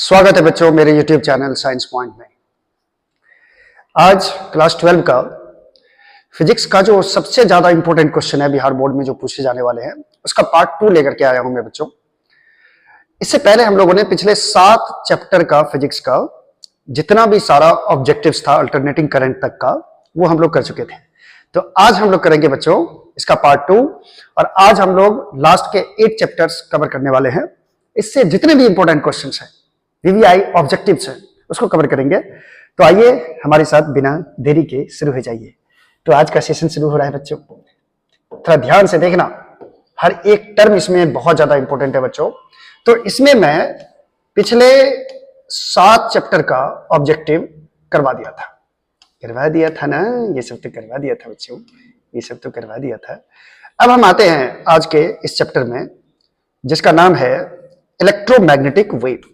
स्वागत है बच्चों मेरे YouTube चैनल साइंस पॉइंट में। आज क्लास 12 का फिजिक्स का जो सबसे ज्यादा इंपॉर्टेंट क्वेश्चन है बिहार बोर्ड में जो पूछे जाने वाले हैं उसका पार्ट 2 लेकर के आया हूं मैं बच्चों। इससे पहले हम लोगों ने पिछले 7 चैप्टर का फिजिक्स का जितना भी सारा ऑब्जेक्टिव्स था अल्टरनेटिंग करंट तक का वो हम लोग कर चुके थे। तो आज हम लोग करेंगे बच्चों इसका पार्ट 2 और आज हम लोग लास्ट के 8 चैप्टर्स कवर करने वाले हैं। इससे जितने भी इंपॉर्टेंट क्वेश्चन है वीवीआई ऑब्जेक्टिव्स है उसको कवर करेंगे। तो आइए हमारे साथ बिना देरी के शुरू हो जाइए। तो आज का सेशन शुरू हो रहा है बच्चों, थोड़ा ध्यान से देखना, हर एक टर्म इसमें बहुत ज्यादा इंपॉर्टेंट है बच्चों। तो इसमें मैं पिछले 7 चैप्टर का ऑब्जेक्टिव करवा दिया था ना, ये सब तो करवा दिया था बच्चों, ये सब तो करवा दिया था। अब हम आते हैं आज के इस चैप्टर में जिसका नाम है इलेक्ट्रोमैग्नेटिक वेव।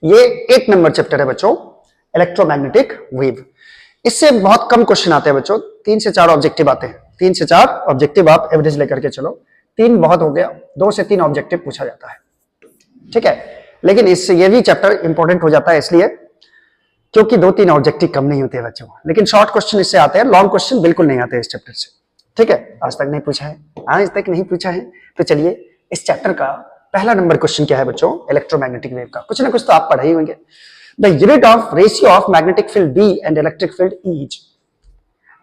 ये 8 नंबर चैप्टर है बच्चों, इलेक्ट्रोमैग्नेटिक वेव। इससे बहुत कम क्वेश्चन आते हैं बच्चों, 3 से 4 ऑब्जेक्टिव आते हैं। 3 से 4 ऑब्जेक्टिव आप एवरेज लेकर के चलो, 3 बहुत हो गया, 2 से 3 ऑब्जेक्टिव पूछा जाता है, ठीक है। लेकिन इससे ये भी चैप्टर इंपॉर्टेंट हो जाता है इसलिए क्योंकि 2-3 ऑब्जेक्टिव कम नहीं होते बच्चों, लेकिन शॉर्ट क्वेश्चन इससे आते हैं, लॉन्ग क्वेश्चन बिल्कुल नहीं आते इस चैप्टर से, ठीक है। आज तक नहीं पूछा है, तो चलिए इस चैप्टर का पहला नंबर क्वेश्चन क्या है बच्चों, इलेक्ट्रोमैग्नेटिक वेव का। कुछ ना कुछ तो आप पढ़े ही होंगे। The unit of ratio of magnetic field B and electric field is.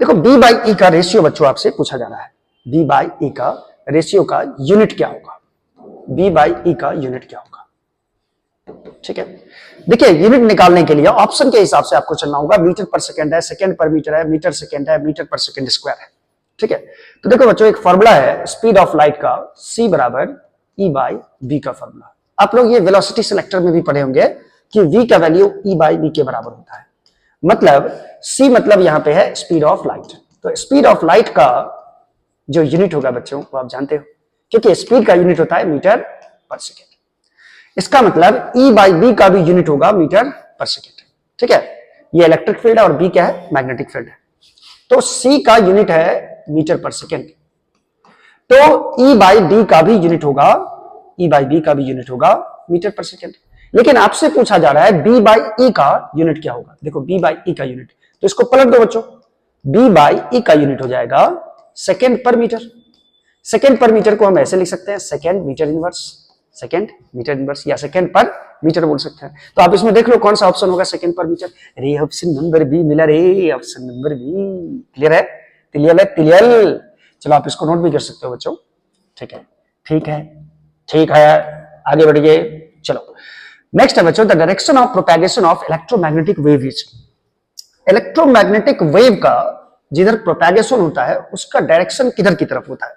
देखो बी बाई ई का रेशियो बच्चों आपसे पूछा जा रहा है। बी बाई ई का रेशियो का यूनिट क्या होगा, बी बाई ई का यूनिट क्या होगा, ठीक है। देखिए यूनिट निकालने के लिए ऑप्शन के हिसाब से आपको चलना होगा। मीटर पर सेकंड है, सेकंड पर मीटर है, मीटर सेकंड है, मीटर पर सेकंड स्क्वायर है, ठीक है। तो देखो बच्चों एक फॉर्मूला है स्पीड ऑफ लाइट का, C बराबर E बाई B का फॉर्मूला। आप लोग ये वेलोसिटी सिलेक्टर में भी पढ़े होंगे कि V का वैल्यू E बाई B के बराबर होता है। मतलब C मतलब यहां पे है स्पीड ऑफ लाइट। तो स्पीड ऑफ लाइट का जो यूनिट होगा बच्चों वो आप जानते हो, क्योंकि स्पीड का यूनिट होता है मीटर पर सेकेंड। इसका मतलब E बाई B का भी यूनिट होगा मीटर पर सेकेंड, ठीक है। ये इलेक्ट्रिक फील्ड है और B क्या है, मैग्नेटिक फील्ड है। तो C का यूनिट है मीटर पर सेकेंड, तो E बाई B का भी यूनिट होगा, E बाई B का भी यूनिट होगा मीटर पर सेकेंड। लेकिन आपसे पूछा जा रहा है B बाई E का यूनिट क्या होगा। देखो B बाई E का यूनिट, तो इसको पलट दो बच्चों, B बाई E का यूनिट हो जाएगा second per metre. Second per metre को हम ऐसे लिख सकते हैं second metre inverse, second metre inverse या सेकेंड पर मीटर बोल सकते हैं। तो आप इसमें देख लो कौन सा ऑप्शन होगा सेकेंड पर मीटर। अरे ऑप्शन नंबर बी मिला रे, ऑप्शन नंबर बी। क्लियर है, क्लियर। चलो आप इसको नोट भी कर सकते हो बच्चों, ठीक है, ठीक है, आगे बढ़िए। चलो नेक्स्ट है बच्चों, the direction of propagation of electromagnetic wave is. Electromagnetic wave का जिधर प्रोपैगेशन होता है उसका डायरेक्शन किधर की तरफ होता है,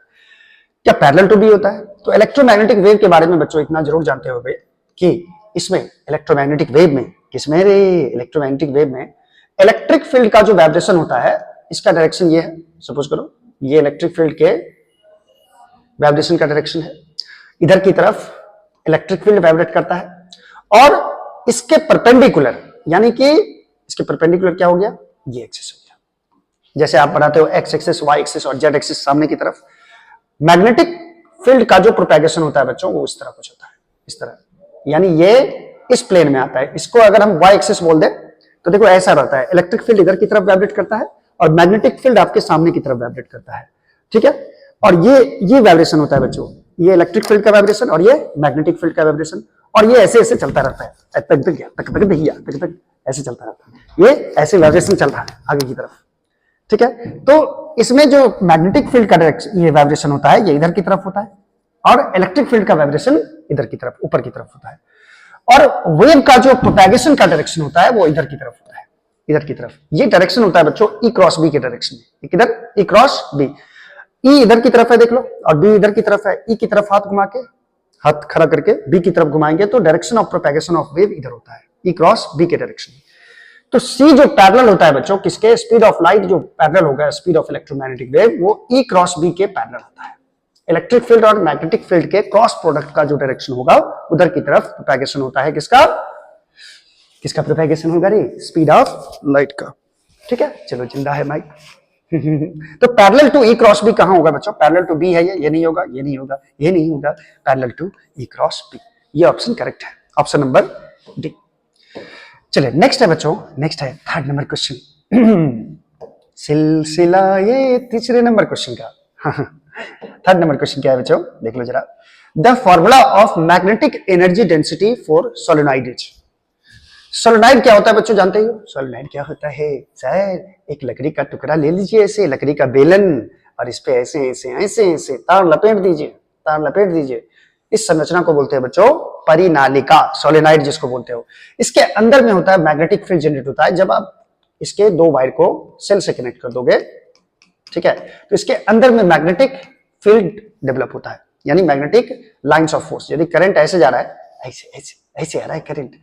क्या पैरेलल टू बी होता है। तो इलेक्ट्रोमैग्नेटिक वेव के बारे में बच्चों इतना जरूर जानते होंगे कि इसमें इलेक्ट्रोमैग्नेटिक वेव में, किसमें रे, इलेक्ट्रोमैग्नेटिक वेव में इलेक्ट्रिक फील्ड का जो वाइब्रेशन होता है इसका डायरेक्शन ये है। सपोज करो ये इलेक्ट्रिक फील्ड के वाइब्रेशन का डायरेक्शन है, इधर की तरफ इलेक्ट्रिक फील्ड वाइब्रेट करता है और इसके परपेंडिकुलर, यानी कि इसके परपेंडिकुलर क्या हो गया, ये एक्सिस हो गया। जैसे आप बनाते हो एक्स एक्सिस, वाई एक्सिस और जेड एक्सिस सामने की तरफ। मैग्नेटिक फील्ड का जो प्रोपैगेशन होता है बच्चों वो इस तरह कुछ होता है, इस तरह, यानी ये इस प्लेन में आता है। इसको अगर हम वाई एक्सिस बोल दे तो देखो ऐसा रहता है, इलेक्ट्रिक फील्ड इधर की तरफ वाइब्रेट करता है और मैग्नेटिक फील्ड आपके सामने की तरफ वाइब्रेट करता है, ठीक है। और ये वाइब्रेशन होता है बच्चों, ये इलेक्ट्रिक फील्ड का वाइब्रेशन और ये मैग्नेटिक फील्ड का वाइब्रेशन, और ये ऐसे ऐसे चलता रहता है, तक ऐसे चलता रहता है, ये ऐसे वाइब्रेशन चल रहा है आगे की तरफ, ठीक है। तो इसमें जो मैग्नेटिक फील्ड का ये वाइब्रेशन होता है ये इधर की तरफ होता है और इलेक्ट्रिक फील्ड का वाइब्रेशन इधर की तरफ, ऊपर की तरफ होता है। और वेव का जो प्रोपैगेशन का डायरेक्शन होता है वो इधर की तरफ होता है, इधर की तरफ। ये डायरेक्शन होता है बच्चों E क्रॉस B के डायरेक्शन में। किधर, E क्रॉस B, E इधर की तरफ है देख लो और B इधर की तरफ है। E की तरफ हाथ घुमा के, हाथ खड़ा करके B की तरफ घुमाएंगे तो direction of propagation of wave इधर होता है, E क्रॉस B के डायरेक्शन। तो C जो पैरेलल होता है बच्चों किसके, स्पीड ऑफ लाइट जो पैरेलल होगा स्पीड ऑफ इलेक्ट्रोमैग्नेटिक वेव, वो E क्रॉस B के पैरेलल होता है। इलेक्ट्रिक फील्ड और मैग्नेटिक फील्ड के क्रॉस प्रोडक्ट का जो डायरेक्शन होगा उधर की तरफ प्रोपैगेशन होता है। किसका प्रोपैगेशन होगा रे, स्पीड ऑफ लाइट का, ठीक है। चलो जिंदा है माइक। तो parallel to E cross B कहां होगा बच्चों, पैरेलल टू B है ये नहीं होगा, parallel to E cross B। ये ऑप्शन करेक्ट है, ऑप्शन नंबर डी। चलिए नेक्स्ट है बच्चों, नेक्स्ट है थर्ड नंबर क्वेश्चन, सिलसिला ये तीसरे नंबर क्वेश्चन का। थर्ड नंबर क्वेश्चन क्या है बच्चों, देख लो जरा। The formula of magnetic energy density for solenoid is. Solenoid क्या होता है बच्चों, जानते हो सोलेनॉइड क्या होता है? सर एक लकड़ी का टुकड़ा ले लीजिए, ऐसे लकड़ी का बेलन, और इस पे ऐसे ऐसे ऐसे ऐसे तार लपेट दीजिए, तार लपेट दीजिए। इस संरचना को बोलते हैं बच्चों परिनालिका, सोलेनॉइड जिसको बोलते हो। इसके अंदर में होता है मैग्नेटिक फील्ड जनरेट होता है जब आप इसके दो वायर को सेल से कनेक्ट कर दोगे, ठीक है, तो इसके अंदर में मैग्नेटिक फील्ड डेवलप होता है, यानी मैग्नेटिक लाइंस ऑफ फोर्स। यदि करंट ऐसे जा रहा है, ऐसे ऐसे ऐसे आ रहा है करंट,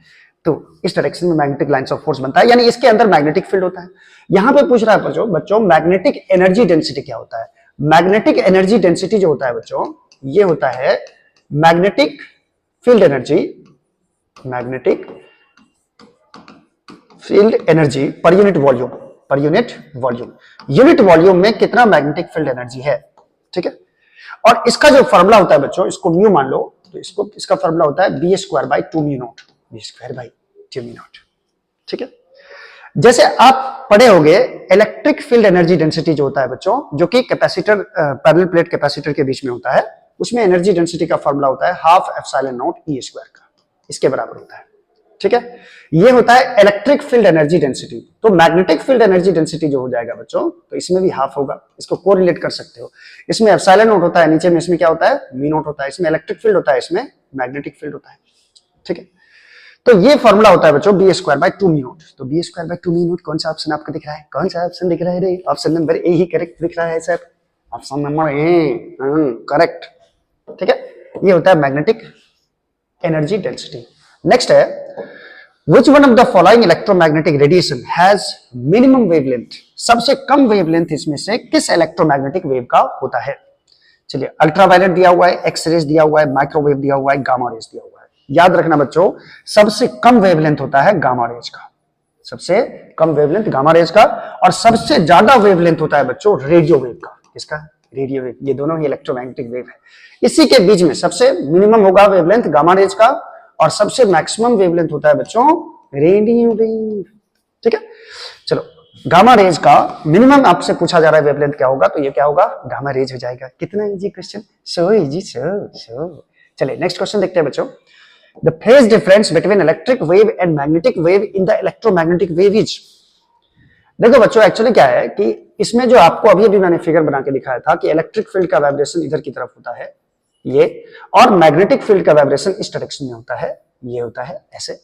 तो इस डायरेक्शन में मैग्नेटिक लाइंस ऑफ फोर्स बनता है, यानी इसके अंदर मैग्नेटिक फील्ड होता है। यहां पे पूछ रहा है बच्चों मैग्नेटिक एनर्जी डेंसिटी क्या होता है? मैग्नेटिक एनर्जी डेंसिटी जो होता है बच्चों, ये होता है magnetic field energy, magnetic field energy per unit volume, per unit volume, unit volume में कितना मैग्नेटिक फील्ड एनर्जी है, ठीक है। और इसका जो फॉर्मूला होता है बच्चों, इसको म्यू मान लो, तो इसको इसका फॉर्मूला होता है B square by 2 mu naught, B square by 2 mu naught, ठीक है। जैसे आप पढ़े होंगे इलेक्ट्रिक फील्ड एनर्जी डेंसिटी जो होता है बच्चों, जो कि कैपेसिटर पैरेलल प्लेट कैपेसिटर के बीच में होता है, उसमें एनर्जी डेंसिटी का फॉर्मूला होता है half epsilon not E square का, इसके बराबर होता है, ठीक है। ये होता है इलेक्ट्रिक फील्ड एनर्जी डेंसिटी। तो मैग्नेटिक फील्ड एनर्जी डेंसिटी जो हो जाएगा बच्चों, तो इसमें भी हाफ होगा, इसको कोरिलेट कर सकते हो। इसमें एप्सिलॉन नॉट होता है, नीचे में इसमें क्या होता है म्यू नॉट होता है, इसमें इलेक्ट्रिक फील्ड होता है, इसमें मैग्नेटिक फील्ड होता है, ठीक है। तो ये फॉर्मूला होता है बच्चों B square by 2 mu naught. तो B square by 2 mu naught कौन सा ऑप्शन आपको दिख रहा है? कौन सा ऑप्शन दिख रहा है रे? ऑप्शन नंबर ए ही करेक्ट दिख रहा है sir, option number A correct, ठीक है। ये होता है मैग्नेटिक एनर्जी डेंसिटी। नेक्स्ट है which one of the following electromagnetic radiation has minimum wavelength? सबसे कम वेवलेंथ इसमें से किस इलेक्ट्रोमैग्नेटिक वेव का होता है? चलिए अल्ट्रावायलेट दिया हुआ है, एक्स रेज दिया हुआ है, माइक्रोवेव दिया हुआ है, गामा रेज दिया हुआ है। याद रखना बच्चों, सबसे कम वेवलेंथ होता है गामा रेज का, सबसे कम वेवलेंथ गामा रेज का, और सबसे ज्यादा वेवलेंथ होता है बच्चों रेडियो वेव का। किसका? Radio wave. ये दोनों ही इलेक्ट्रोमैग्नेटिक वेव है। इसी के बीच में सबसे मिनिमम होगा वेवलेंथ गामा रेज का, और सबसे मैक्सिमम वेवलेंथ होता है बच्चों रेडियो वेव, ठीक है। चलो गामा रेज का मिनिमम आपसे पूछा जा रहा है वेवलेंथ क्या होगा, तो ये क्या होगा गामा रेज हो जाएगा। कितना easy question, so easy so. चलिए नेक्स्ट क्वेश्चन देखते हैं बच्चों। The phase difference between electric wave and magnetic wave in the electromagnetic wave is. देखो बच्चों एक्चुअली क्या है कि इसमें जो आपको अभी अभी मैंने फिगर बना के दिखाया था कि इलेक्ट्रिक फील्ड का वाइब्रेशन इधर की तरफ होता है ये, और मैग्नेटिक फील्ड का वाइब्रेशन इस डायरेक्शन में होता है, ये होता है ऐसे।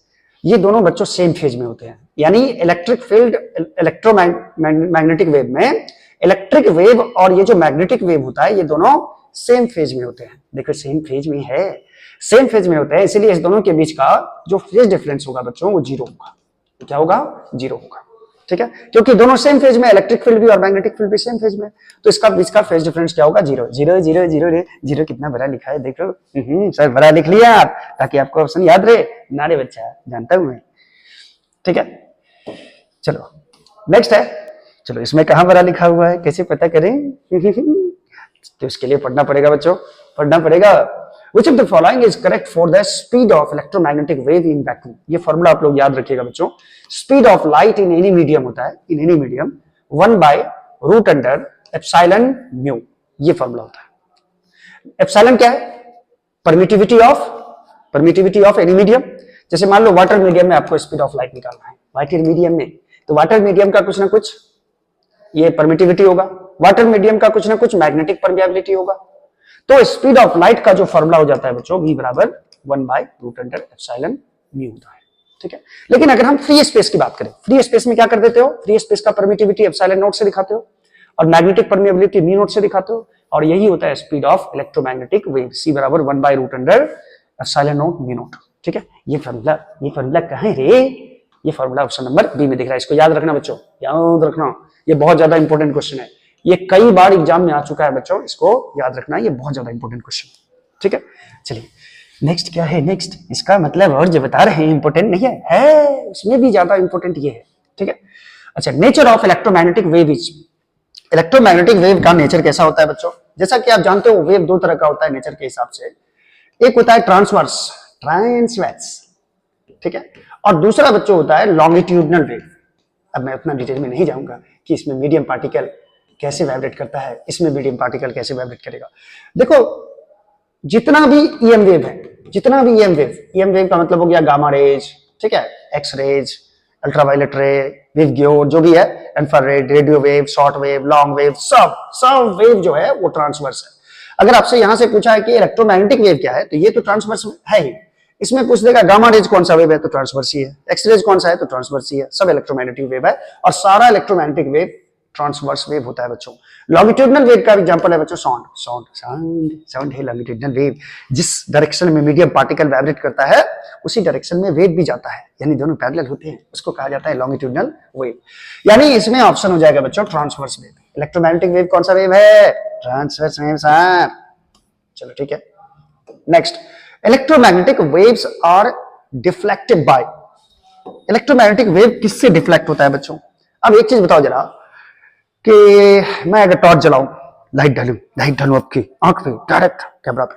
ये दोनों बच्चों सेम फेज में होते हैं, यानी इलेक्ट्रिक फील्ड इलेक्ट्रोमैग्नेटिक वेव में इलेक्ट्रिक वेव और ये जो मैग्नेटिक वेव होता है ये दोनों सेम फेज में होते हैं। देखो सेम फेज में है, सेम फेज में होते हैं, इसीलिए इस दोनों के बीच का जो फेज डिफरेंस होगा बच्चों वो जीरो होगा। क्या होगा? जीरो होगा, ठीक है, क्योंकि दोनों सेम फेज में, इलेक्ट्रिक फील्ड भी और मैग्नेटिक फील्ड भी सेम फेज में, तो इसका बीच का फेज डिफरेंस क्या होगा? जीरो। जीरो जीरो जीरो रे, जीरो कितना बड़ा लिखा है देख लो। सर बड़ा लिख लिया आप, ताकि आपको ऑप्शन याद रहे ना रे बच्चा, जानता हूं मैं, ठीक है। चलो नेक्स्ट है, चलो इसमें कहां बड़ा लिखा हुआ है कैसे पता करें? तो इसके लिए पढ़ना पड़ेगा बच्चों, पढ़ना पड़ेगा। Which of the following is correct for the speed of electromagnetic wave in vacuum? ये फॉर्मूला आप लोग याद रखिएगा बच्चों। Speed of light in any medium होता है, इन एनी मीडियम 1/√* म्यू, ये फॉर्मूला होता है। एप्सिलॉन क्या है? Permittivity of any medium. जैसे मान लो वाटर मीडियम में आपको स्पीड ऑफ लाइट निकालना है, वाटर मीडियम में, तो वाटर मीडियम का कुछ ना कुछ ये परमिटिविटी होगा, वाटर मीडियम का कुछ ना कुछ मैग्नेटिक परमिएबिलिटी होगा। तो स्पीड ऑफ लाइट का जो फॉर्मूला हो जाता है बच्चों V बराबर 1/√ε म्यू होता है, ठीक है। लेकिन अगर हम फ्री स्पेस की बात करें, फ्री स्पेस में क्या कर देते हो? फ्री स्पेस का परमिटिविटी एप्सिलॉन नॉट से दिखाते हो और मैग्नेटिक परमिएबिलिटी म्यू नॉट से दिखाते हो, और यही होता है speed of electromagnetic wave, C बराबर 1/√ε नॉट म्यू नॉट, ठीक है। ये फॉर्मूला कहां है रे? ये फॉर्मूला ऑप्शन नंबर बी में दिख रहा है। इसको याद रखना बच्चों, याद रखना, ये बहुत ज्यादा इंपॉर्टेंट क्वेश्चन है, ये कई बार एग्जाम में आ चुका है बच्चों, इसको याद रखना, ये बहुत ज्यादा इंपॉर्टेंट क्वेश्चन, ठीक है। चलिए नेक्स्ट क्या है? नेक्स्ट इसका मतलब और जो बता रहे हैं इंपॉर्टेंट नहीं है, उसमें भी ज्यादा इंपॉर्टेंट ये है, ठीक है। अच्छा, nature of electromagnetic wave is. Electromagnetic wave का नेचर कैसा होता है बच्चों? जैसा कि आप जानते हो वेव दो तरह का होता है नेचर के हिसाब से। एक होता है ट्रांसवर्स, ठीक है। और दूसरा बच्चों होता है लॉन्गिट्यूडनल वेव। अब मैं उतना डिटेल में नहीं जाऊंगा कि इसमें मीडियम पार्टिकल कैसे वाइब्रेट करता है, इसमें मीडियम पार्टिकल कैसे वाइब्रेट करेगा। देखो जितना भी ईएम वेव है, जितना भी ईएम वेव का मतलब हो गया गामा रेज, ठीक है, एक्स रेज, अल्ट्रावायलेट रे, विवग्योर, जो भी है, infrared, radio wave, short wave, long wave, सब वेव जो है वो ट्रांसवर्स है। अगर आपसे यहां से पूछा है कि इलेक्ट्रोमैग्नेटिक वेव क्या है, तो ये तो ट्रांसवर्स है ही। इसमें पूछ देगा गामा रेज कौन सा वेव है, तो ट्रांसवर्स ही है। एक्स रेज कौन सा है, तो ट्रांसवर्स ही है। सब इलेक्ट्रोमैग्नेटिक वेव है और सारा इलेक्ट्रोमैग्नेटिक वेव ट्रांसवर्स वेव होता है बच्चों। लॉन्गिट्यूडनल वेव का एग्जांपल है बच्चों साउंड है लॉन्गिट्यूडनल वेव। जिस डायरेक्शन में मीडियम पार्टिकल वाइब्रेट करता है उसी डायरेक्शन में वेव भी जाता है, यानी दोनों पैरेलल होते हैं, उसको कहा जाता है लॉन्गिट्यूडनल वेव। यानी इसमें ऑप्शन हो जाएगा बच्चों ट्रांसवर्स वेव। इलेक्ट्रोमैग्नेटिक वेव कौन सा वेव है, ट्रांसवर्स वेव सर। चलो ठीक है। Next, electromagnetic waves are deflected by. Electromagnetic wave किससे डिफ्लेक्ट होता है बच्चों? अब एक चीज बताओ जरा कि मैं अगर टॉर्च जलाऊं, लाइट डालूं आपकी आंख पे डायरेक्ट कैमरा पे,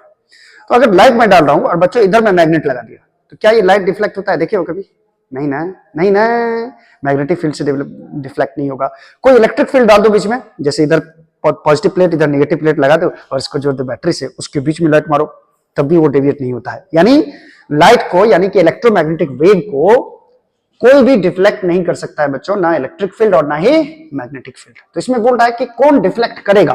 तो अगर लाइट मैं डाल रहा हूं और बच्चों इधर मैं मैग्नेट लगा दिया, तो क्या ये लाइट डिफ्लेक्ट होता है? देखिए हो कभी? नहीं ना, नहीं ना, मैग्नेटिक फील्ड से डिफ्लेक्ट नहीं होगा। कोई इलेक्ट्रिक फील्ड डाल दो बीच में, जैसे इधर पॉजिटिव प्लेट इधर नेगेटिव प्लेट लगा दो और इसको जोड़ दो बैटरी से, उसके बीच में लाइट मारो, तब भी वो डेविएट नहीं होता है। यानी लाइट को, यानी कि इलेक्ट्रोमैग्नेटिक वेव को कोई भी डिफ्लेक्ट नहीं कर सकता है बच्चों, ना इलेक्ट्रिक फील्ड और ना ही मैग्नेटिक फील्ड। तो इसमें बोल रहा है कि कौन डिफ्लेक्ट करेगा,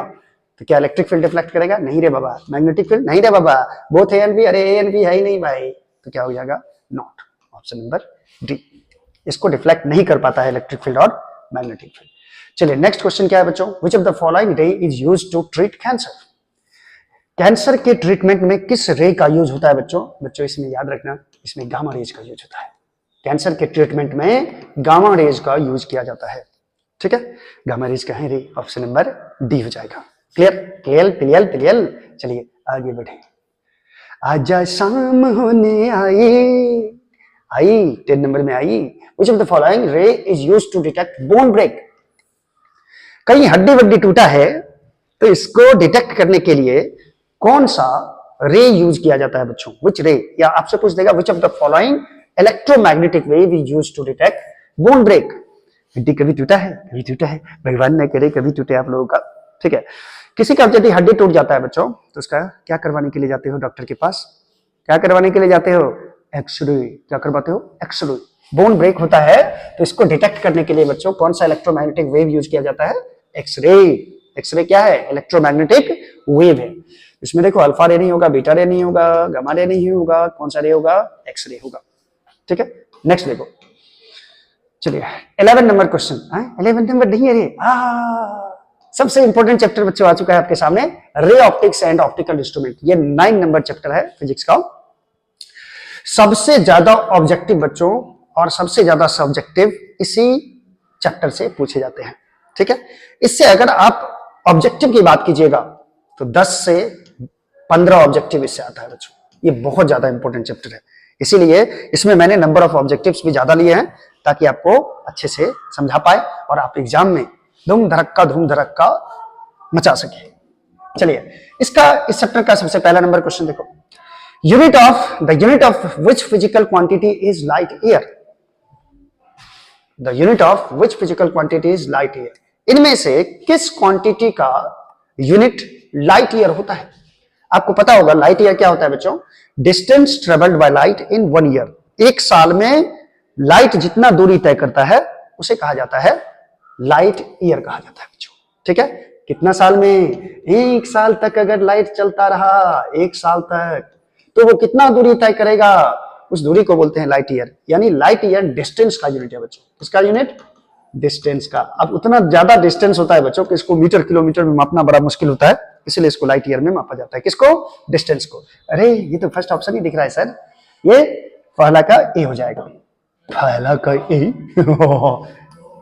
तो क्या इलेक्ट्रिक फील्ड डिफ्लेक्ट करेगा? नहीं रे बाबा। Magnetic field? नहीं रे बाबा। Both A and B? अरे ए एंड बी है ही नहीं भाई, तो क्या हो जाएगा? नॉट। ऑप्शन नंबर डी, इसको डिफ्लेक्ट नहीं कर पाता है इलेक्ट्रिक फील्ड और मैग्नेटिक फील्ड। चलिए नेक्स्ट क्वेश्चन क्या है बच्चों? Which of the following ray is used to treat cancer? Cancer के ट्रीटमेंट में किस रे का यूज होता है बच्चों? बच्चों इसमें याद रखना, इसमें गामा रेज का यूज होता है। कैंसर के ट्रीटमेंट में गामा रेज का यूज किया जाता है, ठीक है। गामा रेज का है रे, ऑप्शन नंबर डी हो जाएगा। Clear clear clear clear. चलिए आगे बढ़े। आजा शाम होने आई 10 नंबर में आई। Which of the following ray is used to detect bone break? कहीं हड्डी वड्डी टूटा है तो इसको डिटेक्ट करने के लिए कौन सा रे यूज किया जाता है बच्चों? विच रे? या आपसे पूछ देगा which of the following electromagnetic wave is used to detect bone break? हड्डी कभी टूटा है? कभी टूटा है, भगवान न करे कभी टूटे आप लोगों का, ठीक है। किसी का यदि हड्डी टूट जाता है बच्चों, तो उसका क्या करवाने के लिए जाते हो डॉक्टर के पास? क्या करवाने के लिए जाते हो? एक्सरे। क्या करवाते हो? एक्सरे। बोन ब्रेक होता है तो इसको डिटेक्ट करने के लिए बच्चों कौन सा इलेक्ट्रोमैग्नेटिक वेव यूज किया जाता है? एक्सरे। एक्सरे क्या है? इलेक्ट्रोमैग्नेटिक वेव है। इसमें देखो अल्फा रे नहीं होगा, बीटा रे नहीं होगा, गामा रे नहीं होगा, कौन सा रे होगा? एक्सरे होगा, ठीक है। नेक्स्ट देखो, चलिए 11 नंबर क्वेश्चन। 11 नंबर नहीं है रे, सबसे इंपॉर्टेंट चैप्टर बच्चों आ चुका है आपके सामने, ray optics and optical instrument. ये 9 नंबर चैप्टर है फिजिक्स का। सबसे ज्यादा ऑब्जेक्टिव बच्चों और सबसे ज्यादा सब्जेक्टिव इसी चैप्टर से पूछे जाते हैं, ठीक है। इससे अगर आप ऑब्जेक्टिव की बात कीजिएगा तो 10 से 15 ऑब्जेक्टिव इससे आता है बच्चों। ये बहुत ज्यादा इंपॉर्टेंट चैप्टर है, इसीलिए इसमें मैंने नंबर ऑफ ऑब्जेक्टिव्स भी ज्यादा लिए हैं ताकि आपको अच्छे से समझा पाए और आप एग्जाम में धूम धड़क्का मचा सके। चलिए इसका, इस चैप्टर का सबसे पहला नंबर क्वेश्चन देखो। The unit of which physical quantity is light year? The unit of which physical quantity is light year? इनमें से किस क्वांटिटी का यूनिट लाइट ईयर होता है? आपको पता होगा लाइट ईयर क्या होता है बच्चों? Distance travelled by light in 1 year. एक साल में लाइट जितना दूरी तय करता है उसे कहा जाता है लाइट ईयर कहा जाता है बच्चों, ठीक है। कितना साल में? 1 साल तक अगर लाइट चलता रहा, 1 साल तक, तो वो कितना दूरी तय करेगा? उस दूरी को बोलते हैं लाइट ईयर। यानी लाइट ईयर डिस्टेंस का यूनिट है बच्चों। किसका यूनिट? डिस्टेंस का। अब उतना ज्यादा डिस्टेंस होता है बच्चों कि इसको मीटर किलोमीटर में मापना बड़ा मुश्किल होता है, इसलिए इसको लाइट ईयर में मापा जाता है। किसको? डिस्टेंस को। अरे ये तो फर्स्ट ऑप्शन ही दिख रहा है सर, ये पहला का ए हो जाएगा। पहला का A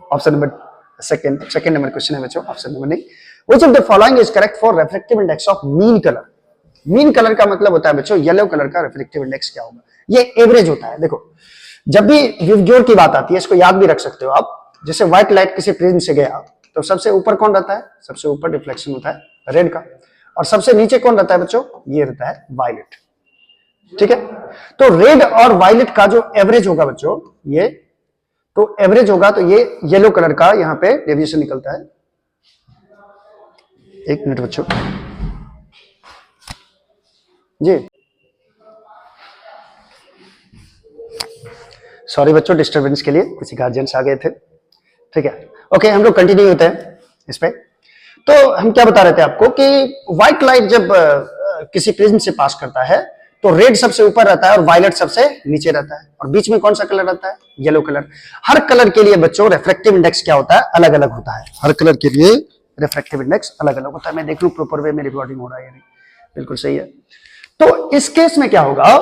option number second number question है बच्चों, ऑप्शन नंबर नहीं। Which of the following is correct for reflective index of mean colour? Mean colour का मतलब होता है बच्चों येलो कलर का रिफ्लेक्टिव इंडेक्स क्या होगा? ये एवरेज होता है। देखो जब भी विवग्योर की बात आती है, इसको याद भी रख सकते हो आप। जैसे व्हाइट लाइट किसी प्रिज्म से गया तो सबसे ऊपर कौन रहता है? सबसे ऊपर डिफ्लेक्शन होता है रेड का, और सबसे नीचे कौन रहता है बच्चों? ये रहता है वायलेट, ठीक है। तो रेड और वायलेट का जो एवरेज होगा बच्चों, ये तो एवरेज होगा, तो ये येलो कलर का यहां पे डेविएशन निकलता है। एक मिनट बच्चों जी, सॉरी बच्चों डिस्टरबेंस के लिए, कुछ गार्जियंस आ गए थे। ठीक है, ओके, हम लोग कंटिन्यू होते हैं इस पे। तो हम क्या बता रहे थे आपको कि व्हाइट लाइट जब किसी प्रिज्म से पास करता है तो रेड सबसे ऊपर रहता है और वायलेट सबसे नीचे रहता है, और बीच में कौन सा कलर रहता है? Yellow colour. हर कलर के लिए बच्चों रिफ्रैक्टिव इंडेक्स क्या होता है? अलग अलग होता है। हर कलर के लिए रिफ्रैक्टिव इंडेक्स अलग अलग होता है। मैं देख लूं प्रॉपर वे में रिकॉर्डिंग हो रहा है या नहीं। बिल्कुल सही है। तो इस केस में क्या होगा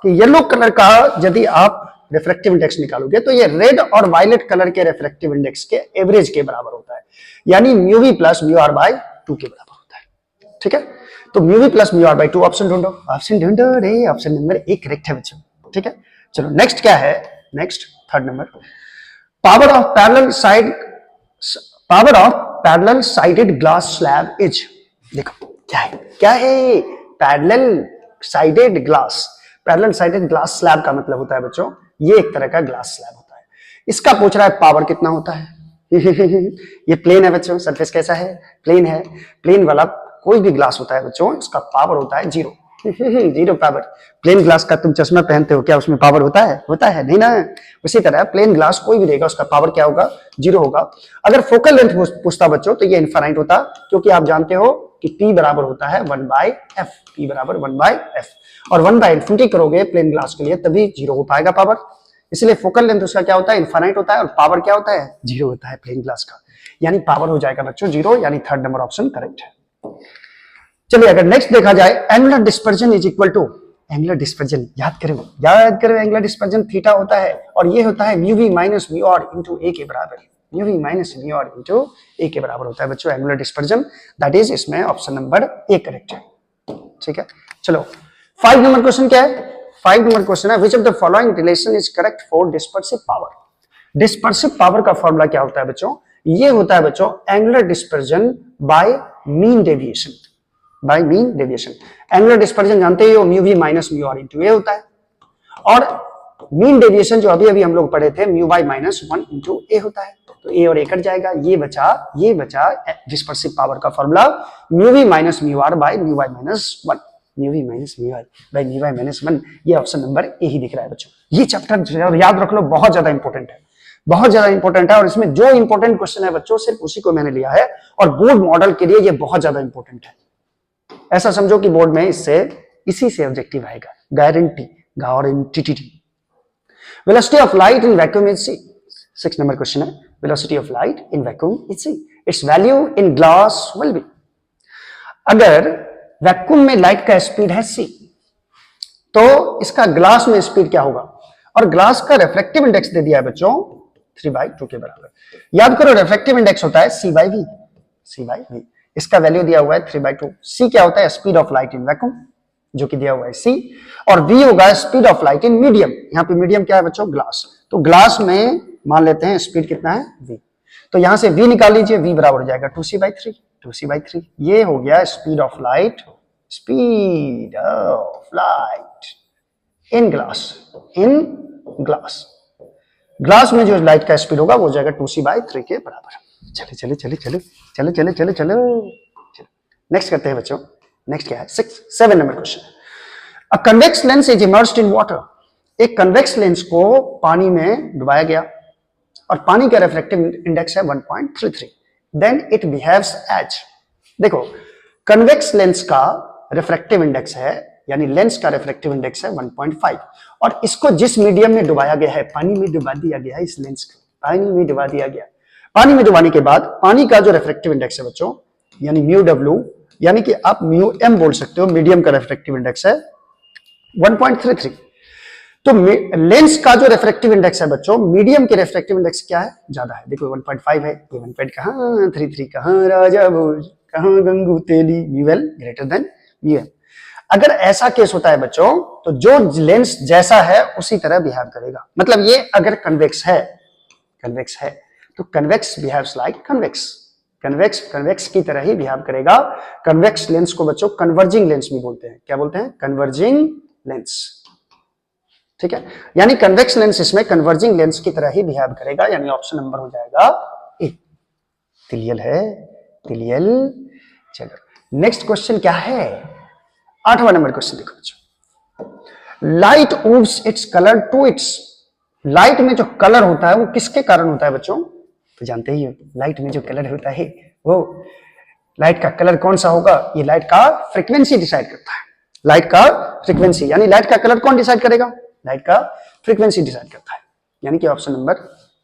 कि येलो कलर का यदि आप रिफ्रैक्टिव इंडेक्स निकालोगे तो ये रेड और वायलेट कलर के रिफ्रैक्टिव इंडेक्स के एवरेज के बराबर होता है, यानी mu V plus mu R by 2 के बराबर होता है। ठीक है, तो mu V plus mu R by 2 option ढूंढो। ऑप्शन ढूंढो रे, ऑप्शन नंबर 1 करेक्ट है बच्चों। ठीक है, चलो नेक्स्ट क्या है? Next third number, power of parallel sided glass slab is. देखो क्या है, क्या है? Parallel sided glass. Parallel sided glass slab का मतलब होता है बच्चों, ये एक तरह का ग्लास स्लैब होता है। इसका पूछ रहा है पावर कितना होता है। ये प्लेन है बच्चों, सरफेस कैसा है? प्लेन है। प्लेन वाला कोई भी ग्लास होता है बच्चों, इसका पावर होता है 0। 0 पावर। प्लेन ग्लास का तुम चश्मा पहनते हो, क्या उसमें पावर होता है? होता है नहीं ना। उसी तरह प्लेन ग्लास कोई भी देगा, उसका पावर क्या होगा? 0 होगा। अगर फोकल लेंथ पूछता बच्चों तो ये इनफाइनाइट होता, क्योंकि आप जानते हो कि P बराबर होता है 1/f। P बराबर 1/f, और 1/infinity करोगे प्लेन ग्लास के लिए तभी 0 हो पाएगा पावर। इसलिए फोकल लेंथ उसका क्या होता है? इनफाइनाइट होता है, और पावर क्या होता है? 0 होता है प्लेन ग्लास का, यानी पावर हो जाएगा बच्चों 0, यानी थर्ड नंबर ऑप्शन करेक्ट है। चलिए अगर नेक्स्ट देखा जाए, angular dispersion is equal to, angular dispersion याद करो एंगुलर डिस्पर्जन थीटा होता है, और ये होता है mu we minus mu r into A के बराबर। Mu we minus mu r into A के बराबर होता है बच्चों एंगुलर डिस्पर्जन। दैट इज इसमें ऑप्शन नंबर ए करेक्ट है। ठीक है, चलो 5 नंबर क्वेश्चन क्या है? 5 नंबर क्वेश्चन है, which of the following relation is correct for dispersive power. Dispersive power का फॉर्मूला क्या होता है बच्चों? ये होता है बच्चों angular dispersion by mean deviation. By mean deviation. Angular dispersion जानते ही हो, mu we minus mu r into A होता है, और मीन डेविएशन जो अभी अभी हम लोग पढ़े थे, mu by minus 1 into A होता है। तो ए और ए कट जाएगा, ये बचा डिस्पर्सिव पावर का formula mu we minus mu R by mu by minus 1। Mu we minus mu R by mu by minus 1, ये ऑप्शन नंबर ए ही दिख रहा है बच्चों। ये चैप्टर याद रख लो, बहुत ज्यादा इंपॉर्टेंट है, बहुत ज्यादा इंपॉर्टेंट है, और इसमें जो इंपॉर्टेंट क्वेश्चन है बच्चों सिर्फ उसी को मैंने लिया है, और बोर्ड मॉडल के लिए ये बहुत ज्यादा इंपॉर्टेंट है। ऐसा समझो कि बोर्ड में इसी से ऑब्जेक्टिव आएगा, guarantee. Velocity of light in vacuum is c। 6 number question है, velocity of light in vacuum is c, its value in glass will be. अगर वैक्यूम में लाइट का स्पीड है c, तो इसका ग्लास में स्पीड क्या होगा? और ग्लास का रिफ्रैक्टिव इंडेक्स दे दिया है बच्चों 3/2 के बराबर। याद करो रिफ्रैक्टिव इंडेक्स होता है c/v। c/v, इसका वैल्यू दिया हुआ है 3/2। c क्या होता है? Speed of light in vacuum, जो कि दिया हुआ है c, और v होगा speed of light in medium. यहां पे मीडियम क्या है बच्चों? ग्लास। तो ग्लास में मान लेते हैं स्पीड कितना है? v। तो यहां से v निकाल लीजिए, v बराबर हो जाएगा 2c/3। 2c/3 ये हो गया speed of light, speed of light in glass. Glass में जो लाइट का स्पीड होगा वो हो जाएगा 2c/3 के बराबर। चलो नेक्स्ट करते हैं बच्चों। नेक्स्ट क्या है? 7 number question. A convex lens is immersed in water. एक कन्वेक्स लेंस को पानी में डुबाया गया, और पानी का रिफ्रैक्टिव इंडेक्स है 1.33, देन इट बिहेव्स एज। देखो कन्वेक्स लेंस का रिफ्रैक्टिव इंडेक्स है, यानी लेंस का रिफ्रैक्टिव इंडेक्स है 1.5, और इसको जिस मीडियम में डुबाया गया है, पानी में डुबा दिया गया है, इस लेंस को पानी में डुबा दिया गया। पानी में डुबाने के बाद पानी का जो रिफ्रैक्टिव इंडेक्स है बच्चों, यानी म्यू डब्ल्यू, यानी कि आप म्यू एम बोल सकते हो, मीडियम का रिफ्रैक्टिव इंडेक्स है 1.33। तो लेंस का जो रिफ्रैक्टिव इंडेक्स है बच्चों, मीडियम के रिफ्रैक्टिव इंडेक्स क्या है? ज्यादा है। देखो 1.5 है, ये 1. कहां 33, कहां राजा भोज, कहां Gangu Teli, mu L greater than mu M. अगर ऐसा केस होता है बच्चों, तो जो लेंस जैसा है उसी तरह बिहेव करेगा। मतलब ये अगर कन्वेक्स है तो convex behaves like convex. Convex की तरह ही बिहेव करेगा। कन्वेक्स लेंस को बच्चों कन्वर्जिंग लेंस भी बोलते हैं। क्या बोलते हैं? Converging lens. ठीक है, यानी कन्वेक्स लेंस इसमें कन्वर्जिंग लेंस की तरह ही बिहेव करेगा, यानी ऑप्शन नंबर हो जाएगा ए। क्लियर है? क्लियर? चलो नेक्स्ट क्वेश्चन क्या है, 8वां नंबर क्वेश्चन देखो बच्चों। Light moves its colour to its, light में जो कलर होता है वो किसके कारण होता है बच्चों? तो जानते ही हो, लाइट में जो कलर होता है वो, लाइट का कलर कौन सा होगा? ये लाइट का फ्रीक्वेंसी डिसाइड करता है। लाइट का फ्रीक्वेंसी, यानी लाइट का कलर कौन डिसाइड करेगा? लाइट का फ्रीक्वेंसी डिसाइड करता है, यानी कि ऑप्शन नंबर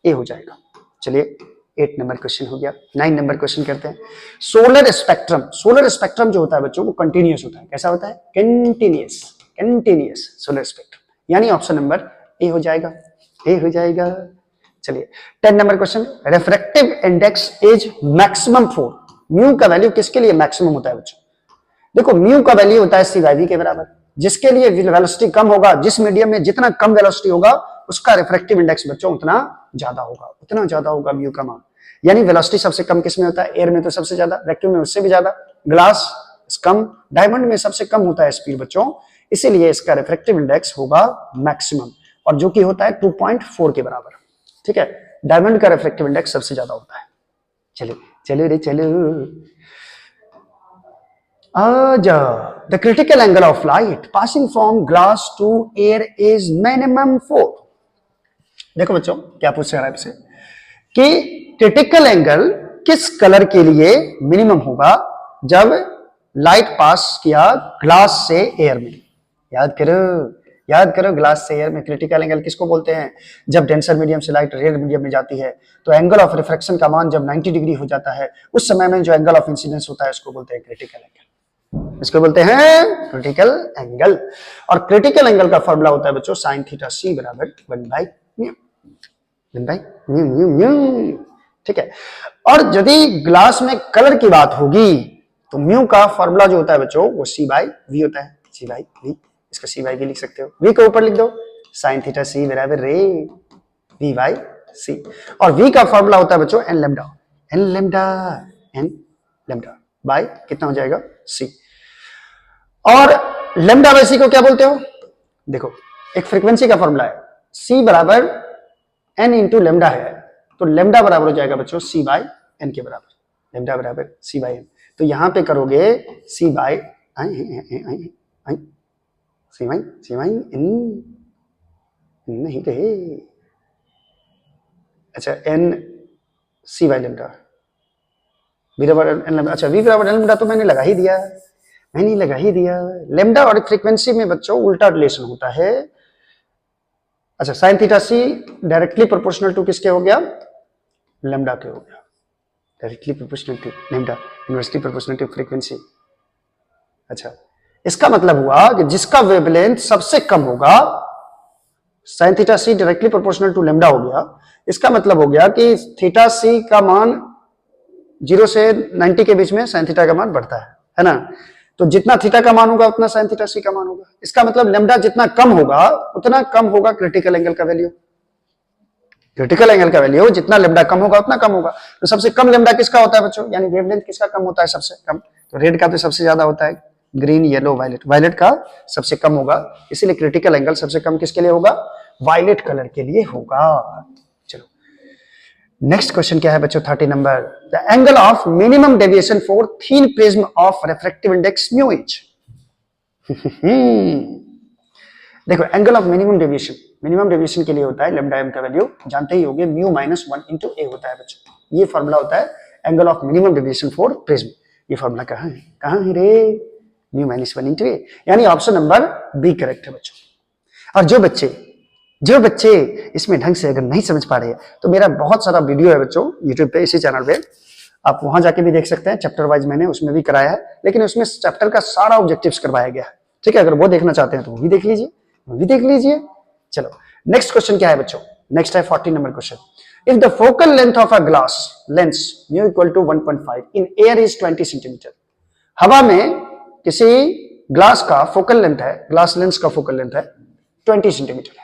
ए हो जाएगा। चलिए 8 नंबर क्वेश्चन हो गया। 9 नंबर क्वेश्चन करते हैं। सोलर स्पेक्ट्रम, सोलर स्पेक्ट्रम जो होता है बच्चों वो कंटिन्यूअस होता है। कैसा होता है? कंटिन्यूअस, कंटिन्यूअस सोलर स्पेक्ट्रम, यानी ऑप्शन नंबर ए हो जाएगा, ए हो जाएगा। चलिए 10 number question. Refractive index is maximum for, mu का वैल्यू किसके लिए मैक्सिमम होता है बच्चों? देखो म्यू का वैल्यू होता है सी/वी के बराबर, जिसके लिए वेलोसिटी कम होगा, जिस मीडियम में जितना कम वेलोसिटी होगा उसका रिफ्रैक्टिव इंडेक्स बच्चों उतना ज्यादा होगा, उतना ज्यादा होगा म्यू का मान। यानी वेलोसिटी सबसे कम किस में होता है? एयर में तो सबसे ज्यादा, वैक्यूम में उससे भी ज्यादा, ग्लास कम, डायमंड में सबसे कम होता है स्पीड बच्चों, इसीलिए इसका रिफ्रैक्टिव इंडेक्स होगा मैक्सिमम, और जो कि होता है 2.4 के बराबर। ठीक है, डायमंड का रिफ्रैक्टिव इंडेक्स सबसे ज्यादा होता है। चलो चलो रे चलो, the critical angle of light passing from glass to air is minimum 4। देखो बच्चों क्या पूछ रहा है आपसे कि क्रिटिकल एंगल किस कलर के लिए मिनिमम होगा जब लाइट पास किया ग्लास से एयर में। याद करो, याद करो, ग्लास से एयर में क्रिटिकल एंगल किसको बोलते हैं? जब डेंसर मीडियम से लाइट रेयर मीडियम में जाती है तो एंगल ऑफ रिफ्रैक्शन का मान जब 90 डिग्री हो जाता है, उस समय में जो एंगल ऑफ इंसिडेंस होता है उसको बोलते हैं क्रिटिकल एंगल, इसको बोलते हैं क्रिटिकल एंगल। और क्रिटिकल एंगल का फॉर्मूला होता है बच्चों साइन थीटा सी बराबर 1/μ, 1/μ। ठीक है, और यदि ग्लास में कलर की बात होगी तो म्यू का फॉर्मूला जो होता है बच्चों वो c/v होता है, c/v। इसका c/v लिख सकते हो, v को ऊपर लिख दो, साइन थीटा सी बराबर रे v/c। और v का फॉर्मूला होता है बच्चों n lambda, n lambda, n lambda by कितना हो जाएगा? c। और लैम्डा बाय c को क्या बोलते हो? देखो एक फ्रीक्वेंसी का फॉर्मूला है, c बराबर n इंटू लैम्डा है, तो लैम्डा बराबर हो जाएगा बच्चों c/n के बराबर, लैम्डा बराबर c/n। तो यहां पे करोगे c/n नहीं रहे, अच्छा n c/λ, v बराबर n लैम्डा, अच्छा v बराबर n लैम्डा तो मैंने लगा ही दिया, मैंने लगा ही दिया। लैम्डा और फ्रीक्वेंसी में बच्चों उल्टा रिलेशन होता है। अच्छा sine theta C directly proportional to किसके हो गया? लैम्डा के हो गया, directly proportional to lambda, inversely proportional to frequency. अच्छा इसका मतलब हुआ कि जिसका वेवलेंथ सबसे कम होगा, sine theta C directly proportional to lambda हो गया, इसका मतलब हो गया कि थीटा सी का मान 0 से 90 के बीच में साइन थीटा का मान बढ़ता है ना? तो जितना थीटा का मान होगा उतना साइन थीटा सी का मान होगा। इसका मतलब लैम्डा जितना कम होगा उतना कम होगा क्रिटिकल एंगल का वैल्यू, क्रिटिकल एंगल का वैल्यू जितना लैम्डा कम होगा उतना कम होगा। तो सबसे कम लैम्डा किसका होता है बच्चों? यानी वेवलेंथ किसका कम होता है सबसे कम? तो रेड का तो सबसे ज्यादा होता है, ग्रीन येलो वायलेट, वायलेट का सबसे कम होगा, इसीलिए क्रिटिकल एंगल सबसे कम किसके लिए होगा? वायलेट कलर के लिए होगा। चलो नेक्स्ट क्वेश्चन क्या है बच्चों? 30 number. The angle of minimum deviation for thin prism of refractive index mu is. देखो एंगल ऑफ मिनिमम डेविएशन के लिए होता है लैम्डा एम का वैल्यू जानते ही होंगे, म्यू -1 इंटू ए होता है बच्चों। ये फॉर्मूला होता है angle of minimum deviation for prism. ये फॉर्मूला कहाँ है? कहाँ है रे? म्यू -1 इंटू ए, यानी ऑप्शन नंबर बी करेक्ट है बच्चों। और जो बच्चे इसमें ढंग से अगर नहीं समझ पा रहे हैं तो मेरा बहुत सारा वीडियो है बच्चों यूट्यूब पे, इसी चैनल पे, आप वहां जाके भी देख सकते हैं। चैप्टर वाइज मैंने उसमें भी कराया है, लेकिन उसमें चैप्टर का सारा ऑब्जेक्टिव्स करवाया गया है। ठीक है, अगर वो देखना चाहते हैं तो वो भी देख लीजिए, वो भी देख लीजिए। चलो नेक्स्ट क्वेश्चन क्या है बच्चों? नेक्स्ट है 40 number question. If the focal length of a glass lens mu equal to 1.5 in air is 20 centimetre. हवा में किसी ग्लास का फोकल लेंथ है, ग्लास लेंस का फोकल लेंथ है 20 सेंटीमीटर है,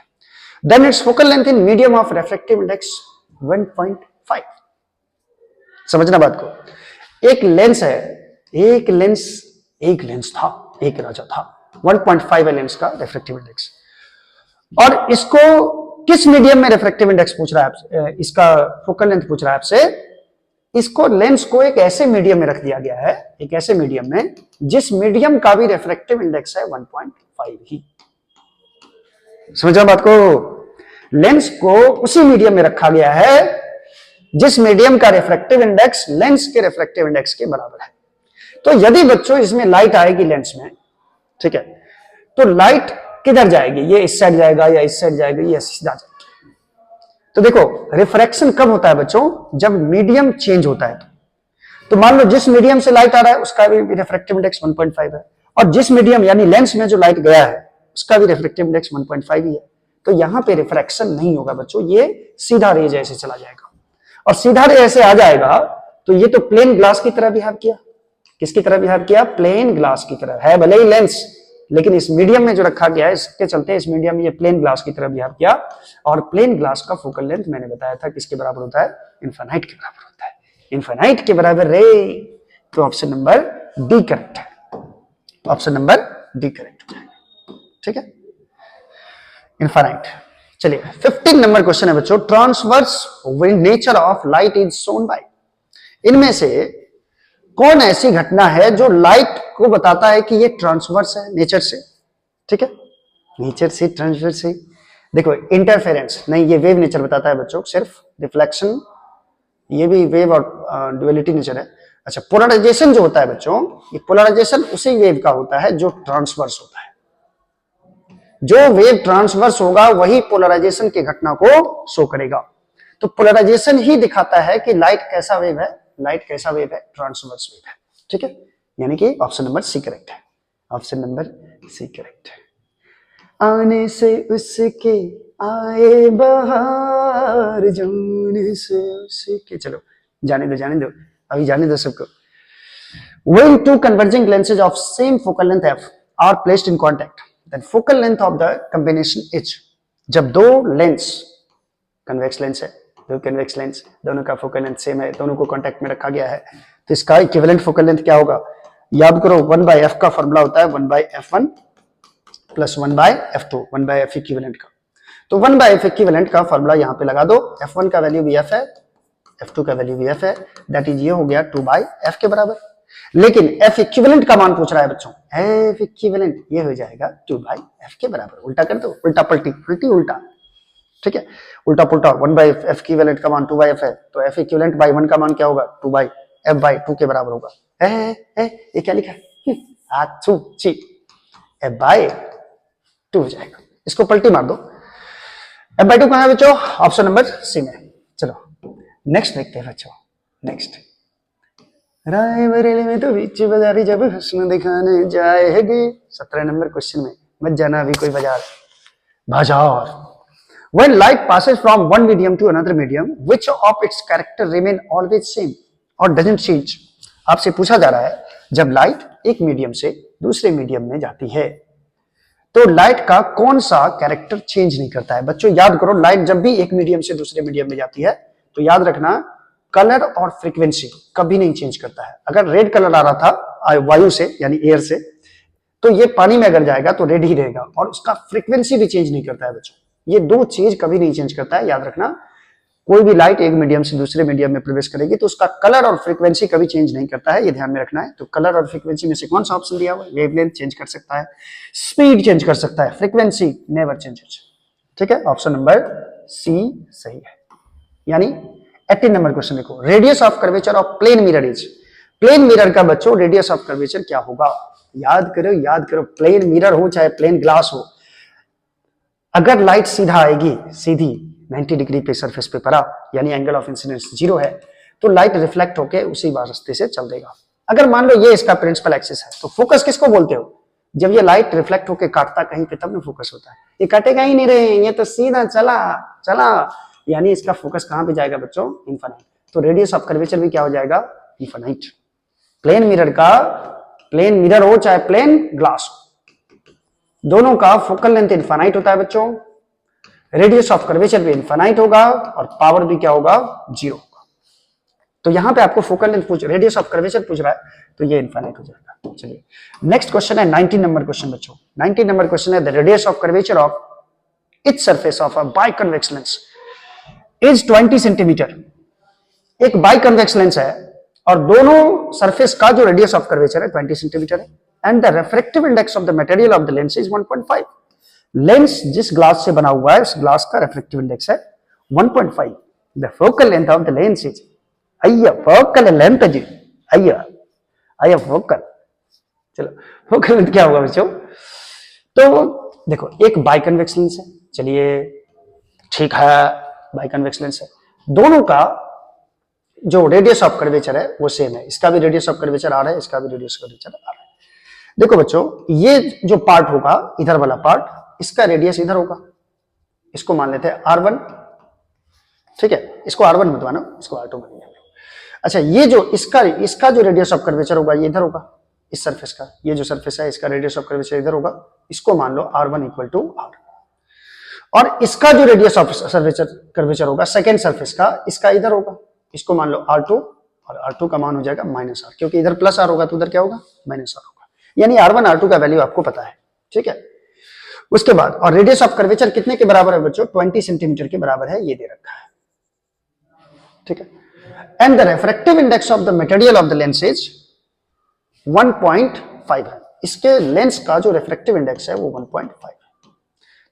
then its focal length in medium of refractive index 1.5। समझना बात को, एक लेंस है, एक लेंस था, एक राजा था, 1.5 है लेंस का रिफ्रैक्टिव इंडेक्स। और इसको किस मीडियम में रिफ्रैक्टिव इंडेक्स पूछ रहा है आपसे, इसका फोकल लेंथ पूछ रहा है आपसे। इसको लेंस को एक ऐसे मीडियम में रख दिया गया है, एक ऐसे मीडियम में जिस मीडियम का भी रिफ्रैक्टिव इंडेक्स है 1.5 ही। समझा बात को? लेंस को उसी मीडियम में रखा गया है जिस मीडियम का रिफ्रैक्टिव इंडेक्स लेंस के रिफ्रैक्टिव इंडेक्स के बराबर है। तो यदि बच्चों इसमें लाइट आएगी लेंस में, ठीक है, तो लाइट किधर जाएगी? ये इस साइड जाएगा या इस साइड जाएगा, ये सीधा जाएगा। तो देखो रिफ्रैक्शन कब होता है बच्चों? जब मीडियम चेंज होता है। तो मान लो जिस मीडियम से लाइट आ रहा है उसका भी रिफ्रैक्टिव इंडेक्स 1.5 है, और जिस मीडियम यानी लेंस में जो लाइट गया है उसका भी रिफ्रैक्टिव इंडेक्स 1.5 ही है। तो यहां पे रिफ्रैक्शन नहीं होगा बच्चों, ये सीधा रे जैसे चला जाएगा। और सीधा रे ऐसे आ जाएगा तो ये तो प्लेन ग्लास की तरह बिहेव किया। किसकी तरह बिहेव किया? प्लेन ग्लास की तरह है, भले ही लेंस, लेकिन इस मीडियम में जो रखा गया है इसके चलते इस मीडियम में ये प्लेन ग्लास की तरह बिहेव किया। और प्लेन ग्लास का फोकल लेंथ मैंने बताया था किसके बराबर होता है? इनफाइनाइट के बराबर होता है। इनफाइनाइट के बराबर रे। तो ऑप्शन नंबर डी करेक्ट है। ऑप्शन नंबर डी करेक्ट हो जाएगा, ठीक है, इनफाइनाइट। चलिए 15 नंबर क्वेश्चन है बच्चों, transverse nature of light is shown by. इनमें से कौन ऐसी घटना है जो लाइट को बताता है कि ये ट्रांसवर्स है नेचर से? ठीक है, नेचर से ट्रांसवर्स से। देखो इंटरफेरेंस नहीं, ये वेव नेचर बताता है बच्चों, सिर्फ रिफ्लेक्शन, ये भी वेव और ड्यूअलिटी नेचर है। अच्छा, पोलराइजेशन जो होता है बच्चों, ये पोलराइजेशन उसी वेव का होता है जो ट्रांसवर्स होता है। जो वेव ट्रांसवर्स होगा वही पोलराइजेशन की घटना को शो करेगा। तो पोलराइजेशन ही दिखाता है कि लाइट कैसा वेव है, लाइट कैसा वेव है, ट्रांसवर्स वेव है, ठीक है। यानी कि ऑप्शन नंबर सी करेक्ट है। ऑप्शन नंबर सी करेक्ट है। आने से उसके आए बहार, जाने से उसके, चलो जाने दो अभी जाने दो सबको। When two converging lenses of same focal length f are placed in contact, then focal length of the combination h। जब दो लेंस, कन्वेक्स लेंस है, दो कन्वेक्स लेंस, दोनों का फोकल लेंथ सेम है, दोनों को कांटेक्ट में रखा गया है, तो इसका इक्विवेलेंट फोकल लेंथ क्या होगा? याद करो 1/f का फॉर्मूला होता है 1/f1 plus 1/f2, 1/f equivalent का। तो 1/f इक्विवेलेंट का फॉर्मूला यहां पे लगा दो। f1 का वैल्यू भी f है, f2 का वैल्यू भी f है, दैट इज ये हो गया 2/f के बराबर। लेकिन f इक्विवेलेंट का मान पूछ रहा है बच्चों, f इक्विवेलेंट ये हो जाएगा 2/f के बराबर। उल्टा कर दो, उल्टा पलटी, उल्टी उल्टा, ठीक है, उल्टा पुल्टा। 1/f इक्विवेलेंट का मान 2/f है, तो f इक्विवेलेंट बाय 1 का मान क्या होगा? 2/f/2 के बराबर होगा। ये क्या लिखा है? f/2 हो जाएगा। इसको पलटी मार दो, f/2 कहां है बच्चों? ऑप्शन नंबर सी में। चलो नेक्स्ट देखते हैं बच्चों। नेक्स्ट, रायबरेली में तो बीच बाजारी जब हुस्न दिखाने जाएगी। 17 नंबर क्वेश्चन में, मत जाना अभी कोई बाजार। When light passes from one medium to another medium, which of its character remain always same or doesn't change? आपसे पूछा जा रहा है जब लाइट एक मीडियम से दूसरे मीडियम में जाती है तो लाइट का कौन सा कैरेक्टर चेंज नहीं करता है। बच्चों याद करो, लाइट जब भी एक मीडियम से दूसरे मीडियम में जाती है तो याद रखना कलर और फ्रीक्वेंसी कभी नहीं चेंज करता है। अगर रेड कलर आ रहा था वायु से यानी एयर से, तो ये पानी में अगर जाएगा तो रेड ही रहेगा, और उसका फ्रीक्वेंसी भी चेंज नहीं करता है बच्चों। ये दो चीज कभी नहीं चेंज करता है, याद रखना। कोई भी लाइट एक मीडियम से दूसरे मीडियम में प्रवेश करेगी तो उसका कलर और फ्रीक्वेंसी कभी चेंज नहीं करता है, ये ध्यान में रखना है। तो कलर और फ्रीक्वेंसी में से कौन सा ऑप्शन दिया हुआ है? वेवलेंथ चेंज कर सकता है, स्पीड चेंज कर सकता है, फ्रीक्वेंसी नेवर चेंजेस, ठीक है। ऑप्शन नंबर सी सही है। यानी 18 नंबर क्वेश्चन देखो, radius of curvature of plane mirror is. Plane mirror का बच्चों रेडियस ऑफ कर्वेचर क्या होगा? याद करो, प्लेन मिरर हो चाहे प्लेन ग्लास हो, अगर लाइट सीधा आएगी, सीधी 90 डिग्री पे सरफेस पे पड़ा, यानी एंगल ऑफ इंसिडेंस 0 है, तो लाइट रिफ्लेक्ट होके उसी रास्ते से चल देगा। अगर मान लो ये इसका प्रिंसिपल एक्सिस है, तो फोकस किसको बोलते हो? जब ये लाइट रिफ्लेक्ट होके काटता कहीं पे तब ना फोकस होता है। ये काटेगा ही नहीं रहे, ये तो सीधा चला, यानी इसका फोकस कहां पे जाएगा बच्चों? इनफाइनाइट। तो रेडियस ऑफ कर्वेचर भी क्या हो जाएगा? इनफाइनाइट। प्लेन मिरर का, प्लेन मिरर हो चाहे प्लेन ग्लास हो, दोनों का फोकल लेंथ इनफाइनाइट होता है बच्चों, रेडियस ऑफ कर्वेचर भी इनफाइनाइट होगा और पावर भी क्या होगा? 0 होगा। तो यहां पे आपको फोकल लेंथ पूछ, रेडियस ऑफ कर्वेचर पूछ रहा है, तो ये इनफाइनाइट हो जाएगा। चलिए नेक्स्ट क्वेश्चन है 19 नंबर क्वेश्चन बच्चों। 19 नंबर क्वेश्चन है the radius of curvature of Its surface of a biconvex lens is 20 centimetre. एक बाइकन्वेक्स लेंस है और दोनों सरफेस का जो रेडियस ऑफ कर्वेचर है 20 सेंटीमीटर है, and the refractive index of the material of the lens is 1.5। Lens जिस glass से बना हुआ है उस ग्लास का रिफ्रैक्टिव इंडेक्स है 1.5। The focal length of the lens is, अय्या फोकल लेंथ जी, अय्या फोकल, चलो फोकल लेंथ क्या होगा बच्चों? तो देखो एक बाइकन्वेक्स लेंस है, चलिए ठीक है बाइकन्वेक्स लेंस है, दोनों का जो रेडियस ऑफ कर्वेचर है वो सेम है। इसका भी रेडियस ऑफ कर्वेचर आ रहा है, इसका भी रेडियस ऑफ कर्वेचर आ रहा है। देखो बच्चों ये जो पार्ट होगा इधर वाला पार्ट, इसका रेडियस इधर होगा, इसको मान लेते हैं R1, ठीक है, इसको R1 मत मानो, इसको R2 मान लेते हैं। अच्छा ये जो इसका जो रेडियस ऑफ कर्वेचर होगा ये इधर होगा, इस सरफेस का, ये जो सरफेस है इसका रेडियस ऑफ कर्वेचर इधर होगा, इसको मान लो R1 इक्वल टू R। और इसका जो रेडियस ऑफ कर्वेचर होगा सेकेंड सरफेस का, इसका इधर होगा, इसको मान लो R2, और R2 का मान हो जाएगा -R, क्योंकि इधर +R होगा तो उधर क्या होगा -R होगा। यानी R1 R2 का वैल्यू आपको पता है, ठीक है। उसके बाद और रेडियस ऑफ कर्वेचर कितने के बराबर है बच्चों? 20 सेंटीमीटर के बराबर है, ये दे रखा है, ठीक है। And the refractive index of the material of the lens is 1.5 है। इसके लेंस का जो रिफ्रैक्टिव इंडेक्स है वो 1.5 है।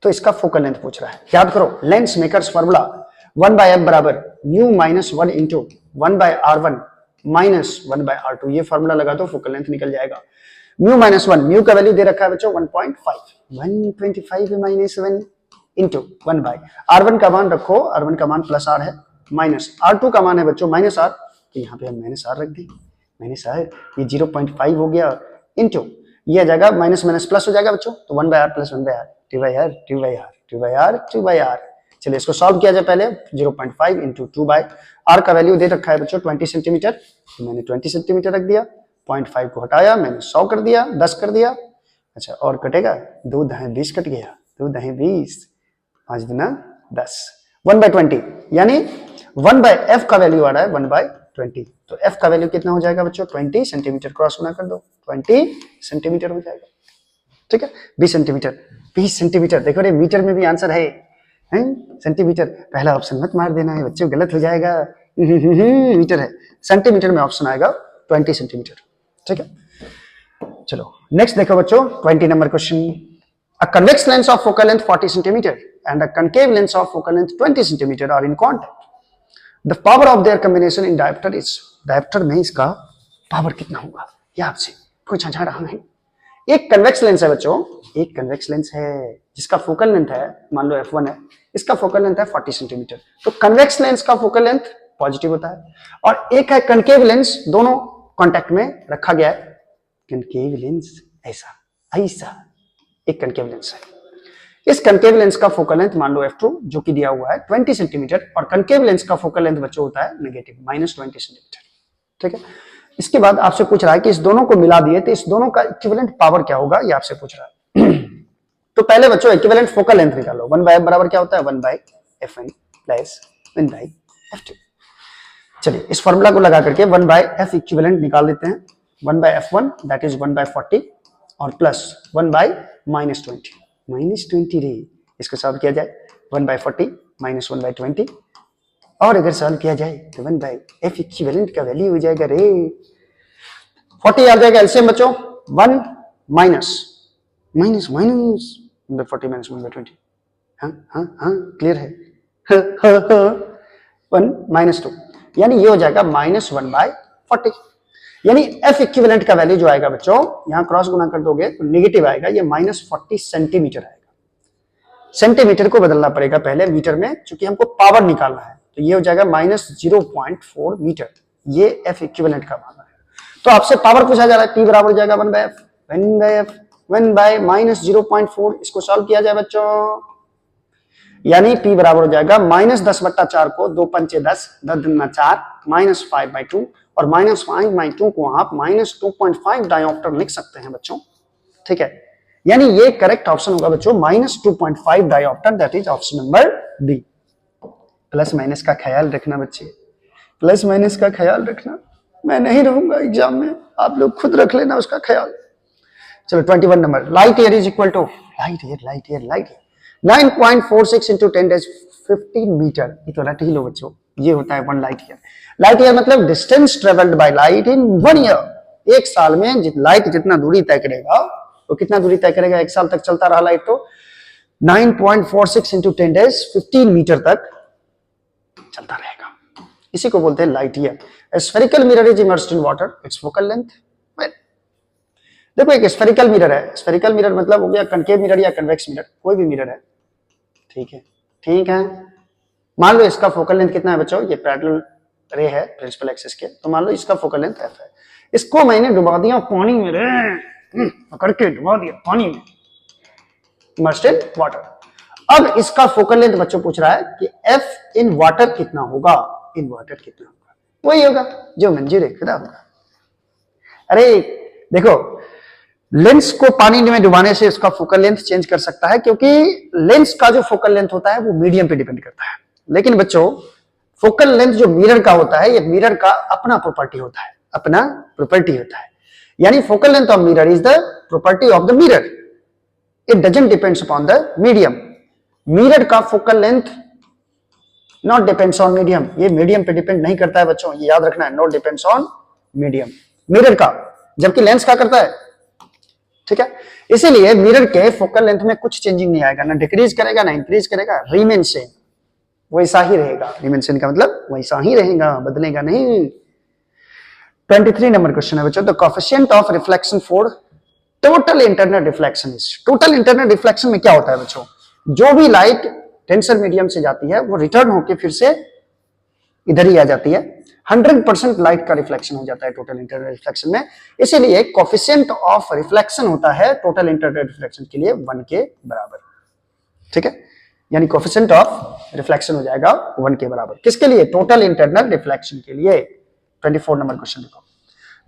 तो इसका फोकल लेंथ पूछ रहा है। याद करो लेंस मेकर्स फार्मूला 1/f बराबर mu minus 1 into 1/r1 minus 1/r2, ये फार्मूला लगा दो फोकल लेंथ निकल जाएगा। म्यू माइनस 1, म्यू का वैल्यू दे रखा है बच्चों 1.5, 125 माइनस 1 इंटू 1/r1 का मान रखो, r1 का मान +r है, माइनस r2 का मान है बच्चों -r, तो यहाँ पे हम -r रख दें, -r, ये 0.5 हो गया इंटू ये आ जाएगा माइनस माइनस प्लस हो जाएगा बच्चों, तो 1/r plus 1/r, 2/r 2/r 2/r 2/r। चलिए इसको सॉल्व किया जाए पहले। 0.5 इंटू 2/r का वैल्यू दे रखा है बच्चों 20 सेंटीमीटर, तो मैंने 20 सेंटीमीटर रख दिया, 0.5 को हटाया मैंने 100 कर दिया, 10 कर दिया। अच्छा और कटेगा, 2 दहें 20 कट गया, 2 दहें 20, 5 दूना 10, 1/20, यानी 1/f का वैल्यू आ रहा है 1/20, तो f का वैल्यू कितना हो जाएगा बच्चों? 20 सेंटीमीटर, क्रॉस गुना कर दो, 20 सेंटीमीटर हो जाएगा, ठीक है। 20 सेंटीमीटर, 20 सेंटीमीटर, देखो रे मीटर में भी आंसर है, सेंटीमीटर, पहला ऑप्शन मत मार देना है बच्चों, गलत हो जाएगा, मीटर है, सेंटीमीटर में ऑप्शन आएगा 20 सेंटीमीटर, ठीक है। चलो नेक्स्ट देखो बच्चों 20 number question. A convex lens of focal length 40 centimetre and a concave lens of focal length 20 centimetre are in contact. The power of their combination in dioptre is, dioptre में इसका power कितना होगा ये आपसे पूछा जा रहा है। एक कन्वेक्स लेंस है बच्चों, एक कन्वेक्स लेंस है जिसका फोकल लेंथ है मान लो f1 है, इसका फोकल लेंथ है 40 सेंटीमीटर, तो कन्वेक्स लेंस का फोकल लेंथ पॉजिटिव होता है। और एक है कनकेव लेंस, दोनों कांटेक्ट में रखा गया है, कनकेव लेंस ऐसा ऐसा एक कनकेव लेंस है। इस कनकेव लेंस का फोकल लेंथ मान लो f2 जो कि दिया हुआ है 20 सेंटीमीटर, और कनकेव लेंस का फोकल लेंथ बच्चों होता है नेगेटिव -20 सेंटीमीटर, ठीक है। इसके बाद आपसे पूछ रहा है कि इस दोनों को मिला दिए तो इस दोनों का इक्विवेलेंट पावर क्या होगा, ये आपसे पूछ रहा है। तो पहले बच्चों इक्विवेलेंट फोकल लेंथ निकालो, 1/f बराबर क्या होता है 1/fn प्लस 1/f2। चलिए इस फॉर्मूला को लगा करके 1/f इक्विवेलेंट निकाल लेते हैं, 1/f1 दैट इज 1/40 और प्लस 1/-20 -20 रे, इसको सॉल्व किया जाए 1/40 माइनस 1/20, और अगर सॉल्व किया जाए तो 1/f इक्विवेलेंट का वैल्यू हो जाएगा रे 40 आ जाएगा एलसीएम बच्चों, 1 माइनस माइनस माइनस 1/40 माइनस 1/20, हाँ क्लियर है, 1 - 2, यानी ये हो जाएगा -1/40, यानी f इक्विवेलेंट का वैल्यू जो आएगा बच्चों यहां क्रॉस गुना कर दोगे तो नेगेटिव आएगा, ये -40 सेंटीमीटर आएगा। सेंटीमीटर को बदलना पड़ेगा पहले मीटर में, क्योंकि हमको पावर निकालना है, तो ये हो जाएगा -0.4 मीटर, ये f इक्विवेलेंट का मान है। तो आपसे पावर पूछा जा रहा है, p बराबर हो जाएगा 1/f, 1/-0.4, इसको सॉल्व किया जाए बच्चों, यानी p बराबर हो जाएगा -10/4 को 2 पंचे 10, 10 दूना 4, -5/2, और -5/2 को आप -2.5 डायोप्टर लिख सकते हैं बच्चों, ठीक है। यानी ये करेक्ट ऑप्शन होगा बच्चों -2.5 dioptre, that is option number B. Plus minus का ख्याल रखना बच्चे, प्लस माइनस का ख्याल रखना, मैं नहीं रहूंगा एग्जाम में, आप लोग खुद रख लेना उसका ख्याल। चलो 21 number, light year is equal to, light year 9.46 into 10⁻15 metre, ये तो रट ही लो बच्चों, ये होता है 1 लाइट ईयर। लाइट ईयर मतलब distance travelled by light in 1 year. एक साल में लाइट जितना दूरी तय करेगा, तो कितना दूरी तय करेगा, एक साल तक चलता रहा लाइट तो 9.46 इंटू 10⁻15 मीटर तक चलता रहेगा। इसी को बोलते हैं light year. Spherical mirror is immersed in water, it's focal length. देखो एक स्फेरिकल मिरर है, स्फेरिकल मिरर मतलब हो गया कनकेव मिरर या कन्वेक्स मिरर, कोई भी मिरर है, ठीक है, ठीक है। मान लो इसका फोकल लेंथ कितना है बच्चों, ये पैरेलल रे है प्रिंसिपल एक्सिस के, तो मान लो इसका फोकल लेंथ f है। इसको मैंने डुबा दिया पानी में रे, पकड़ के डुबा दिया पानी में, इमर्स्ड इन वाटर। अब इसका फोकल लेंथ बच्चों पूछ रहा है कि f इन वाटर कितना होगा, इन वाटर कितना होगा, वही होगा जो मंजूर खुदा होगा। अरे देखो लेंस को पानी में डुबाने से उसका फोकल लेंथ चेंज कर सकता है, क्योंकि लेंस का जो फोकल लेंथ होता है वो मीडियम पे डिपेंड करता है। लेकिन बच्चों फोकल लेंथ जो मिरर का होता है, ये मिरर का अपना प्रॉपर्टी होता है, अपना प्रॉपर्टी होता है। यानी focal length of mirror is the property of the mirror, it doesn't depends upon the medium. Mirror का focal length not depends on medium, ये मीडियम पे डिपेंड नहीं करता है बच्चों, ये याद रखना है, not depends on medium mirror का, जबकि लेंस का करता है, ठीक है। इसीलिए मिरर के फोकल लेंथ में कुछ चेंजिंग नहीं आएगा, ना डिक्रीज करेगा ना इंक्रीज करेगा, रिमेन सेम, वैसा ही रहेगा। रिमेन सेम का मतलब वैसा ही रहेगा, बदलेगा नहीं। 23 नंबर क्वेश्चन है बच्चों, the coefficient of reflection for total internal reflection is. Total internal reflection में क्या होता है बच्चों, जो भी लाइट टेंसर मीडियम से जाती है वो रिटर्न होकर फिर से इधर ही आ जाती है। 100% लाइट का रिफ्लेक्शन हो जाता है टोटल इंटरनल रिफ्लेक्शन में, इसीलिए कोएफिशिएंट ऑफ रिफ्लेक्शन होता है टोटल इंटरनल रिफ्लेक्शन के लिए 1 के बराबर, ठीक है। यानी कोएफिशिएंट ऑफ रिफ्लेक्शन हो जाएगा 1 के बराबर, किसके लिए, टोटल इंटरनल रिफ्लेक्शन के लिए। 24 नंबर क्वेश्चन देखो,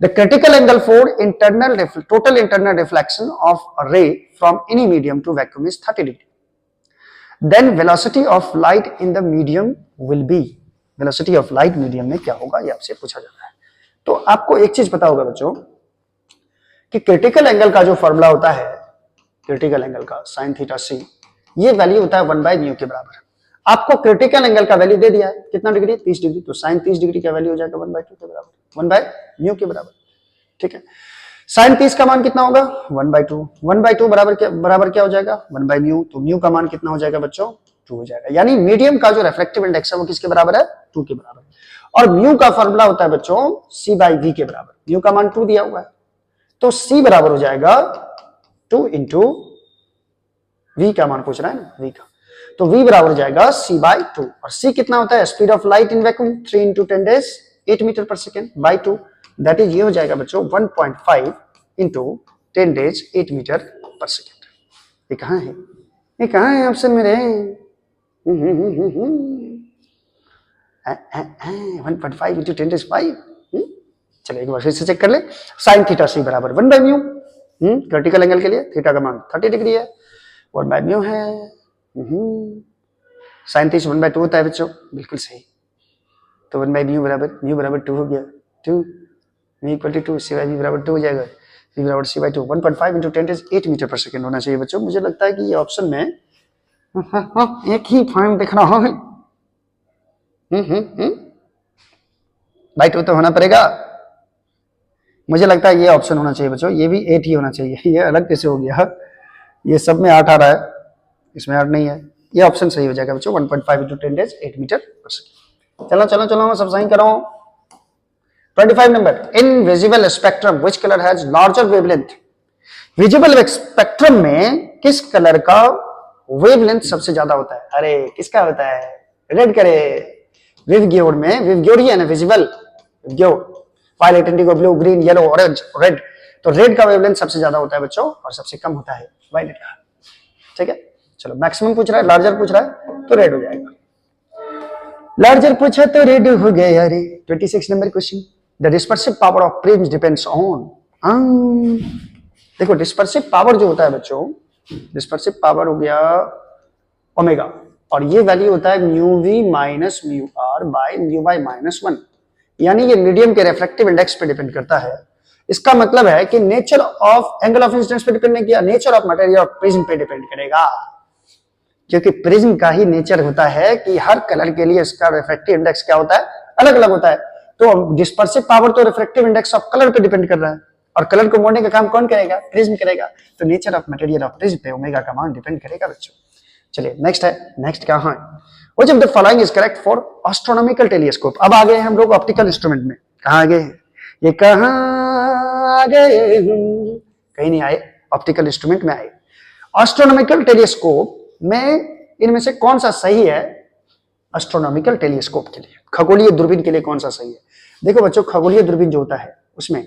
the critical angle for internal total internal reflection of a ray from any medium to vacuum is 30 degree, then velocity of light in the medium will be. Velocity of light medium में क्या होगा, ये आपसे पूछा जाता है। तो आपको एक चीज पता होगा बच्चों कि क्रिटिकल एंगल का जो फॉर्मूला होता है, क्रिटिकल एंगल का sin थीटा c, ये वैल्यू होता है 1/μ के बराबर। आपको क्रिटिकल एंगल का वैल्यू दे दिया है कितना डिग्री, 30 डिग्री, तो sin 30 डिग्री का वैल्यू हो जाएगा 1/2 के बराबर, 1/μ के बराबर, ठीक है। sin 30 का मान कितना होगा 1/2, 1/2 बराबर क्या हो जाएगा 1/μ, तो म्यू का मान कितना हो जाएगा बच्चों 2 हो जाएगा। यानी मीडियम का जो रिफ्लेक्टिव इंडेक्स है वो किसके बराबर है, 2 के बराबर। और म्यू का फॉर्मूला होता है बच्चों c/v के बराबर, म्यू का मान 2 दिया हुआ है, तो c बराबर हो जाएगा 2 इंटू v का मान पूछ रहा है ना, v का, तो v बराबर हो जाएगा c/2। और c कितना होता है, speed of light in vacuum 3 into 10⁸ metre per second by 2, that is ये हो जाएगा बच्चों 1.5 इंटू 10⁸ मीटर पर सेकेंड। ये कहाँ है, ये कहाँ है ऑप्शन में रे, 1.5 इंटू 10⁵। चलिए एक बार फिर से चेक कर ले, sin थीटा c बराबर 1/μ, क्रिटिकल एंगल के लिए थीटा का मान 30 डिग्री है, 1/μ है, sin 30 1/2 होता है बच्चों, बिल्कुल सही। तो 1/μ बराबर म्यू बराबर 2 हो गया, 2 म्यू इक्वल टू 2, c/v बराबर 2 हो जाएगा, v बराबर c/2, 1.5 into 10⁸ metre per second होना चाहिए बच्चों। मुझे लगता है कि ये ऑप्शन में एक ही फॉर्म दिख रहा है, बाई 2 तो होना पड़ेगा, मुझे लगता है ये ऑप्शन होना चाहिए बच्चों, ये भी 8 ही होना चाहिए, ये अलग कैसे हो गया, ये सब में 8 आ रहा है, इसमें 8 नहीं है, ये ऑप्शन सही हो जाएगा बच्चों 1.5 इंटू 10⁸ मीटर पर सेकेंड। चलो चलो चलो सब साइन करो। 25 number, in visible spectrum which colour has larger wavelength. Visible spectrum में किस कलर का वेवलेंथ सबसे ज्यादा होता है, अरे किसका होता है, रेड करे, विवग्योर में, विवग्योर ही है ना विजिबल, विवग्योर, violet, indigo, blue, green, yellow, orange, red, तो रेड का वेवलेंथ सबसे ज्यादा होता है बच्चों और सबसे कम होता है वायलेट का, ठीक है। चलो मैक्सिमम पूछ रहा है, लार्जर पूछ रहा है तो रेड हो जाएगा, लार्जर पूछा तो रेड हो गया रे। 26 number question, the dispersive power of prism depends on. देखो डिस्पर्सिव पावर जो होता है बच्चों, डिस्पर्सिव पावर हो गया ओमेगा, और ये वैल्यू होता है mu we minus mu R by mu Y minus 1, यानी ये मीडियम के रिफ्लेक्टिव इंडेक्स पे डिपेंड करता है। इसका मतलब है कि nature of angle of incidence पे डिपेंड नहीं किया, nature of material of prism पे डिपेंड करेगा। क्योंकि प्रिज्म का ही नेचर होता है कि हर कलर के लिए इसका रिफ्रैक्टिव इंडेक्स क्या होता है, अलग अलग होता है। तो डिस्पर्सिव पावर तो रिफ्रैक्टिव इंडेक्स ऑफ कलर पे डिपेंड कर रहा है, और कलर को मोड़ने का काम कौन करेगा, प्रिज्म करेगा। तो nature of material of prism पे ओमेगा का मान डिपेंड करेगा बच्चों। चलिए नेक्स्ट है, नेक्स्ट कहां है, which of the following is correct for astronomical telescope. अब आ गए हम लोग ऑप्टिकल इंस्ट्रूमेंट में। कहां आ गए, ये कहां आ गए हम, कहीं नहीं आए, ऑप्टिकल इंस्ट्रूमेंट में आए। एस्ट्रोनॉमिकल टेलीस्कोप में इनमें से कौन सा सही है एस्ट्रोनॉमिकल टेलीस्कोप के लिए, खगोलीय दूरबीन के लिए कौन सा सही है। देखो बच्चों, खगोलीय दूरबीन जो होता है उसमें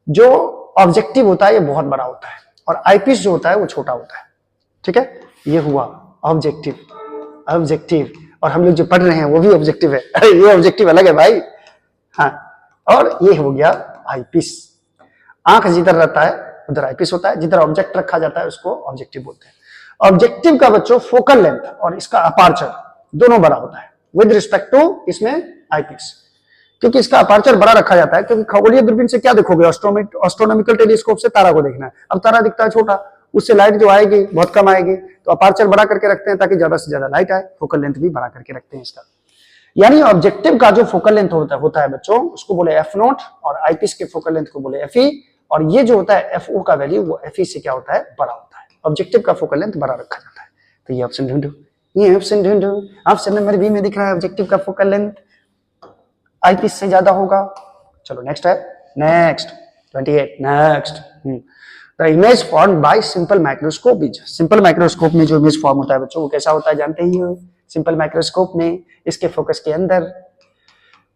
जो ऑब्जेक्टिव होता है ये बहुत बड़ा होता है, और आईपीस जो होता है वो छोटा होता है। ठीक है, ये हुआ ऑब्जेक्टिव, ऑब्जेक्टिव, और हम लोग जो पढ़ रहे हैं वो भी ऑब्जेक्टिव है। अरे ये ऑब्जेक्टिव अलग है भाई। हाँ, और ये हो गया आईपीस। आंख जिधर रहता है उधर आईपीस होता है, जिधर ऑब्जेक्ट रखा जाता है उसको ऑब्जेक्टिव बोलते हैं। ऑब्जेक्टिव का बच्चों फोकल लेंथ और इसका अपार्चर दोनों बड़ा होता है विद रिस्पेक्ट टू इसमें आईपीस, क्योंकि इसका अपार्चर बड़ा रखा जाता है। क्योंकि खगोलीय दूरबीन से क्या देखोगे, एस्ट्रोनॉमिकल टेलीस्कोप से तारा को देखना है। अब तारा दिखता है छोटा, उससे लाइट जो आएगी बहुत कम आएगी, तो अपार्चर बड़ा करके रखते हैं ताकि ज्यादा से ज्यादा लाइट आए। फोकल लेंथ भी बड़ा करके रखते हैं इसका। यानी ऑब्जेक्टिव का जो फोकल लेंथ होता है बच्चों, उसको बोले एफ नॉट, और आईपीस के फोकल लेंथ को बोले एफ ई, और ये जो होता है एफ ओ का वैल्यू वो एफ ई से क्या होता है, बड़ा होता है। ऑब्जेक्टिव का फोकल लेंथ बड़ा रखा जाता है। तो ये ऑप्शन ढूंढो, ये ऑप्शन ढूंढो। ऑप्शन नंबर बी में दिख रहा है ऑब्जेक्टिव का फोकल लेंथ आईपीस से ज्यादा होगा। चलो नेक्स्ट है, next 28, next the image form by simple microscope is. Simple microscope में जो इमेज फॉर्म होता है बच्चों वो कैसा होता है जानते ही हो। सिंपल माइक्रोस्कोप में इसके फोकस के अंदर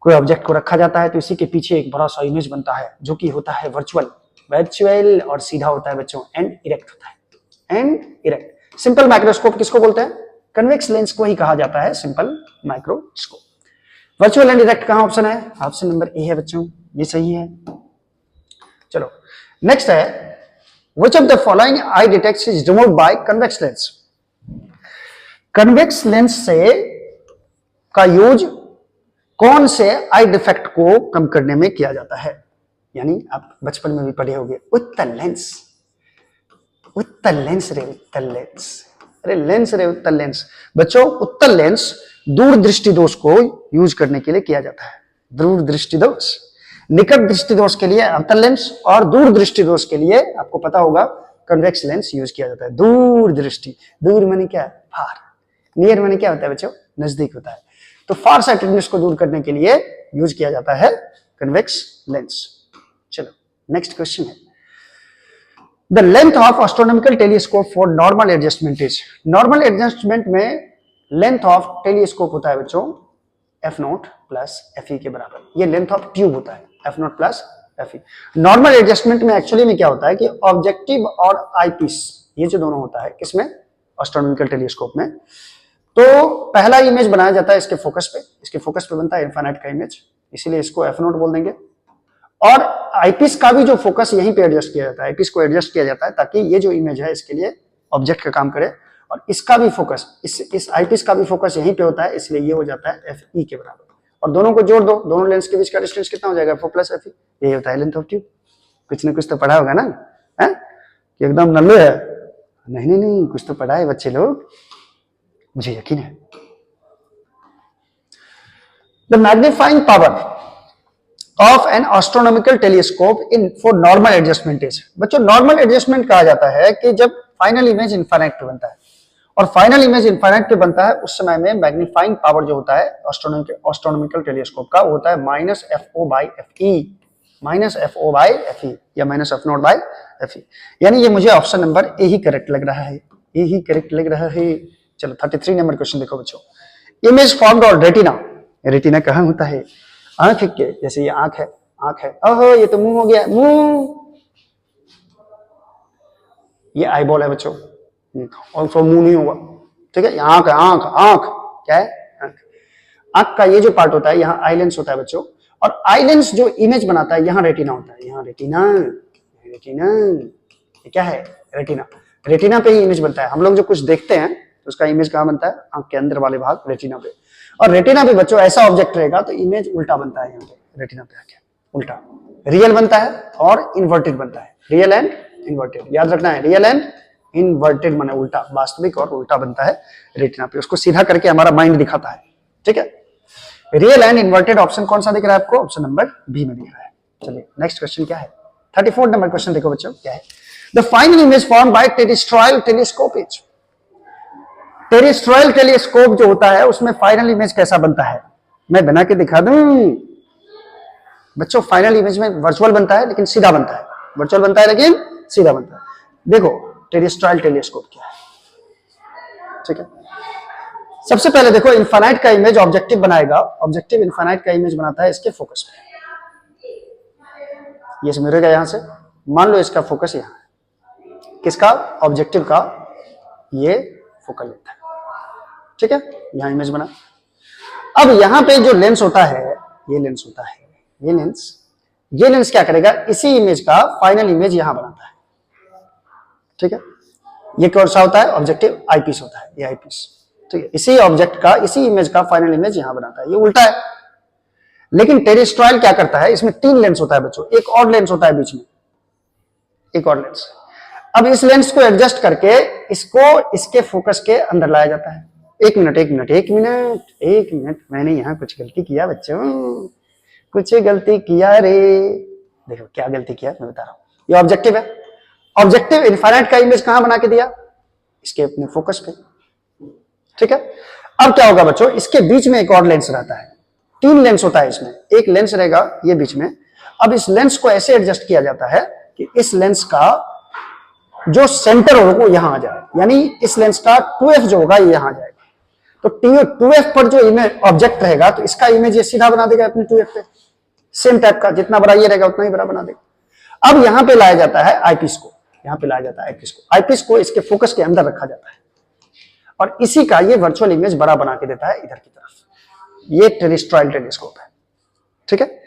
कोई ऑब्जेक्ट को रखा जाता है, तो इसी के पीछे एक बड़ा सा इमेज बनता है जो कि होता है वर्चुअल और सीधा होता है बच्चों, एंड इरेक्ट होता है, एंड इरेक्ट। सिंपल माइक्रोस्कोप किसको बोलते हैं, कन्वेक्स लेंस को ही कहा जाता है simple microscope. Virtual and erect कहां ऑप्शन है, ऑप्शन नंबर ए है बच्चों, ये सही है। चलो नेक्स्ट है, which of the following I detects is removed by convex lens. Convex lens से का यूज कौन से आई डिफेक्ट को कम करने में किया जाता है। यानी आप बचपन में भी पढ़े होंगे उत्तल लेंस, उत्तल लेंस रे उत्तल लेंस, अरे लेंस रे उत्तल लेंस। बच्चों उत्तल लेंस दूर दृष्टि दोष को यूज करने के लिए किया जाता है। दूर दृष्टि दोष, निकट दृष्टि दोष के लिए अवतल लेंस, और दूर दृष्टि दोष के लिए आपको पता होगा कन्वेक्स लेंस यूज किया जाता है। दूर दृष्टि, दूर माने क्या, फार, नियर माने क्या होता है बच्चों, नजदीक होता है। तो फार साइटेडनेस को दूर करने के लिए यूज किया जाता है कन्वेक्स लेंस। चलो नेक्स्ट क्वेश्चन है, the length of astronomical telescope for normal adjustment is. Normal adjustment में लेंथ ऑफ टेलीस्कोप होता है बच्चों एफ नॉट प्लस एफ ई के बराबर। ये लेंथ ऑफ ट्यूब होता है F not plus F E. Normal adjustment में एक्चुअली में क्या होता है कि ऑब्जेक्टिव और आईपीस ये जो दोनों होता है किसमें, एस्ट्रोनॉमिकल टेलीस्कोप में। तो पहला इमेज बनाया जाता है इसके फोकस पे, इसके फोकस पे बनता है इन्फिनिट का इमेज, इसीलिए इसको एफ नॉट बोल देंगे। और आईपीस का भी जो फोकस यहीं पे एडजस्ट किया जाता है, आईपीस को एडजस्ट किया जाता है ताकि ये जो इमेज है इसके लिए ऑब्जेक्ट का काम करे, और इसका भी फोकस, इस आईपीस का भी फोकस यहीं पे होता है, इसलिए ये हो जाता है एफ ई के बराबर। और दोनों को जोड़ दो, दोनों लेंस के बीच का डिस्टेंस कितना हो जाएगा, F O plus F E. यही होता है लेंथ ऑफ ट्यूब। कुछ ना कुछ तो पढ़ा होगा ना, है कि एकदम नल्लू है, नहीं नहीं नहीं, कुछ तो पढ़ा है बच्चे लोग, मुझे यकीन है। The magnifying power of N astronomical telescope in for normal adjustment is. बच्चों नॉर्मल एडजस्टमेंट कहा जाता है कि जब फाइनल इमेज इनफिनिट पे बनता है, और फाइनल इमेज इनफिनिट पे बनता है उस समय में मैग्नीफाइंग पावर जो होता है एस्ट्रोनॉमिकल टेलीस्कोप का होता है minus F O by F E, minus F O by F E या minus F nought by F E. यानी ये मुझे ऑप्शन नंबर ए ही करेक्ट लग रहा है, ए ही करेक्ट लग रहा है। चलो 33 नंबर क्वेश्चन देखो बच्चों, image formed on retina. Retina कहाँ होता है, आंख के, जैसे ये आंख है, आंख है, ओहो ये तो मुंह हो गया, मुंह, ये आईबॉल है बच्चों, और तो मुंह नहीं होगा, ठीक है। आंख है, आंख, आंख क्या है, आंख। आंख का ये जो पार्ट होता है यहाँ आई लेंस होता है बच्चों, और आई लेंस जो इमेज बनाता है यहाँ रेटिना होता है, यहाँ रेटिना, रेटिना ये क्या है, रेटिना। रेटिना पे ही इमेज बनता है। हम लोग जो कुछ देखते हैं तो उसका इमेज कहाँ बनता है, आंख के अंदर वाले भाग रेटिना पे। और रेटिना पे बच्चों ऐसा ऑब्जेक्ट रहेगा तो इमेज उल्टा बनता है, यहाँ पे रेटिना पे आके उल्टा रियल बनता है और इन्वर्टेड बनता है, रियल एंड इन्वर्टेड, याद रखना है, रियल एंड इनवर्टेड माने उल्टा, वास्तविक और उल्टा बनता है रेटिना पे, उसको सीधा करके हमारा माइंड दिखाता है। ठीक है, रियल एंड इन्वर्टेड ऑप्शन कौन सा दिख रहा है आपको? ऑप्शन नंबर बी में दिख रहा है। चलिए नेक्स्ट क्वेश्चन क्या है? 34 नंबर क्वेश्चन देखो बच्चों क्या है। The final image form by terrestrial telescope is, terrestrial telescope जो होता है उसमें फाइनल इमेज कैसा बनता है? मैं बना के दिखा दूं बच्चों। फाइनल इमेज में वर्चुअल बनता है लेकिन सीधा बनता है, वर्चुअल बनता है लेकिन सीधा बनता है। देखो टेरेस्ट्रियल टेलीस्कोप क्या है, ठीक है। सबसे पहले देखो इनफाइनाइट का इमेज ऑब्जेक्टिव बनाएगा, ऑब्जेक्टिव इनफाइनाइट का इमेज बनाता है इसके फोकस पे। ये मिलेगा यहां से, मान लो इसका फोकस यहां है, किसका? ऑब्जेक्टिव का, ये फोकल लेंथ है, ठीक है। यहां इमेज बना। अब यहां पे जो लेंस होता है, ये लेंस होता है, ये लेंस क्या करेगा? इसी इमेज का फाइनल इमेज यहां बनाता है, ठीक है। ये कौन सा होता है? ऑब्जेक्टिव आईपीस होता है, ये आईपीस, ठीक है। इसी ऑब्जेक्ट का, इसी इमेज का फाइनल इमेज यहां बनाता है, ये उल्टा है। लेकिन टेरेस्ट्रियल क्या करता है? इसमें 3 लेंस होता है बच्चों, एक और लेंस होता है बीच में, एक और लेंस। अब इस लेंस को एडजस्ट करके इसको इसके फोकस के अंदर लाया जाता है। एक मिनट, मैंने यहां कुछ गलती किया बच्चों, कुछ गलती किया रे। देखो क्या गलती किया मैं बता रहा हूं। ये ऑब्जेक्टिव है, ऑब्जेक्टिव इनफाइनाइट का इमेज कहां बना के दिया? इसके अपने फोकस पे, ठीक है। अब क्या होगा बच्चों? इसके बीच में एक और लेंस रहता है, 3 लेंस होता है इसमें, एक लेंस रहेगा ये बीच में। अब इस लेंस को ऐसे एडजस्ट किया जाता है कि इस लेंस का जो सेंटर होगा वो यहां आ जाए, यानी इस लेंस का 2f जो होगा ये यहां आ जाएगा। तो 2f पर जो इमेज ऑब्जेक्ट रहेगा तो इसका इमेज ये सीधा बना देगा अपने 2f पे, सेम टाइप का, जितना बड़ा ये रहेगा उतना ही बड़ा बना देगा। अब यहां पे लाया जाता है आईपीस को, यहां पे लाया जाता है आईपीस को, आईपीस को इसके फोकस के अंदर रखा जाता है और इसी का ये वर्चुअल इमेज बड़ा बना के देता है इधर की तरफ। ये टेरेस्ट्रियल टेलीस्कोप है, ठीक है।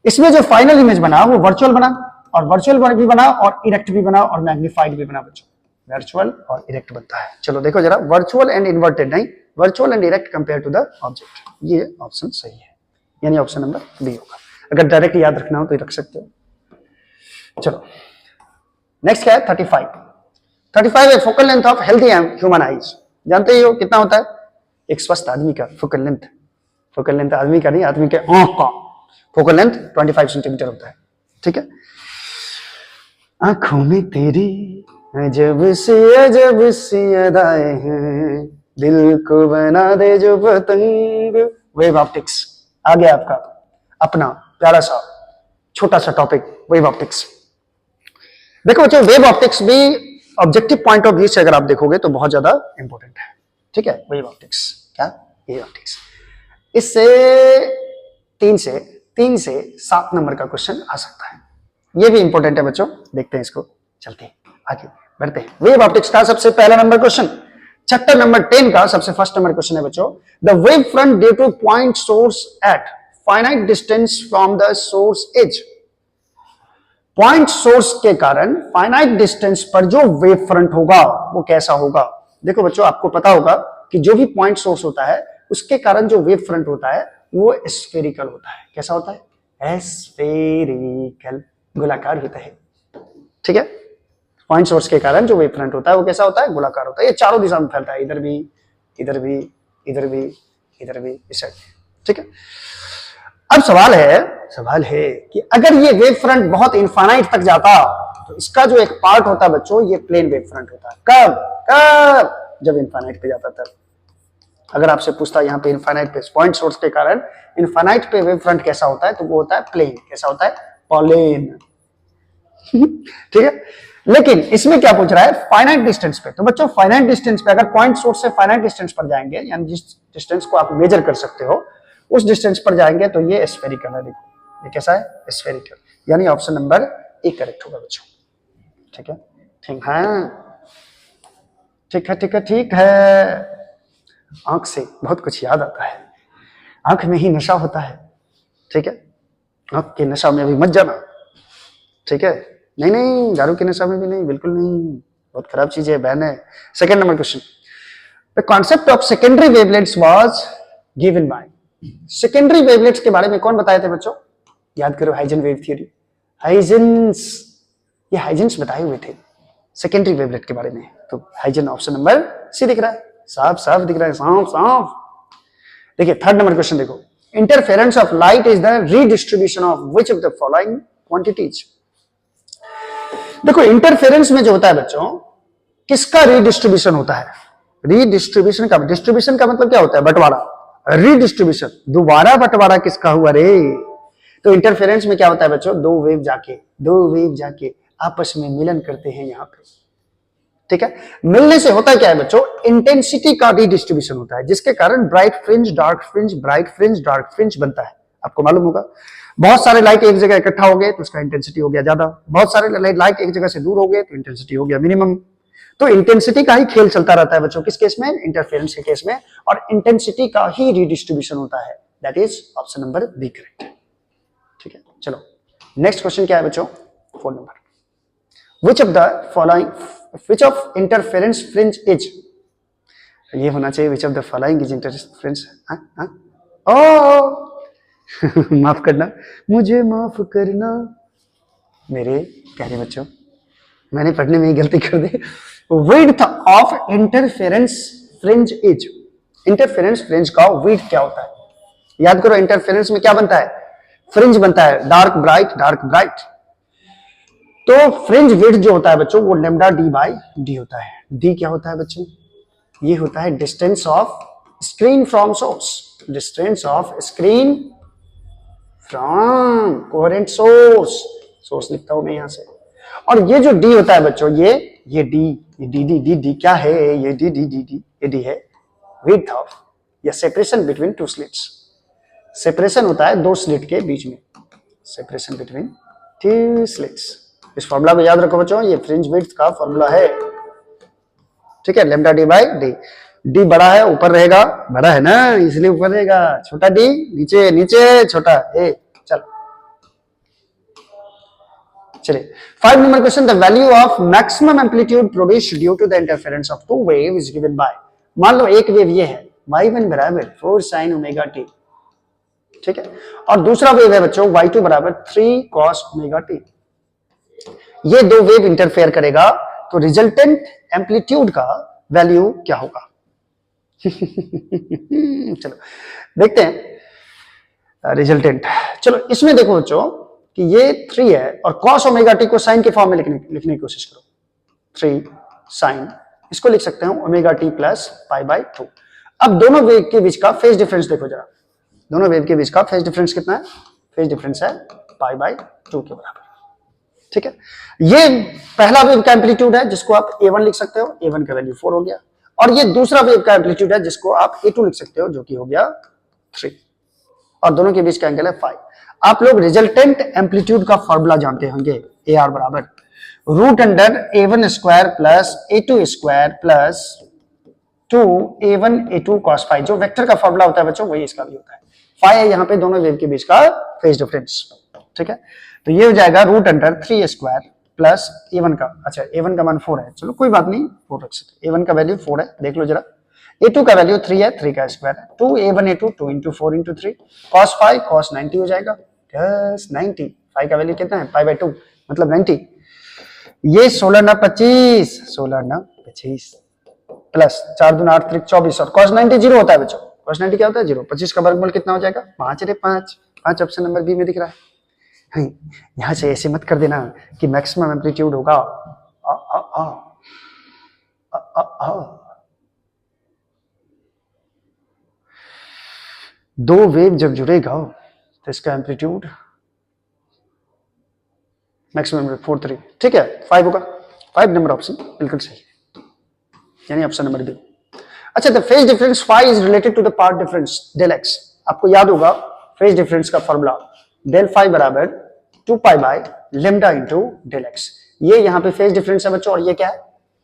इसमें जो फाइनल इमेज बना वो वर्चुअल बना, और वर्चुअल भी बना और इरेक्ट भी बना और मैग्नीफाइड भी बना बच्चों, वर्चुअल और इरेक्ट बनता है। चलो देखो जरा, वर्चुअल एंड इन्वर्टेड नहीं, virtual and erect compare to the object, ये ऑप्शन सही है, यानी ऑप्शन नंबर बी होगा। अगर डायरेक्ट याद रखना हो तो रख सकते हो। चलो नेक्स्ट क्या है? 35 है focal length of healthy human eyes. जानते ही हो कितना होता है एक स्वस्थ आदमी का फोकल लेंथ? फोकल लेंथ आदमी का नहीं, आदमी के आंख का फोकल लेंथ 25 सेंटीमीटर होता है, ठीक है। आंखों में तेरी अजब सी अदाएं हैं, दिल को बना दे जो पतंग। वेव ऑप्टिक्स आ गया आपका अपना प्यारा सा छोटा सा टॉपिक, वेव ऑप्टिक्स। देखो बच्चों, वेव ऑप्टिक्स भी ऑब्जेक्टिव पॉइंट ऑफ व्यू से अगर आप देखोगे तो बहुत ज्यादा इंपॉर्टेंट है, ठीक है। वेव ऑप्टिक्स क्या? Wave optics. इससे 3 से 7 नंबर का क्वेश्चन आ सकता है, ये भी इंपॉर्टेंट है बच्चों। देखते हैं इसको, चलते हैं आगे बढ़ते हैं। वेव ऑप्टिक्स का सबसे पहला नंबर क्वेश्चन, चैप्टर नंबर 10 का सबसे फर्स्ट नंबर क्वेश्चन है बच्चों। The wave front due to point source at finite distance from the source is. Point source के कारण फाइनाइट डिस्टेंस पर जो वेव फ्रंट होगा वो कैसा होगा? देखो बच्चों, आपको पता होगा कि जो भी पॉइंट सोर्स होता है उसके कारण जो वेव फ्रंट होता है वो स्फेरिकल होता है। कैसा होता है? स्फेरिकल, गोलाकार होता है, ठीक है। पॉइंट सोर्स के कारण जो वेव फ्रंट होता है वो कैसा होता है? गोलाकार होता है। ये चारों दिशा में फैलता है, इधर भी, इधर भी, इधर भी, इधर भी, इस साइड, ठीक है। अब सवाल है कि अगर ये वेव फ्रंट बहुत इनफाइनाइट तक जाता तो इसका जो एक पार्ट होता है बच्चों, ये प्लेन वेव फ्रंट होता है। कब? जब इनफाइनाइट पे जाता तब। अगर आपसे पूछता यहाँ पे इनफाइनाइट पे पॉइंट सोर्स के कारण इनफाइनाइट पे वेव फ्रंट कैसा होता है, तो वो होता है प्लेन। कैसा होता है? प्लेन, ठीक है। लेकिन इसमें क्या पूछ रहा है? फाइनाइट डिस्टेंस पे। तो बच्चों फाइनाइट डिस्टेंस पे अगर पॉइंट सोर्स से फाइनाइट डिस्टेंस पर जाएंगे, यानी जिस डिस्टेंस को आप मेजर कर सकते हो उस डिस्टेंस पर जाएंगे तो ये स्फेरिकल है। देखो ये कैसा है? स्फेरिकल, यानी ऑप्शन नंबर ए करेक्ट होगा बच्चों, ठीक है। ठीक है। आंख से बहुत कुछ याद आता है, आंख में ही नशा होता है, ठीक है। आंख के नशा में अभी मत जाना, ठीक है। नहीं, दारू के नशा में भी नहीं, बिल्कुल नहीं, बहुत खराब चीज है, बैन है। Second number question, the concept of secondary wavelets was given by. Secondary wavelets के बारे में कौन बताए थे बच्चों? याद करो, हाइजन वेव थ्योरी। हाइजेंस, ये हाइजेंस बताए हुए थे सेकेंडरी वेवलेट के बारे में। तो हाइजन ऑप्शन नंबर सी दिख रहा है, साफ साफ दिख रहा है, साफ साफ। देखिए थर्ड नंबर क्वेश्चन देखो, interference of light is the redistribution of which of the following quantities. देखो इंटरफेरेंस में जो होता है बच्चों, किसका रीडिस्ट्रीब्यूशन होता है? रीडिस्ट्रीब्यूशन का, डिस्ट्रीब्यूशन का मतलब क्या होता है? बंटवारा। रीडिस्ट्रीब्यूशन, दोबारा बंटवारा किसका हुआ रे? तो इंटरफेरेंस में क्या होता है बच्चों, दो वेव जाके आपस में मिलन करते हैं यहां पे, ठीक है। मिलने से होता क्या है बच्चों, इंटेंसिटी का रीडिस्ट्रीब्यूशन होता है, जिसके कारण bright fringe dark fringe, bright fringe dark fringe बनता है। आपको मालूम होगा, बहुत सारे लाइट एक जगह इकट्ठा हो गए तो उसका इंटेंसिटी हो गया ज्यादा, बहुत सारे लाइट एक जगह से दूर हो गए तो इंटेंसिटी हो गया मिनिमम। तो इंटेंसिटी का ही खेल चलता रहता है बच्चों, किस केस में? इंटरफेरेंस के केस में। और इंटेंसिटी का ही रीडिस्ट्रीब्यूशन होता है, that is option number B correct, ठीक है। चलो नेक्स्ट क्वेश्चन क्या है बच्चों, 4 number, which of the following, which of interference fringe is, ये होना चाहिए which of the following is interference, माफ करना, मुझे माफ करना मेरे प्यारे बच्चों, मैंने पढ़ने में ही गलती कर दी। width of interference fringe is, interference fringe का width क्या होता है? याद करो इंटरफेरेंस में क्या बनता है? फ्रिंज बनता है, डार्क ब्राइट डार्क ब्राइट। तो फ्रिंज विड्थ जो होता है बच्चों वो लेमडा डी बाई डी होता है। डी क्या होता है बच्चों? ये होता है distance of screen from source, distance of screen from coherent source, source लिखता हूं मैं यहां से। और ये जो डी होता है बच्चों, ये डी क्या है? ये डी है विड्थ ऑफ या separation between two slits. Separation होता है दो स्लिट के बीच में, सेपरेशन बिटवीन टू स्लिट्स। इस फॉर्मूला को याद रखो बच्चों, ये फ्रिंज विड्थ का फॉर्मूला है, ठीक है। Lambda D by D, D बड़ा है ऊपर रहेगा, बड़ा है ना इसलिए ऊपर रहेगा, छोटा डी नीचे नीचे छोटा ए। चल चलिए 5 number question, the value of maximum amplitude produced due to the interference of two wave is given by, मान लो एक वेव ये है y1 बराबर 4 sin ओमेगा टी, ठीक है, और दूसरा वेव है बच्चों y2 बराबर 3 cos ओमेगा टी। ये दो वेव इंटरफेयर करेगा तो रिजल्टेंट एम्पलीट्यूड का वैल्यू क्या होगा? चलो देखते हैं रिजल्टेंट। चलो इसमें देखो बच्चों कि ये 3 है और cos ओमेगा टी को साइन के फॉर्म में लिखने की कोशिश करो। 3 साइन, इसको लिख सकते हैं omega T plus pi by 2। अब दोनों वेव के बीच का फेज डिफरेंस देखो जरा, दोनों वेव के बीच का फेज डिफरेंस कितना है? फेज डिफरेंस है पाई बाई 2 के बराबर, ठीक है। ये पहला वेव का एम्पलीट्यूड है जिसको आप A1 लिख सकते हो, A1 का वैल्यू 4 हो गया, और ये दूसरा वेव का एम्पलीट्यूड है जिसको आप A2 लिख सकते हो जो कि हो गया 3, और दोनों के बीच का एंगल है 5। आप लोग रिजल्टेंट एम्पलीट्यूड का फॉर्मूला जानते होंगे, AR बराबर root under A1 square plus A2 square plus 2A1 A2 cos phi, जो वेक्टर का फॉर्मूला होता है बच्चों वही इसका भी होता है। फाई है यहाँ पे दोनों वेव के बीच का फेज डिफरेंस, ठीक है। तो ये हो जाएगा root under 3 square plus A1 का, अच्छा A1 का मान 4 है, चलो कोई बात नहीं 4 रख सकते, A1 का वैल्यू 4 है, देख लो जरा। A2 का वैल्यू 3 है, 3 का स्क्वायर है, 2A1 A2 2 into 4 into 3 cos phi cos 90 हो जाएगा, प्लस 90, फाई का वैल्यू कितना है? पाई बाई 2 मतलब 90। ये 16 ना 25, 16 ना 25 प्लस 4 दूना 8 3 24, और cos 90 जीरो होता है बच्चों। cos 90 क्या होता है? जीरो। 25 का वर्गमूल कितना हो जाएगा? 5 रे 5, 5 ऑप्शन नंबर बी में दिख रहा है। यहां से ऐसे मत कर देना कि मैक्सिमम एम्पलीट्यूड होगा आ, आ, आ, आ, आ, आ। दो वेव जब जुड़ेगा तो इसका एम्पलीट्यूड मैक्सिमम 4 3, ठीक है, 5 होगा। 5 नंबर ऑप्शन बिल्कुल सही, यानी ऑप्शन नंबर बी। अच्छा, the phase difference phi is related to the path difference del x. आपको याद होगा फेज डिफरेंस का फॉर्मूला डेल फाई बराबर 2 pi by lambda into del x. ये यहाँ पे फेज डिफरेंस है बच्चों, और ये क्या है?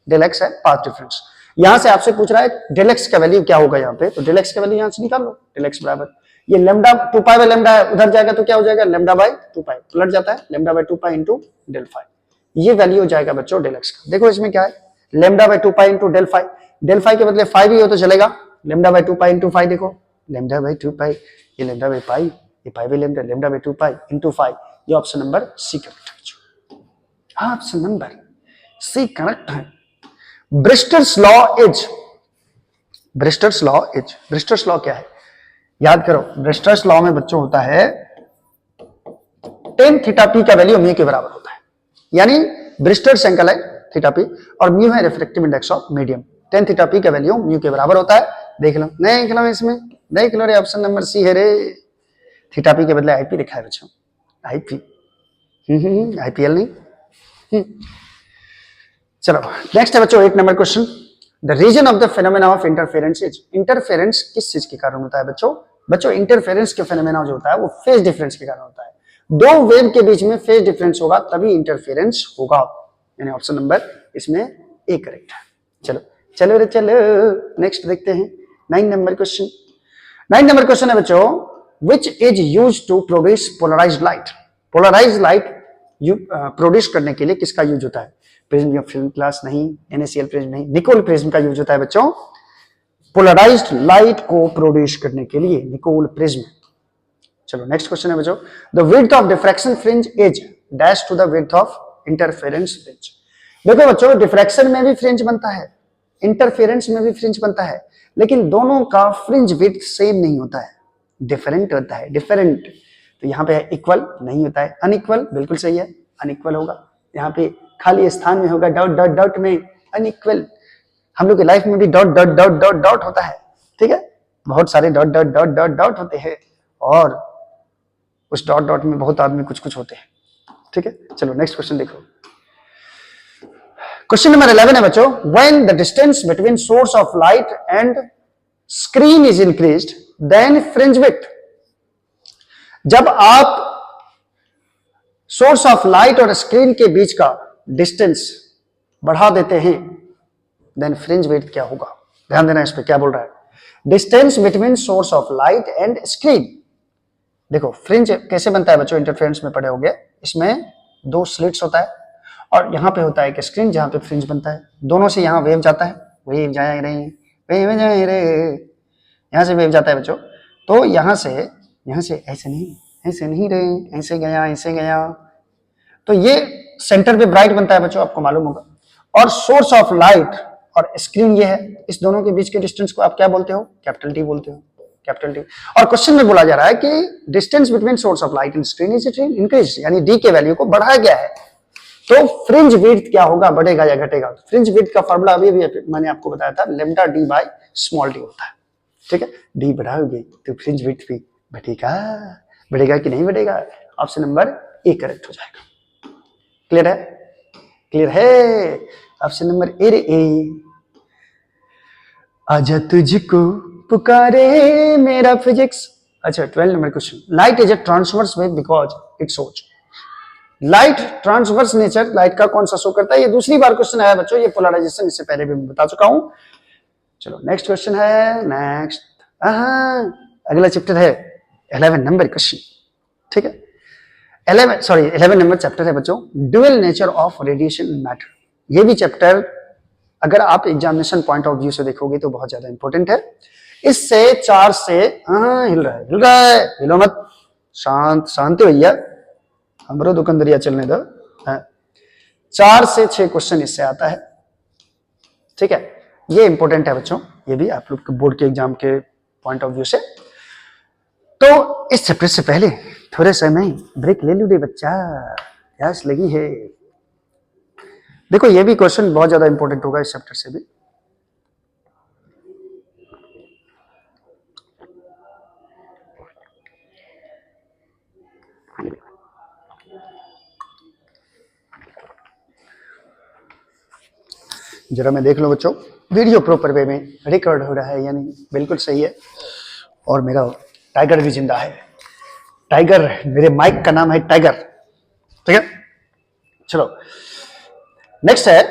डेल एक्स है पाथ डिफरेंस। यहां से आपसे पूछ रहा है डेल एक्स का वैल्यू क्या होगा यहाँ पे, तो डेल एक्स का वैल्यू यहां से निकाल लो। डेल एक्स बराबर ये लेमडा 2 पाई बाय लेमडा है, उधर जाएगा तो क्या हो जाएगा? लेमडा बाय 2 पाई, उलट जाता है, lambda by 2 pi into del phi. ये वैल्यू हो जाएगा बच्चों डेल एक्स का। देखो इसमें क्या है? Lambda by 2 pi into del phi, del phi के बदले फाई भी हो तो चलेगा। Lambda by 2 pi into phi, देखो लेमडा बाय 2 पाई, ये लेमडा बाय पाई, ये pi by lambda, lambda by 2 pi into phi. ये ऑप्शन नंबर सी करेक्ट है बच्चों, ऑप्शन नंबर सी करेक्ट है। Brewster's law is, Brewster's law is, Brewster's law क्या है याद करो। ब्रिस्टर्स लॉ में बच्चों होता है टेन थीटा पी का वैल्यू म्यू के बराबर होता है, यानी ब्रिस्टर्स एंगल है थीटा पी और म्यू है refractive index of medium. Tan theta P का वैल्यू म्यू के बराबर होता है। देख लो, देख लो इसमें, देख लो रे, ऑप्शन नंबर सी है रे। थीटा पी के बदले आईपी लिखा है बच्चों, आईपी, आईपीएल नहीं। चलो नेक्स्ट है बच्चों 8 number question. The reason of the phenomena of interference is, interference किस चीज के कारण होता है बच्चों? बच्चों इंटरफेरेंस के फेनोमेना जो होता है वो फेज डिफरेंस के कारण होता है। दो वेव के बीच में फेज डिफरेंस होगा तभी इंटरफेरेंस होगा, यानी ऑप्शन नंबर इसमें ए करेक्ट है। चलो चलो रे चलो, नेक्स्ट देखते हैं 9 नंबर क्वेश्चन। 9 नंबर क्वेश्चन है बच्चों, which is use to produce polarised light. Polarised light produce करने के लिए किसका यूज होता है? प्रिज्म या फिल्म ग्लास नहीं, NaCl प्रिज्म नहीं, निकोल प्रिज्म का यूज होता है बच्चों पोलराइज्ड लाइट को प्रोड्यूस करने के लिए, निकोल प्रिज्म। चलो नेक्स्ट क्वेश्चन है बच्चों, the width of diffraction fringe is dash to the width of interference fringe. देखो बच्चों डिफ्रैक्शन में भी फ्रिंज बनता है, इंटरफेरेंस में भी फ्रिंज बनता है, लेकिन दोनों का फ्रिंज विड्थ सेम नहीं होता है, डिफरेंट होता है, डिफरेंट। तो यहाँ पे इक्वल नहीं होता है, अनइक्वल बिल्कुल सही है, अनइक्वल होगा। यहाँ पे खाली स्थान में होगा डॉट डॉट डॉट में अनइक्वल। हम लोग की लाइफ में भी dot dot dot dot dot होता है, ठीक है, बहुत सारे dot dot dot dot dot होते हैं और उस डॉट डॉट में बहुत आदमी कुछ कुछ होते हैं, ठीक है। चलो नेक्स्ट क्वेश्चन देखो, क्वेश्चन नंबर 11 है बच्चों, when the distance between source of light and screen is increased then fringe width. जब आप सोर्स ऑफ लाइट और स्क्रीन के बीच का डिस्टेंस बढ़ा देते हैं देन फ्रिंज विड्थ क्या होगा? ध्यान देना इस पे क्या बोल रहा है, distance between source of light and screen. देखो फ्रिंज कैसे बनता है बच्चों, इंटरफेरेंस में पढ़े होंगे, इसमें दो स्लिट्स होता है और यहाँ पे होता है एक स्क्रीन जहां पे फ्रिंज बनता है, दोनों से यहाँ वेव जाता है, वेव जाए रे, वेव जाए रे, यहाँ से वेव जाता है बच्चों। तो यहाँ से ऐसे नहीं रे, ऐसे गया, तो ये सेंटर पे ब्राइट बनता है बच्चों, आपको मालूम होगा। और सोर्स ऑफ लाइट और स्क्रीन ये है, इस दोनों के बीच के डिस्टेंस को आप क्या बोलते हो? कैपिटल टी बोलते हो, कैपिटल टी। और क्वेश्चन में बोला जा रहा है कि distance between source of light and screen is increase, यानी डी के वैल्यू को बढ़ाया गया है। तो फ्रिंज विड्थ क्या होगा, बढ़ेगा या घटेगा? फ्रिंज विड्थ का फॉर्मूला अभी मैंने आपको बताया था, lambda D by small D होता है, ठीक है। डी बढ़ाओगे तो फ्रिंज विड्थ भी बढ़ेगा कि नहीं बढ़ेगा? ऑप्शन नंबर ए करेक्ट हो जाएगा। क्लियर है? क्लियर है? ऑप्शन नंबर ए रे ए। आजा तुझको पुकारे मेरा फिजिक्स। अच्छा 12 number question, light is a transverse wave because it shows. Light transverse nature light का कौन सा शो करता है? ये दूसरी बार क्वेश्चन आया बच्चों, ये पोलराइजेशन इससे पहले भी मैं बता चुका हूं। चलो नेक्स्ट क्वेश्चन है, नेक्स्ट अगला चैप्टर है 11 नंबर क्वेश्चन, ठीक है। 11 नंबर चैप्टर है बच्चों, dual nature of radiation matter. ये भी चैप्टर अगर आप एग्जामिनेशन पॉइंट ऑफ व्यू से देखोगे तो बहुत ज्यादा इंपॉर्टेंट है। इससे 4 से हिल रहा है, हिलो मत, शांति भैया, हमरो दुकानदरिया चलने दो। 4 से 6 क्वेश्चन इससे आता है, ठीक है। ये इंपॉर्टेंट है बच्चों, ये भी आप लोग के बोर्ड के एग्जाम के पॉइंट ऑफ व्यू से। तो इस चैप्टर से पहले थोड़े समय ब्रेक ले लू रे बच्चा, प्यास लगी है। देखो ये भी क्वेश्चन बहुत ज्यादा इंपॉर्टेंट होगा इस चैप्टर से भी। जरा मैं देख लो बच्चों, वीडियो प्रॉपर वे में रिकॉर्ड हो रहा है यानी बिल्कुल सही है, और मेरा टाइगर भी जिंदा है। टाइगर, मेरे माइक का नाम है टाइगर, ठीक है। चलो नेक्स्ट है,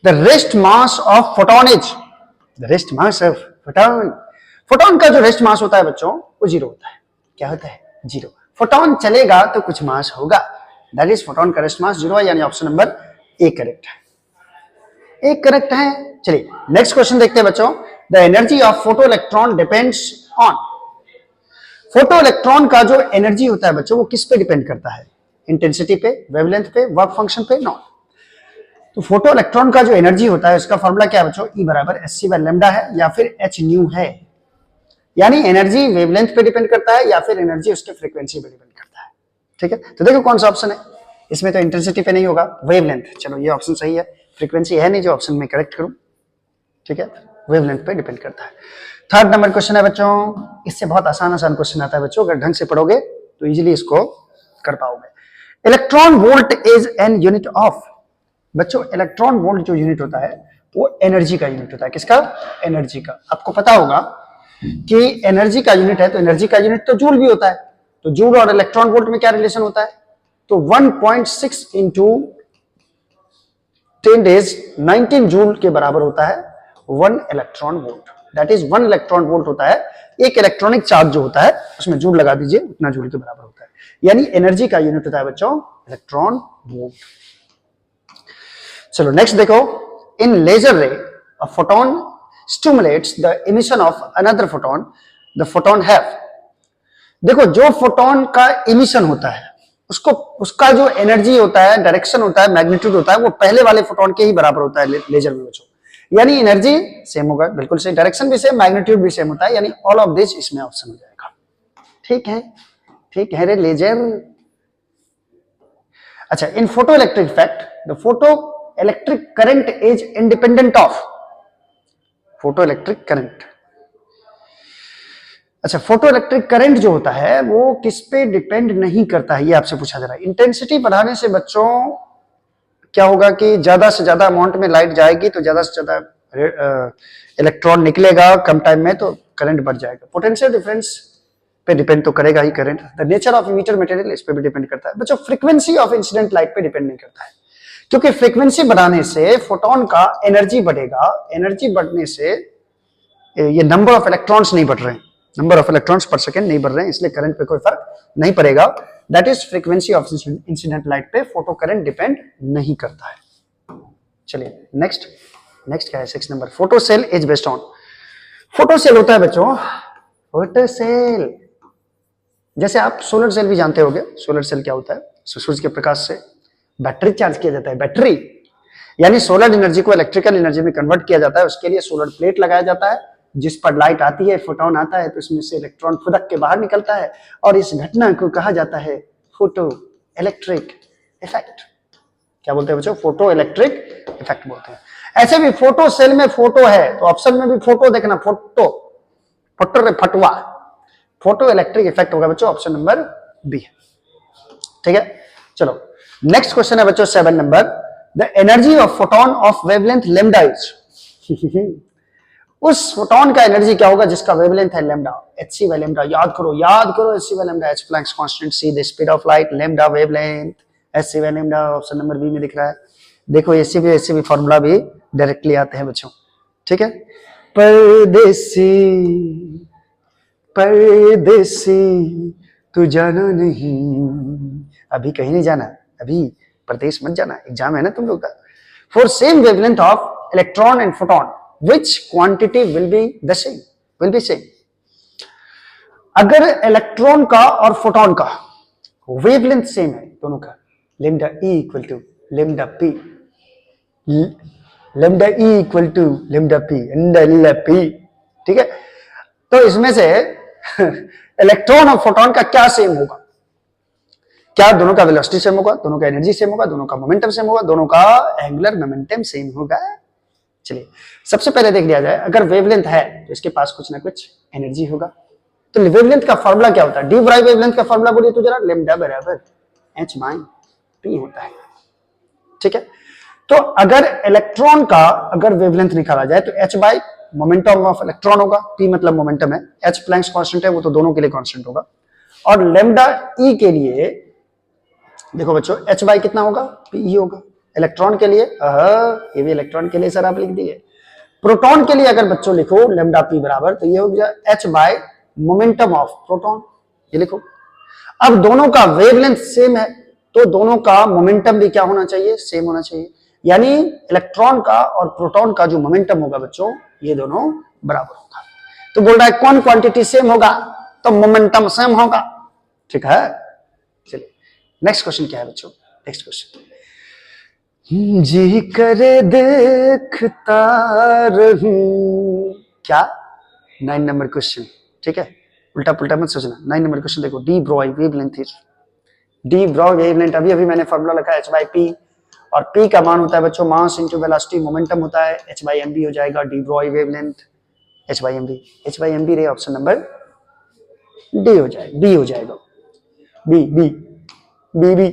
the rest mass of photon is, the rest mass of photon. Photon का जो रेस्ट मास होता है बच्चों वो 0 होता है। क्या होता है? 0। फोटोन चलेगा तो कुछ मास होगा, दैट इज फोटोन का रेस्ट मास 0 है, यानी ऑप्शन नंबर ए करेक्ट है, एक करेक्ट है। चलिए नेक्स्ट क्वेश्चन देखते हैं बच्चों, the energy of photo electron depends on. Photo electron का जो एनर्जी होता है बच्चों वो किस पे डिपेंड करता है? इंटेंसिटी पे, वेवलेंथ पे, वर्क फंक्शन पे? नो। तो फोटो इलेक्ट्रॉन का जो एनर्जी होता है उसका फॉर्मूला क्या है बच्चों, ई बराबर एच सी बाय लेमडा है या फिर एच न्यू है। यानी एनर्जी वेवलेंथ पे डिपेंड करता है या फिर एनर्जी उसके फ्रीक्वेंसी पे डिपेंड करता है। ठीक है, तो देखो कौन सा ऑप्शन है, इसमें तो इंटेंसिटी पे नहीं होगा, वेवलेंथ। चलो ये ऑप्शन सही है, फ्रीक्वेंसी है नहीं जो ऑप्शन में करेक्ट करूं। ठीक है, वेवलेंथ पे डिपेंड करता है। थर्ड नंबर क्वेश्चन है बच्चों, इससे बहुत आसान आसान क्वेश्चन आता है बच्चों, अगर ढंग से पढ़ोगे तो इजीली इसको कर पाओगे। Electron volt is an unit of. बच्चों इलेक्ट्रॉन वोल्ट जो यूनिट होता है वो एनर्जी का यूनिट होता है। किसका? एनर्जी का। आपको पता होगा कि एनर्जी का यूनिट है तो एनर्जी का यूनिट तो जूल भी होता है, तो जूल और इलेक्ट्रॉन वोल्ट में क्या रिलेशन होता है, तो 1.6 इंटू 10 डेज 19 जूल के बराबर होता है 1 electron volt. That is 1 electron volt होता है, एक इलेक्ट्रॉनिक चार्ज जो होता है उसमें जूल लगा दीजिए, उतना जूल के बराबर होता है। यानी एनर्जी का यूनिट होता है बच्चों इलेक्ट्रॉन वोल्ट। चलो नेक्स्ट देखो, इन लेजर रे a photon stimulates the emission of another photon, the photon have। देखो जो फोटोन का इमिशन होता है उसको, उसका जो एनर्जी होता है, डायरेक्शन होता है, मैग्नीट्यूड होता है, वो पहले वाले फोटोन के ही बराबर होता है लेजर में बच्चों। यानी एनर्जी सेम होगा, बिल्कुल सेम, डायरेक्शन भी सेम, मैग्नीट्यूड भी सेम होता है, यानी ऑल ऑफ दिस इसमें ऑप्शन हो जाएगा। ठीक है, ठीक है रे लेजर। अच्छा, in photo electric effect the photo electric current is independent of. Photo electric current, अच्छा फोटो इलेक्ट्रिक करंट जो होता है वो किस पे डिपेंड नहीं करता है, ये आपसे पूछा जा रहा है। इंटेंसिटी बढ़ाने से बच्चों क्या होगा कि ज्यादा से ज्यादा अमाउंट में लाइट जाएगी तो ज्यादा से ज्यादा इलेक्ट्रॉन निकलेगा कम टाइम में, तो करंट बढ़ जाएगा। पोटेंशियल डिफरेंस पे डिपेंड तो करेगा ही current. The nature of emitter material इस पे भी डिपेंड करता है बच्चों। फ्रीक्वेंसी ऑफ इंसिडेंट लाइट पे डिपेंड नहीं करता है, क्योंकि फ्रीक्वेंसी बढ़ाने से फोटोन का एनर्जी बढ़ेगा, एनर्जी बढ़ने से ये नंबर ऑफ इलेक्ट्रॉन्स नहीं बढ़ रहे हैं, नंबर ऑफ इलेक्ट्रॉन्स पर सेकेंड नहीं बढ़ रहे हैं, इसलिए करंट पे कोई फर्क नहीं पड़ेगा। That is frequency of incident light पे फोटो करंट डिपेंड नहीं करता है। चलिए नेक्स्ट, नेक्स्ट क्या है 6 number, photo cell is based on. Photo cell होता है बच्चों, फोटो सेल जैसे आप सोलर सेल भी जानते होंगे। सोलर सेल क्या होता है, सूरज के प्रकाश से बैटरी चार्ज किया जाता है, बैटरी यानी सोलर एनर्जी को इलेक्ट्रिकल एनर्जी में कन्वर्ट किया जाता है। उसके लिए सोलर प्लेट लगाया जाता है जिस पर लाइट आती है, फोटोन आता है, तो उसमें से इलेक्ट्रॉन फुदक के बाहर निकलता है और इस घटना को कहा जाता है फोटो इलेक्ट्रिक इफेक्ट। क्या बोलते हैं बच्चों? फोटो इलेक्ट्रिक इफेक्ट बोलते हैं। ऐसे भी फोटो सेल में फोटो है तो ऑप्शन में भी फोटो देखना, फोटो फोटो फटवा, फोटो इलेक्ट्रिक इफेक्ट होगा बच्चों, ऑप्शन नंबर बी। ठीक है, चलो नेक्स्ट क्वेश्चन है बच्चों 7 number, the energy of photon of wavelength lambda is. उस फोटोन का एनर्जी क्या होगा जिसका वेवलेंथ है लैम्डा, hc बाय लैम्डा। याद करो hc by lambda, h Planck's constant, c the speed of light, lambda wavelength, hc by lambda, option number B में दिख रहा है। देखो ऐसे भी फॉर्मूला भी डायरेक्टली आते हैं बच्चों। ठीक है, परदेसी परदेसी तू जाना नहीं, अभी कहीं नहीं जाना, अभी प्रदेश मत जाना, एग्जाम है ना तुम लोग का। For same wavelength of electron and photon which quantity will be the same, will be same। अगर इलेक्ट्रॉन का और फोटोन का वेवलेंथ सेम है दोनों का, lambda E equal to lambda P, lambda E equal to lambda P, ठीक है, तो इसमें से इलेक्ट्रॉन और फोटोन का क्या सेम होगा? क्या दोनों का वेलोसिटी सेम होगा, दोनों का एनर्जी सेम होगा, दोनों का मोमेंटम सेम होगा, दोनों का एंगुलर मोमेंटम सेम होगा? चलिए सबसे पहले देख लिया जाए, अगर वेवलेंथ है तो इसके पास कुछ ना कुछ एनर्जी होगा। तो वेवलेंथ का फॉर्मूला क्या होता है? डी ब्राई वेवलेंथ का फॉर्मूला बोलिए तो जरा, लैम्डा बराबर h बाय p होता है। ठीक है, तो अगर इलेक्ट्रॉन का अगर वेवलेंथ निकाला जाए तो h by momentum of electron होगा, p मतलब मोमेंटम है, h प्लैंक्स कांस्टेंट है वो तो दोनों के लिए कांस्टेंट होगा, और लैम्डा e के लिए देखो बच्चों h बाय कितना होगा, p ही होगा। इलेक्ट्रॉन के लिए ये भी इलेक्ट्रॉन के लिए सर आप लिख दिए। प्रोटॉन के लिए अगर बच्चों लिखो लैम्डा पी बराबर, तो ये हो गया h by momentum of proton, ये लिखो। अब दोनों का वेवलेंथ सेम है तो दोनों का मोमेंटम भी क्या होना चाहिए? सेम होना चाहिए। यानी इलेक्ट्रॉन का और प्रोटॉन का जो मोमेंटम होगा बच्चों ये दोनों बराबर होगा। तो बोल रहा है कौन क्वांटिटी सेम होगा तो मोमेंटम सेम होगा। ठीक है, चलिए नेक्स्ट क्वेश्चन क्या है बच्चों? नेक्स्ट क्वेश्चन जी करे देखता रहूं। क्या? 9 नंबर क्वेश्चन। ठीक है, उल्टा पुल्टा मत सोचना। 9 नंबर क्वेश्चन देखो, D Broglie wavelength is, D Broglie wavelength अभी अभी मैंने फॉर्मूला लिखा है h/p, और p का मान होता है बच्चों मास इंटू वेलोसिटी मोमेंटम होता है, h/mv हो जाएगा D Broglie wavelength, h/mv, h/mv रे ऑप्शन नंबर डी हो जाएगा, बी हो जाएगा, बी बी बी बी।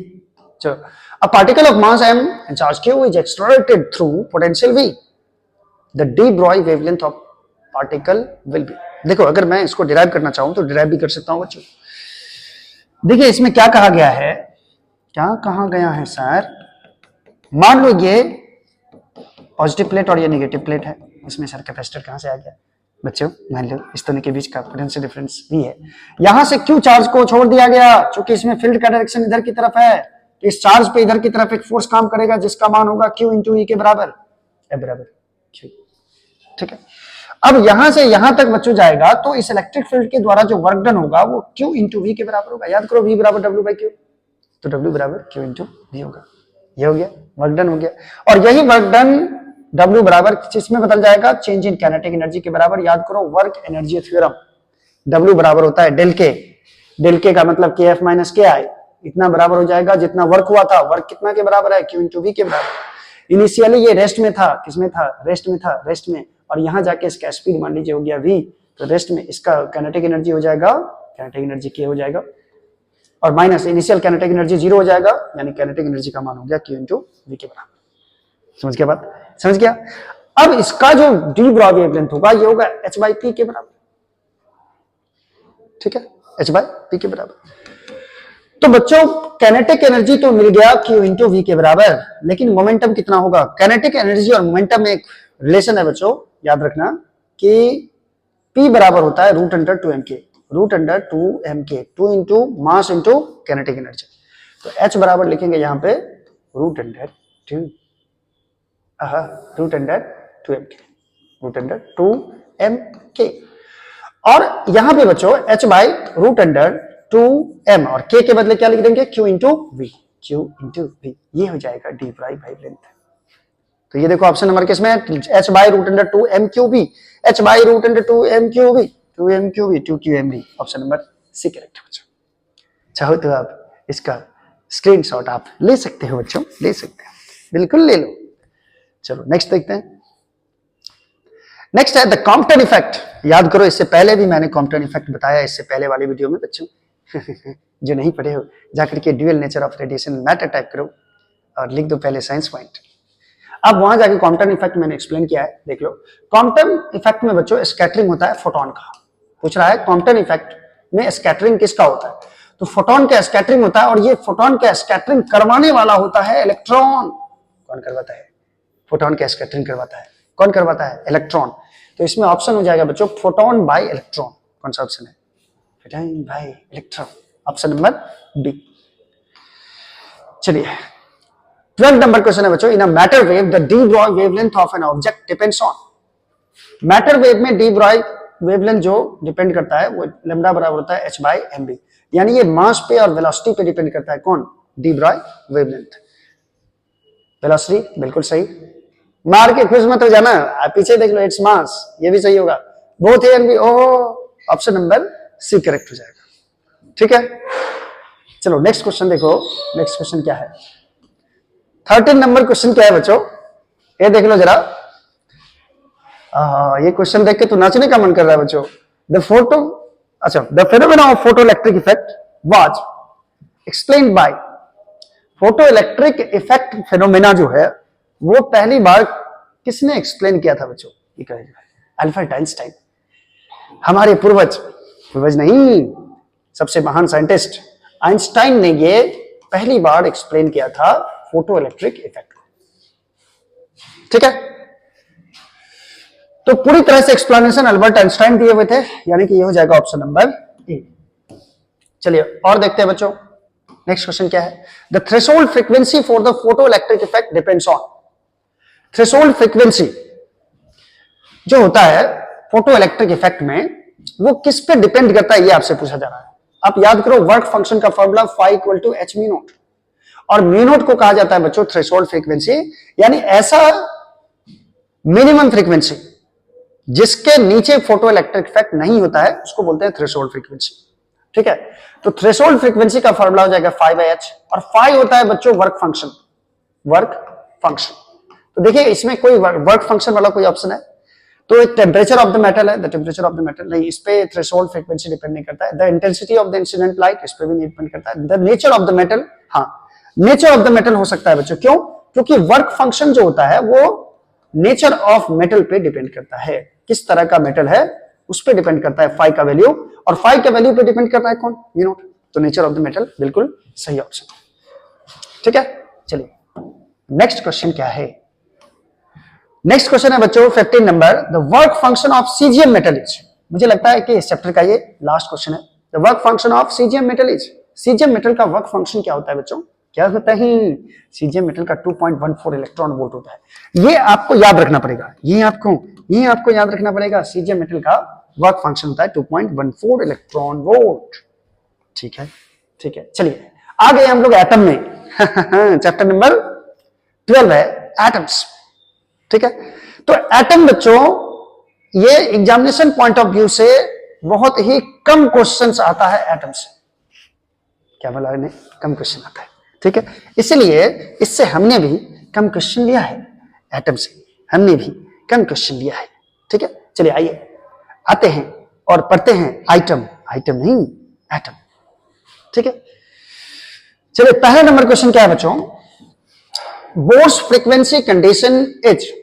चलो, a particle of mass m and charge q is accelerated through potential v, the de Broglie wavelength of particle will be। देखो अगर मैं इसको डिराइव करना चाहूं तो डिराइव भी कर सकता हूं बच्चों। देखिए इसमें क्या कहा गया है, क्या कहा गया है सर, मान लो ये पॉजिटिव प्लेट और ये नेगेटिव प्लेट है, इसमें सर कैपेसिटर कहां से आ गया बच्चों, मान लो इस दोनों के बीच का पोटेंशियल डिफरेंस भी है, यहां से क्यू चार्ज को छोड़ दिया गया क्योंकि इसमें फील्ड का डायरेक्शन इधर की तरफ है, तो इस चार्ज पे इधर की तरफ एक फोर्स काम करेगा जिसका मान होगा क्यू इंटू ई के बराबर, ए बराबर क्यू। ठीक है, अब यहां से यहां तक बच्चों जाएगा तो इस इलेक्ट्रिक फील्ड के द्वारा जो वर्क डन होगा वो क्यू इंटू वी के बराबर होगा। याद करो वी बराबर डब्ल्यू बाई क्यू, तो डब्ल्यू बराबर क्यू इंटू वी होगा। ये हो गया, वर्क डन हो गया, और यही वर्क डन W बराबर किसमें बदल जाएगा, चेंज इन काइनेटिक एनर्जी के बराबर। याद करो वर्क एनर्जी थ्योरम, W बराबर होता है डेल के, डेल के का मतलब के एफ माइनस के आई, इतना बराबर हो जाएगा जितना वर्क हुआ था, वर्क कितना के बराबर है, क्यू इंटू वी के बराबर। इनिशियली ये रेस्ट में था, किसमें था, रेस्ट में था, रेस्ट में, और यहां जाके इसका स्पीड मान लीजिए हो गया v, तो रेस्ट में इसका काइनेटिक एनर्जी हो जाएगा, काइनेटिक एनर्जी के हो जाएगा, और माइनस इनिशियल काइनेटिक एनर्जी 0 हो जाएगा, यानी काइनेटिक एनर्जी का मान हो गया क्यू इंटू वी के बराबर। समझ गया बात, समझ गया। अब इसका जो डी ब्रॉय वेवलेंथ होगा ये होगा h/p के बराबर। ठीक है, h/p के बराबर। तो बच्चों काइनेटिक एनर्जी तो मिल गया q इंटू वी के बराबर, लेकिन मोमेंटम कितना होगा, काइनेटिक एनर्जी और मोमेंटम में एक रिलेशन है बच्चों, याद रखना कि p बराबर होता है रूट अंडर 2m के, रूट अंडर 2m के, 2 into mass into kinetic energy. तो h बराबर लिखेंगे यहां पे root under 2, root under 2m के, रूट अंडर 2m के, और यहां पे बच्चों h by root under 2m, और k के बदले क्या लिख देंगे, q into V, q into V, ये हो जाएगा डी ब्रॉय वेवलेंथ। तो ये देखो ऑप्शन नंबर किसमें है, h by root under 2m Q V, h by root under 2m Q V, 2m Q V, 2qm V, option number C correct है बच्चों। चाहो तो आप इसका स्क्रीनशॉट आप ले सकते हो बच्चों, ले सकते हो, बिल्कुल ले लो। चलो नेक्स्ट देखते हैं। नेक्स्ट है द कॉम्पटन इफेक्ट। याद करो इससे पहले भी मैंने कॉम्पटन इफेक्ट बताया इससे पहले वाली वीडियो में बच्चों जो नहीं पढ़े हो जाकर के dual nature of radiation matter type करो और लिख दो पहले साइंस पॉइंट। अब वहां जाके कॉम्पटन इफेक्ट मैंने एक्सप्लेन किया है, देख लो। कॉम्पटन इफेक्ट में बच्चों स्कैटरिंग होता है फोटोन का। पूछ रहा है कॉम्पटन इफेक्ट में स्कैटरिंग किसका होता है, तो फोटोन का स्कैटरिंग होता है, और ये फोटोन का स्कैटरिंग करवाने वाला होता है इलेक्ट्रॉन। कौन करवाता है, फोटोन का स्कैटरिंग करवाता है, कौन करवाता है, इलेक्ट्रॉन। तो इसमें ऑप्शन हो जाएगा बच्चों फोटोन बाय इलेक्ट्रॉन। कौन सा ऑप्शन है, photon by electron, option number B. चलिए 12 नंबर क्वेश्चन है बच्चों, in a matter wave the de Broglie wavelength of an object depends on. Matter wave में डी ब्रॉय वेवलेंथ जो डिपेंड करता है वो लैम्डा बराबर होता है h/mv, यानी ये मास पे और वेलोसिटी पे डिपेंड करता है। कौन, डी ब्रॉय वेवलेंथ। वेलोसिटी बिल्कुल सही, मार के खुश मत हो जाना, आप पीछे देख लो, इट्स मास, ये भी सही होगा। Both A and B, oh option number C correct हो जाएगा। ठीक है, चलो नेक्स्ट क्वेश्चन देखो। नेक्स्ट क्वेश्चन क्या है, 13 नंबर क्वेश्चन क्या है बच्चों, ये देख लो जरा। ये क्वेश्चन देख के तो नाचने का मन कर रहा है बच्चों। द फोटो, अच्छा, the phenomena of photo electric effect was explained bye. Photo electric effect phenomena जो है वो पहली बार किसने एक्सप्लेन किया था बच्चों, ये कहेगा अल्बर्ट आइंस्टाइन। हमारे पूर्वज, पूर्वज नहीं, सबसे महान साइंटिस्ट आइंस्टाइन ने ये पहली बार एक्सप्लेन किया था फोटो इलेक्ट्रिक इफेक्ट। ठीक है, तो पूरी तरह से एक्सप्लेनेशन अल्बर्ट आइंस्टाइन दिए हुए थे, यानी कि ये हो जाएगा ऑप्शन नंबर ए। चलिए और देखते हैं बच्चों नेक्स्ट क्वेश्चन क्या है। The threshold frequency for the photo electric effect depends on. Threshold frequency जो होता है फोटो इलेक्ट्रिक इफेक्ट में वो किस पे डिपेंड करता है, ये आपसे पूछा जा रहा है। आप याद करो वर्क फंक्शन का फॉर्मूला phi = h/μ0, और म्यू नॉट को कहा जाता है बच्चों थ्रेशोल्ड फ्रीक्वेंसी, यानी ऐसा मिनिमम फ्रीक्वेंसी जिसके नीचे फोटो इलेक्ट्रिक इफेक्ट नहीं होता है उसको बोलते हैं थ्रेशोल्ड फ्रीक्वेंसी। ठीक है, तो थ्रेशोल्ड फ्रीक्वेंसी का फॉर्मूला हो जाएगा 5h, और 5 होता है बच्चों वर्क फंक्शन। वर्क फंक्शन, तो देखिए इसमें कोई वर्क फंक्शन वाला कोई ऑप्शन है तो टेम्परेचर ऑफ द मेटल है, the temperature of the metal नहीं, इस पे थ्रेशोल्ड फ्रीक्वेंसी डिपेंड नहीं करता है। The intensity of the incident light, इस पे भी नहीं डिपेंड करता है। The nature of the metal, हाँ नेचर ऑफ द मेटल हो सकता है बच्चों, क्यों? क्योंकि वर्क फंक्शन जो होता है वो नेचर ऑफ मेटल पे डिपेंड करता है, किस तरह का मेटल है उस पे डिपेंड करता है 5 का वैल्यू, और 5 के वैल्यू पे डिपेंड करता है कौन? Mu naught. तो नेचर ऑफ द मेटल बिल्कुल सही ऑप्शन। ठीक है, चलिए नेक्स्ट क्वेश्चन क्या है? नेक्स्ट क्वेश्चन है बच्चों 15 number, the work function of caesium metal is. मुझे लगता है कि इस चैप्टर का ये लास्ट क्वेश्चन है। The work function of caesium metal is, caesium metal का वर्क फंक्शन क्या होता है बच्चों? क्या होता है? सीजियम मेटल का 2.14 इलेक्ट्रॉन वोल्ट होता है। ये आपको याद रखना पड़ेगा, ये आपको याद रखना पड़ेगा। सीजियम मेटल का वर्क फंक्शन होता है 2.14 इलेक्ट्रॉन वोल्ट। ठीक है, ठीक है, चलिए आ गए हम लोग एटम में। चैप्टर नंबर 12 है एटम्स। ठीक है, तो एटम बच्चों ये एग्जामिनेशन पॉइंट ऑफ व्यू से बहुत ही कम क्वेश्चंस आता है एटम से। क्या बोला मैंने? कम क्वेश्चन आता है। ठीक है, इसलिए इससे हमने भी कम क्वेश्चन लिया है, एटम से हमने भी कम क्वेश्चन लिया है। ठीक है, चलिए आइए आते हैं और पढ़ते हैं आइटम, आइटम नहीं एटम। ठीक है, चलिए पहला नंबर क्वेश्चन क्या है बच्चों? Bohr's frequency condition is,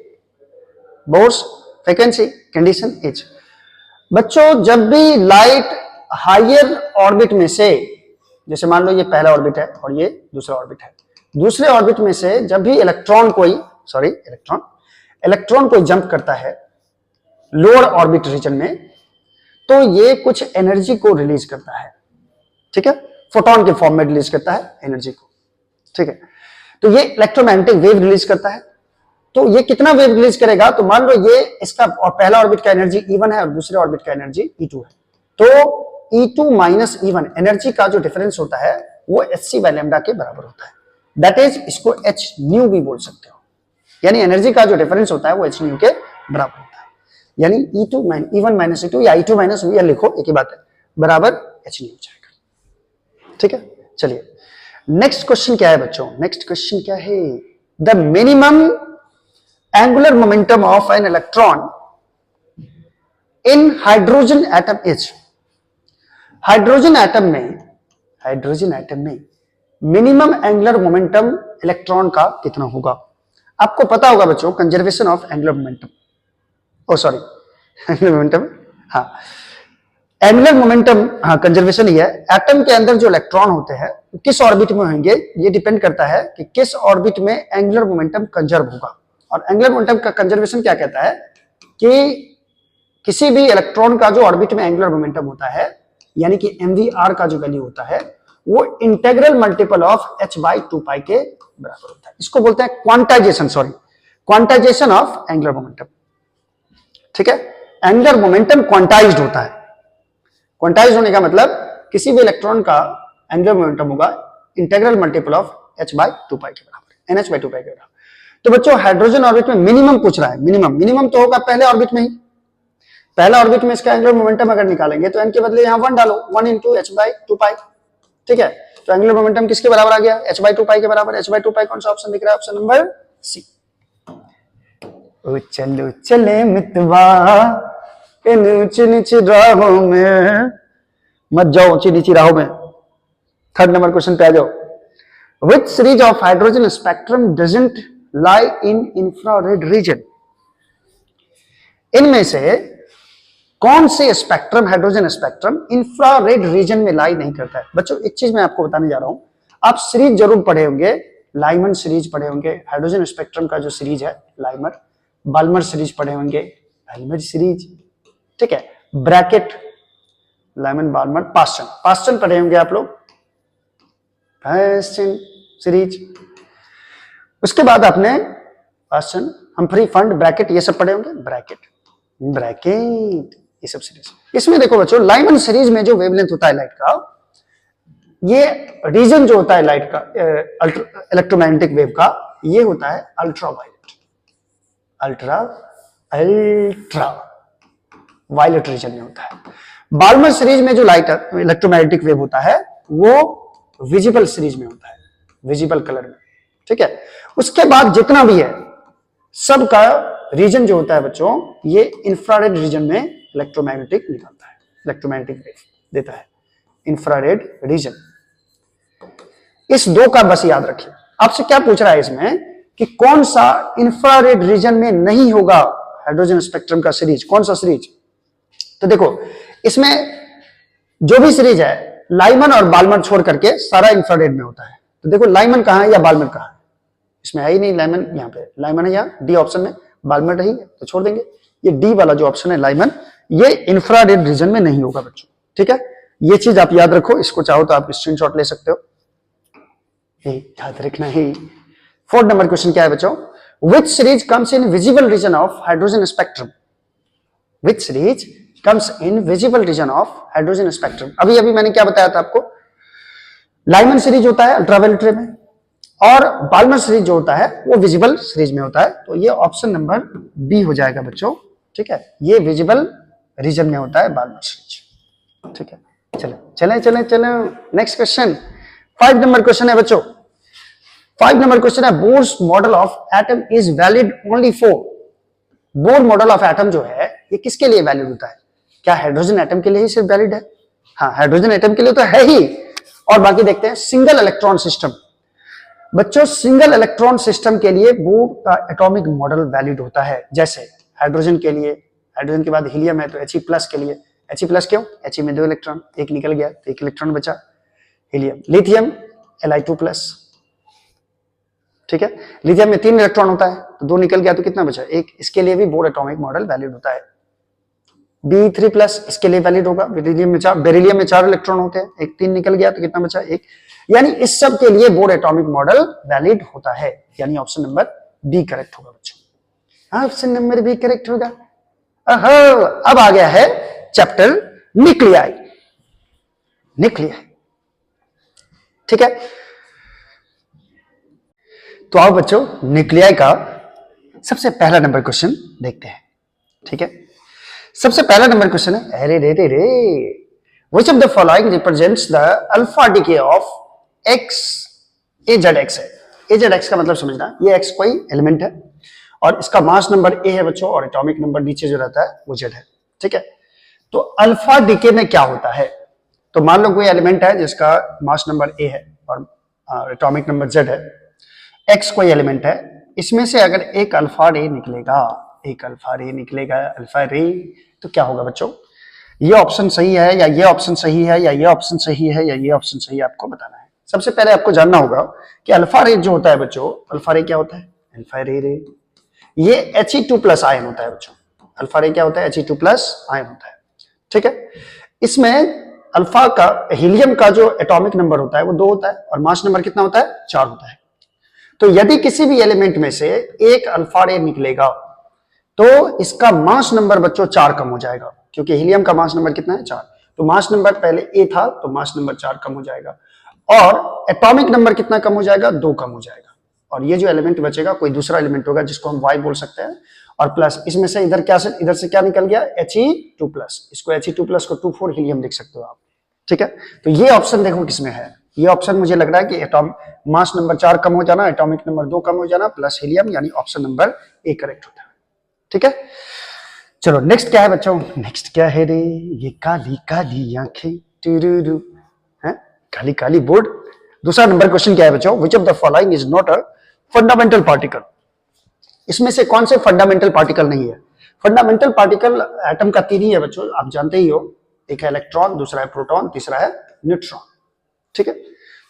Bohr's frequency condition is. बच्चों जब भी लाइट हायर ऑर्बिट में से, जैसे मान लो ये पहला ऑर्बिट है और ये दूसरा ऑर्बिट है, दूसरे ऑर्बिट में से जब भी इलेक्ट्रॉन कोई जंप करता है लोअर ऑर्बिट रीजन में, तो ये कुछ एनर्जी को रिलीज करता है। ठीक है, फोटोन के फॉर्म में रिलीज करता है एनर्जी को। ठीक है, तो ये इलेक्ट्रोमैग्नेटिक वेव रिलीज करता है। तो ये कितना वेव रिलीज करेगा? तो मान लो ये इसका और पहला ऑर्बिट का एनर्जी E1 है और दूसरे ऑर्बिट का एनर्जी E2 है, तो E2 माइनस E1 एनर्जी का जो डिफरेंस होता है वो hc बाय लैम्डा के बराबर होता है। दैट इज, इसको h न्यू भी बोल सकते हो, यानी एनर्जी का जो डिफरेंस होता है वो h न्यू के बराबर होता है। यानी E1 माइनस E2 या E2 माइनस V लिखो, एक ही बात है, बराबर h न्यू हो जाएगा। ठीक है, चलिए नेक्स्ट क्वेश्चन क्या है बच्चों? नेक्स्ट क्वेश्चन क्या है? The minimum angular momentum of an electron in hydrogen atom is. Hydrogen atom में मिनिमम एंगुलर मोमेंटम इलेक्ट्रॉन का कितना होगा? आपको पता होगा बच्चों conservation of angular momentum, angular momentum, हाँ एंगुलर मोमेंटम, हाँ कंजर्वेशन ही है। एटम के अंदर जो इलेक्ट्रॉन होते हैं किस ऑर्बिट में होंगे, ये डिपेंड करता है कि किस ऑर्बिट में एंगुलर मोमेंटम कंजर्व होगा। और एंगुलर मोमेंटम का कंजर्वेशन क्या कहता है कि किसी भी इलेक्ट्रॉन का जो ऑर्बिट में एंगुलर मोमेंटम होता है, यानी कि mvr का जो वैल्यू होता है वो इंटीग्रल मल्टीपल ऑफ h/2π के बराबर होता है। इसको बोलते हैं क्वांटाइजेशन ऑफ एंगुलर मोमेंटम। ठीक है, एंगुलर मोमेंटम क्वांटाइज्ड होता है। क्वांटाइज होने का मतलब किसी भी इलेक्ट्रॉन का एंगुलर मोमेंटम होगा इंटीग्रल मल्टीपल ऑफ h/2π के बराबर, nh/2π के बराबर। तो बच्चों हाइड्रोजन ऑर्बिट में मिनिमम पूछ रहा है, मिनिमम तो होगा पहले ऑर्बिट में ही। पहला ऑर्बिट में इसका एंगुलर मोमेंटम अगर निकालेंगे तो n के बदले यहां 1 डालो, 1 into h/2π। ठीक है, तो एंगुलर मोमेंटम किसके बराबर आ गया? h/2π के बराबर। h/2π कौन सा ऑप्शन दिख रहा है? ऑप्शन नंबर सी। ओ चलो चले मितवा इन ऊंची नीची राहों में, मत जाओ ऊंची नीची राहों में। थर्ड नंबर क्वेश्चन पे आ जाओ। Which series of hydrogen spectrum doesn't lie in infrared region? इनमें से कौन से spectrum, hydrogen spectrum infrared reason में लाई नहीं करता है? बच्चों एक चीज मैं आपको बताने जा रहा हूं, आप सीरीज जरूर पढ़े होंगे, लाइमन सीरीज पढ़े होंगे, हाइड्रोजन स्पेक्ट्रम का जो सीरीज है लाइमर, बाल्मर सीरीज पढ़े होंगे, बाल्मर सीरीज। ठीक है, ब्रैकेट, लाइमन, बाल्मर, पास्टन पढ़े होंगे आप लोग, पास्टन सीरीज। उसके बाद आपने पास्टन, हम्फ्री, फंड, ब्रैकेट ये सब पढ़े होंगे, ब्रैकेट ये सब सीरीज। इसमें देखो बच्चों लाइमन सीरीज में जो वेवलेंथ होता है लाइट का ये रीजन जो होता है लाइट का, इलेक्ट्रोमैग्नेटिक वेव का, ये होता है अल्ट्रा वायलेट रीजन में होता है। बाल्मर सीरीज में जो लाइट इलेक्ट्रोमैग्नेटिक वेव होता है वो विजिबल सीरीज में होता है, विजिबल कलर में, ठीक है। उसके बाद जितना भी है सबका रीजन जो होता है बच्चों, ये इंफ्रारेड रीजन में इलेक्ट्रोमैग्नेटिक निकलता है, इलेक्ट्रोमैग्नेटिक वेव देता है इंफ्रारेड रीजन। इस दो का बस याद रखिए। आपसे क्या पूछ रहा है इसमें कि कौन सा इंफ्रारेड रीजन में नहीं होगा हाइड्रोजन स्पेक्ट्रम का सीरीज, कौन सा सीरीज? तो देखो इसमें जो भी सीरीज है लाइमन और बाल्मर छोड़ करके सारा इंफ्रारेड में होता है। तो देखो लाइमन कहां है या बाल्मर कहां है? इसमें है ही नहीं लाइमन, यहाँ पे लाइमन है, यहाँ डी ऑप्शन में, बाल्मर नहीं है तो छोड़ देंगे। ये डी वाला जो ऑप्शन है लाइमन, ये इंफ्रारेड रीजन में नहीं होगा बच्चों, ठीक है। ये चीज आप याद रखो, इसको चाहो तो आप स्क्रीनशॉट ले सकते हो, याद रखना है। 4 नंबर क्वेश्चन क्या है बच्चों? Which series comes in visible region of hydrogen spectrum? Which series comes in visible region of hydrogen spectrum? अभी अभी मैंने क्या बताया था आपको, लाइमन सीरीज होता है अल्ट्रावायलेट रे में, और बाल्मर सीरीज जो होता है वो विजिबल सीरीज में होता है। तो ये ऑप्शन नंबर बी हो जाएगा बच्चों, ठीक है। ये विजिबल रीजन में होता है बाल्मर सीरीज, ठीक है। चले नेक्स्ट क्वेश्चन 5 नंबर क्वेश्चन है बच्चों। 5 नंबर क्वेश्चन है, Bohr's model of atom is valid only for. Bohr model of atom जो है ये किसके लिए वैलिड होता है? क्या हाइड्रोजन एटम के लिए ही सिर्फ वैलिड है? हाँ, हाइड्रोजन एटम के लिए तो है ही। और बाकी देखते हैं सिंगल इलेक्ट्रॉन सिस्टम। बच्चों सिंगल इलेक्ट्रॉन सिस्टम के लिए बोर का एटॉमिक मॉडल वैलिड होता है। जैसे हाइड्रोजन के लिए, हाइड्रोजन के बाद हीलियम है तो He+ के लिए, He+ क्यों? He में 2 इलेक्ट्रॉन, एक निकल गया तो 1 इलेक्ट्रॉन बचा, हीलियम। लिथियम Li2+, ठीक है। लिथियम में 3 इलेक्ट्रॉन होता है तो 2 निकल गया तो कितना बचा? 1। इसके लिए भी बोर एटॉमिक मॉडल वैलिड होता है। Be3+, इसके लिए वैलिड होगा। बेरिलियम में 4 इलेक्ट्रॉन होते हैं, 1 3 निकल गया तो कितना बचा? 1। यानी इस सब के लिए बोर एटॉमिक मॉडल वैलिड होता है, यानी ऑप्शन नंबर बी करेक्ट होगा बच्चों। ऑप्शन नंबर बी करेक्ट होगा। अब आ गया है चैप्टर न्यूक्लियाई, ठीक है। तो आओ बच्चों न्यूक्लियाई का सबसे पहला नंबर क्वेश्चन देखते हैं, ठीक है। सबसे पहला नंबर क्वेश्चन है, अरे रे रे रे, which of the following represents the alpha decay of x? AZX है। AZX का मतलब समझना, ये x कोई एलिमेंट है और इसका मास नंबर a है बच्चों, और एटॉमिक नंबर नीचे जो रहता है वो z है, ठीक है। तो अल्फा डिके में क्या होता है? तो मान लो कोई एलिमेंट है जिसका मास नंबर a है और एटॉमिक नंबर z है, x कोई एलिमेंट है, इसमें से अगर एक अल्फा रे निकलेगा, अल्फा रे, तो क्या होगा बच्चों? ये ऑप्शन सही है या ये ऑप्शन सही है या ये ऑप्शन सही है या ये ऑप्शन सही है, आपको बताना है। सबसे पहले आपको जानना होगा कि अल्फा रे जो होता है बच्चों, अल्फा रे क्या होता है? अल्फा रे ये He2+ आयन होता है बच्चों। अल्फा रे क्या होता है? He2+ आयन होता है, ठीक है। इसमें अल्फा का, हीलियम का जो एटॉमिक नंबर होता है वो 2 होता है और मास नंबर कितना होता है? 4 होता है। तो यदि किसी भी एलिमेंट में से एक अल्फा रे निकलेगा तो इसका मास नंबर बच्चों 4 कम हो जाएगा, क्योंकि हीलियम का मास नंबर कितना है? 4। तो मास नंबर पहले a था तो मास नंबर 4 कम हो जाएगा, और एटॉमिक नंबर कितना कम हो जाएगा? 2 कम हो जाएगा। और ये जो एलिमेंट बचेगा कोई दूसरा एलिमेंट होगा जिसको हम Y बोल सकते हैं, और प्लस इसमें से इधर से क्या निकल गया? He2+। इसको He2+ को 2,4 हीलियम लिख सकते हो आप, ठीक है। तो ये ऑप्शन देखो किसमें है। ये ऑप्शन मुझे लग रहा है कि एटॉमिक मास नंबर 4 कम हो जाना, एटॉमिक नंबर 2 कम हो जाना, प्लस हीलियम, यानी ऑप्शन नंबर ए करेक्ट होता है, ठीक है। चलो नेक्स्ट क्या है बच्चों? नेक्स्ट क्या है रे? ये काली काली आंखें टुरुरु, हैं काली काली बोर्ड। दूसरा नंबर क्वेश्चन क्या है बच्चों? Which of the following is not a fundamental particle? इसमें से कौन से फंडामेंटल पार्टिकल नहीं है? फंडामेंटल पार्टिकल एटम का 3 ही है बच्चों, आप जानते ही हो। एक है इलेक्ट्रॉन, दूसरा है प्रोटॉन, तीसरा है न्यूट्रॉन, ठीक है।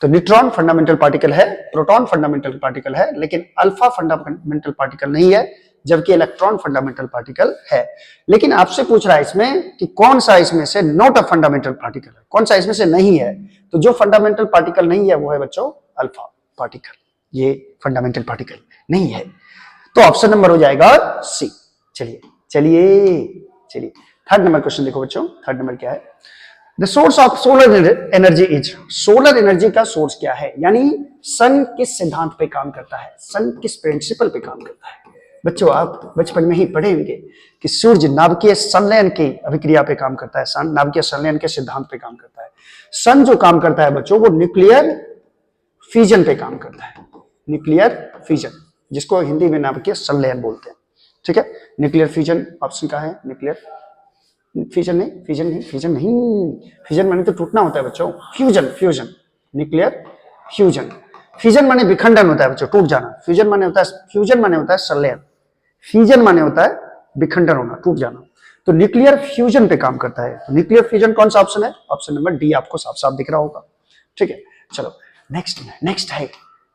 तो न्यूट्रॉन फंडामेंटल पार्टिकल है, प्रोटॉन फंडामेंटल पार्टिकल है, लेकिन अल्फा फंडामेंटल पार्टिकल नहीं है, जबकि इलेक्ट्रॉन फंडामेंटल पार्टिकल है। लेकिन आपसे पूछ रहा है इसमें कि कौन सा इसमें से नॉट अ फंडामेंटल पार्टिकल है, कौन सा इसमें से नहीं है। तो जो फंडामेंटल पार्टिकल नहीं है वो है बच्चों अल्फा पार्टिकल, ये फंडामेंटल पार्टिकल नहीं है। तो ऑप्शन नंबर हो जाएगा सी। चलिए थर्ड नंबर क्वेश्चन देखो बच्चों। थर्ड नंबर क्या है? The source of solar energy is, solar energy का सोर्स क्या है, यानी सन किस सिद्धांत पे काम करता है, सन किस प्रिंसिपल पे काम करता है। बच्चों आप बचपन में ही पढ़े होंगे कि सूर्य नाभिकीय संलयन की अभिक्रिया पे काम करता है, सन नाभिकीय संलयन के सिद्धांत पे काम करता है। सन जो काम करता है बच्चों वो न्यूक्लियर फ्यूजन पे काम करता है, न्यूक्लियर फ्यूजन, जिसको हिंदी में नाभिकीय संलयन बोलते हैं। ठीक है, न्यूक्लियर फ्यूजन ऑप्शन का है, न्यूक्लियर फ्यूजन नहीं, फ्यूजन नहीं, फ्यूजन नहीं, फ्यूजन माने तो टूटना होता है बच्चों, fusion, fusion, nuclear fusion. Fusion माने विखंडन होता है बच्चों, टूट जाना। फ्यूजन माने होता है, फ्यूजन माने होता है संलयन, फ्यूजन माने होता है विखंडन होना, टूट जाना। तो न्यूक्लियर फ्यूजन पे काम करता है। तो न्यूक्लियर फ्यूजन कौन सा ऑप्शन है, ऑप्शन नंबर डी आपको साफ साफ दिख रहा होगा। ठीक है, चलो नेक्स्ट है,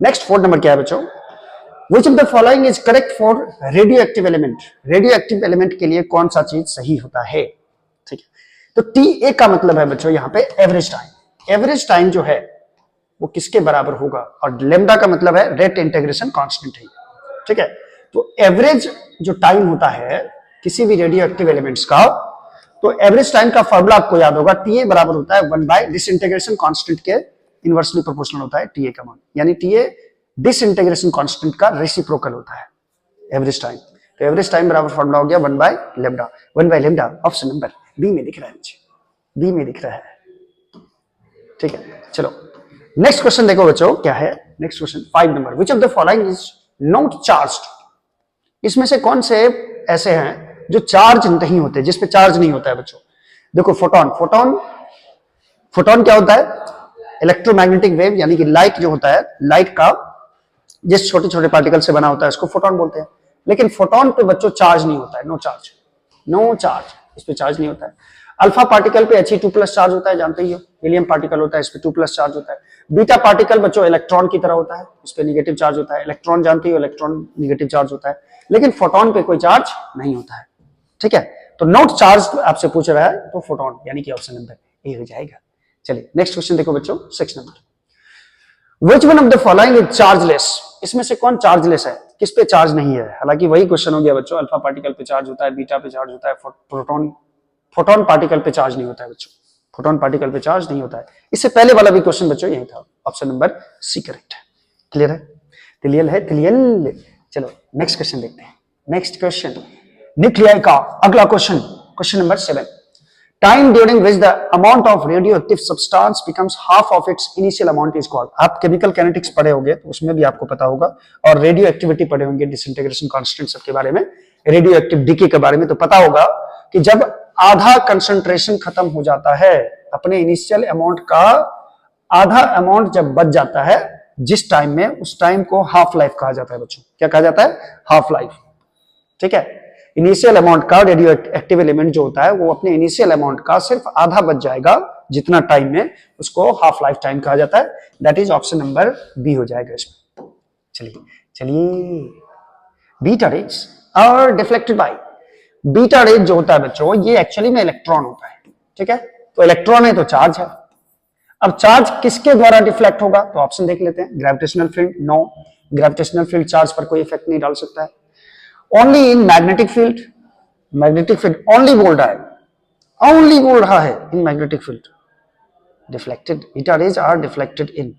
नेक्स्ट 4 नंबर क्या है बच्चों, Which of the following is correct for radioactive element? Radioactive element के लिए कौन सा चीज सही होता है। ठीक है, तो TA का मतलब है बच्चों यहाँ पे एवरेज टाइम। एवरेज टाइम जो है वो किसके बराबर होगा, और लेमडा का मतलब है रेट इंटीग्रेशन कांस्टेंट है। ठीक है, तो एवरेज जो टाइम होता है किसी भी रेडियो एक्टिव एलिमेंट्स का, तो एवरेज टाइम का फॉर्मूला आपको याद होगा, TA बराबर होता है 1 बाय डिसइंटीग्रेशन कांस्टेंट के इनवर्सली प्रोपोर्शनल होता है TA का मान, यानी TA डिसइंटीग्रेशन कांस्टेंट का रेसिप्रोकल होता है एवरेज टाइम। तो एवरेज टाइम बराबर फॉर्मूला हो गया 1 by lambda. 1 by lambda option number B में दिख रहा है मुझे, बी में दिख रहा है। ठीक है, चलो नेक्स्ट क्वेश्चन देखो बच्चों क्या है। Next question 5 number, which of the following is not charged. इसमें से कौन से ऐसे हैं जो चार्ज नहीं होते, जिसपे चार्ज नहीं होता है बच्चों। देखो फोटोन, फोटोन क्या होता है, इलेक्ट्रोमैग्नेटिक वेव, यानी कि लाइट जो होता है, लाइट का जिस छोटे छोटे पार्टिकल से बना होता है उसको फोटोन बोलते हैं। लेकिन फोटोन पे बच्चों चार्ज नहीं होता है, नो चार्ज, नो चार्ज, इस पे चार्ज नहीं होता है। अल्फा पार्टिकल पे He2+ चार्ज होता है, जानते ही हो। हीलियम पार्टिकल होता है, इस पे 2+ चार्ज होता है। बीटा पार्टिकल बच्चों इलेक्ट्रॉन की तरह होता है, इस पे नेगेटिव चार्ज होता है। इलेक्ट्रॉन जानते हो, इलेक्ट्रॉन नेगेटिव चार्ज होता है, लेकिन फोटोन पे कोई चार्ज नहीं होता है। ठीक है, तो नॉट चार्ज आपसे पूछ रहा है तो फोटोन, यानी कि ऑप्शन नंबर ए हो जाएगा। चलिए नेक्स्ट क्वेश्चन देखो बच्चों 6 number, Which one of the following is chargeless? इसमें से कौन चार्जलेस है, किस पे चार्ज नहीं है। हालांकि वही क्वेश्चन हो गया बच्चों, अल्फा पार्टिकल पे चार्ज होता है, बीटा पे चार्ज होता है, फोटोन पार्टिकल पे चार्ज नहीं होता है बच्चों, फोटोन पार्टिकल पे चार्ज नहीं होता है। इससे पहले वाला भी क्वेश्चन बच्चों यही था, ऑप्शन नंबर सी करेक्ट है। क्लियर है, क्लियर है, क्लियर। चलो नेक्स्ट क्वेश्चन देखते हैं। नेक्स्ट क्वेश्चन न्यूक्लियाई का अगला question, question number 7, time during which the amount of radioactive substance becomes half of its initial amount is called. आप chemical kinetics पढ़े होंगे तो उसमें भी आपको पता होगा, और रेडियो एक्टिविटी पढ़े होंगे, डिसइंटीग्रेशन कांस्टेंट सबके बारे में, रेडियो एक्टिव डीके के बारे में तो पता होगा कि जब आधा कंसंट्रेशन खत्म हो जाता है, अपने इनिशियल अमाउंट का आधा अमाउंट जब बच जाता है जिस टाइम में, उस टाइम को हाफ लाइफ कहा जाता है बच्चों। क्या कहा जाता है, हाफ लाइफ। ठीक है, इनिशियल अमाउंट का रेडियो एक्टिव एलिमेंट जो होता है वो अपने इनिशियल अमाउंट का सिर्फ आधा बच जाएगा जितना टाइम में, उसको हाफ लाइफ टाइम कहा जाता है। That is option number B हो जाएगा इसमें। चलिए बीटा रेज और डिफ्लेक्टेड बाय, बीटा रेज जो होता है बच्चों ये एक्चुअली में इलेक्ट्रॉन होता है। ठीक है, तो इलेक्ट्रॉन है तो चार्ज है। अब चार्ज किसके द्वारा डिफ्लेक्ट होगा, तो ऑप्शन देख लेते हैं। Gravitational field, no, gravitational field charge पर कोई इफेक्ट नहीं डाल सकता है। Only in magnetic field, magnetic field only बोल रहा है, ओनली बोल रहा है in magnetic field deflected, beta rays are deflected in,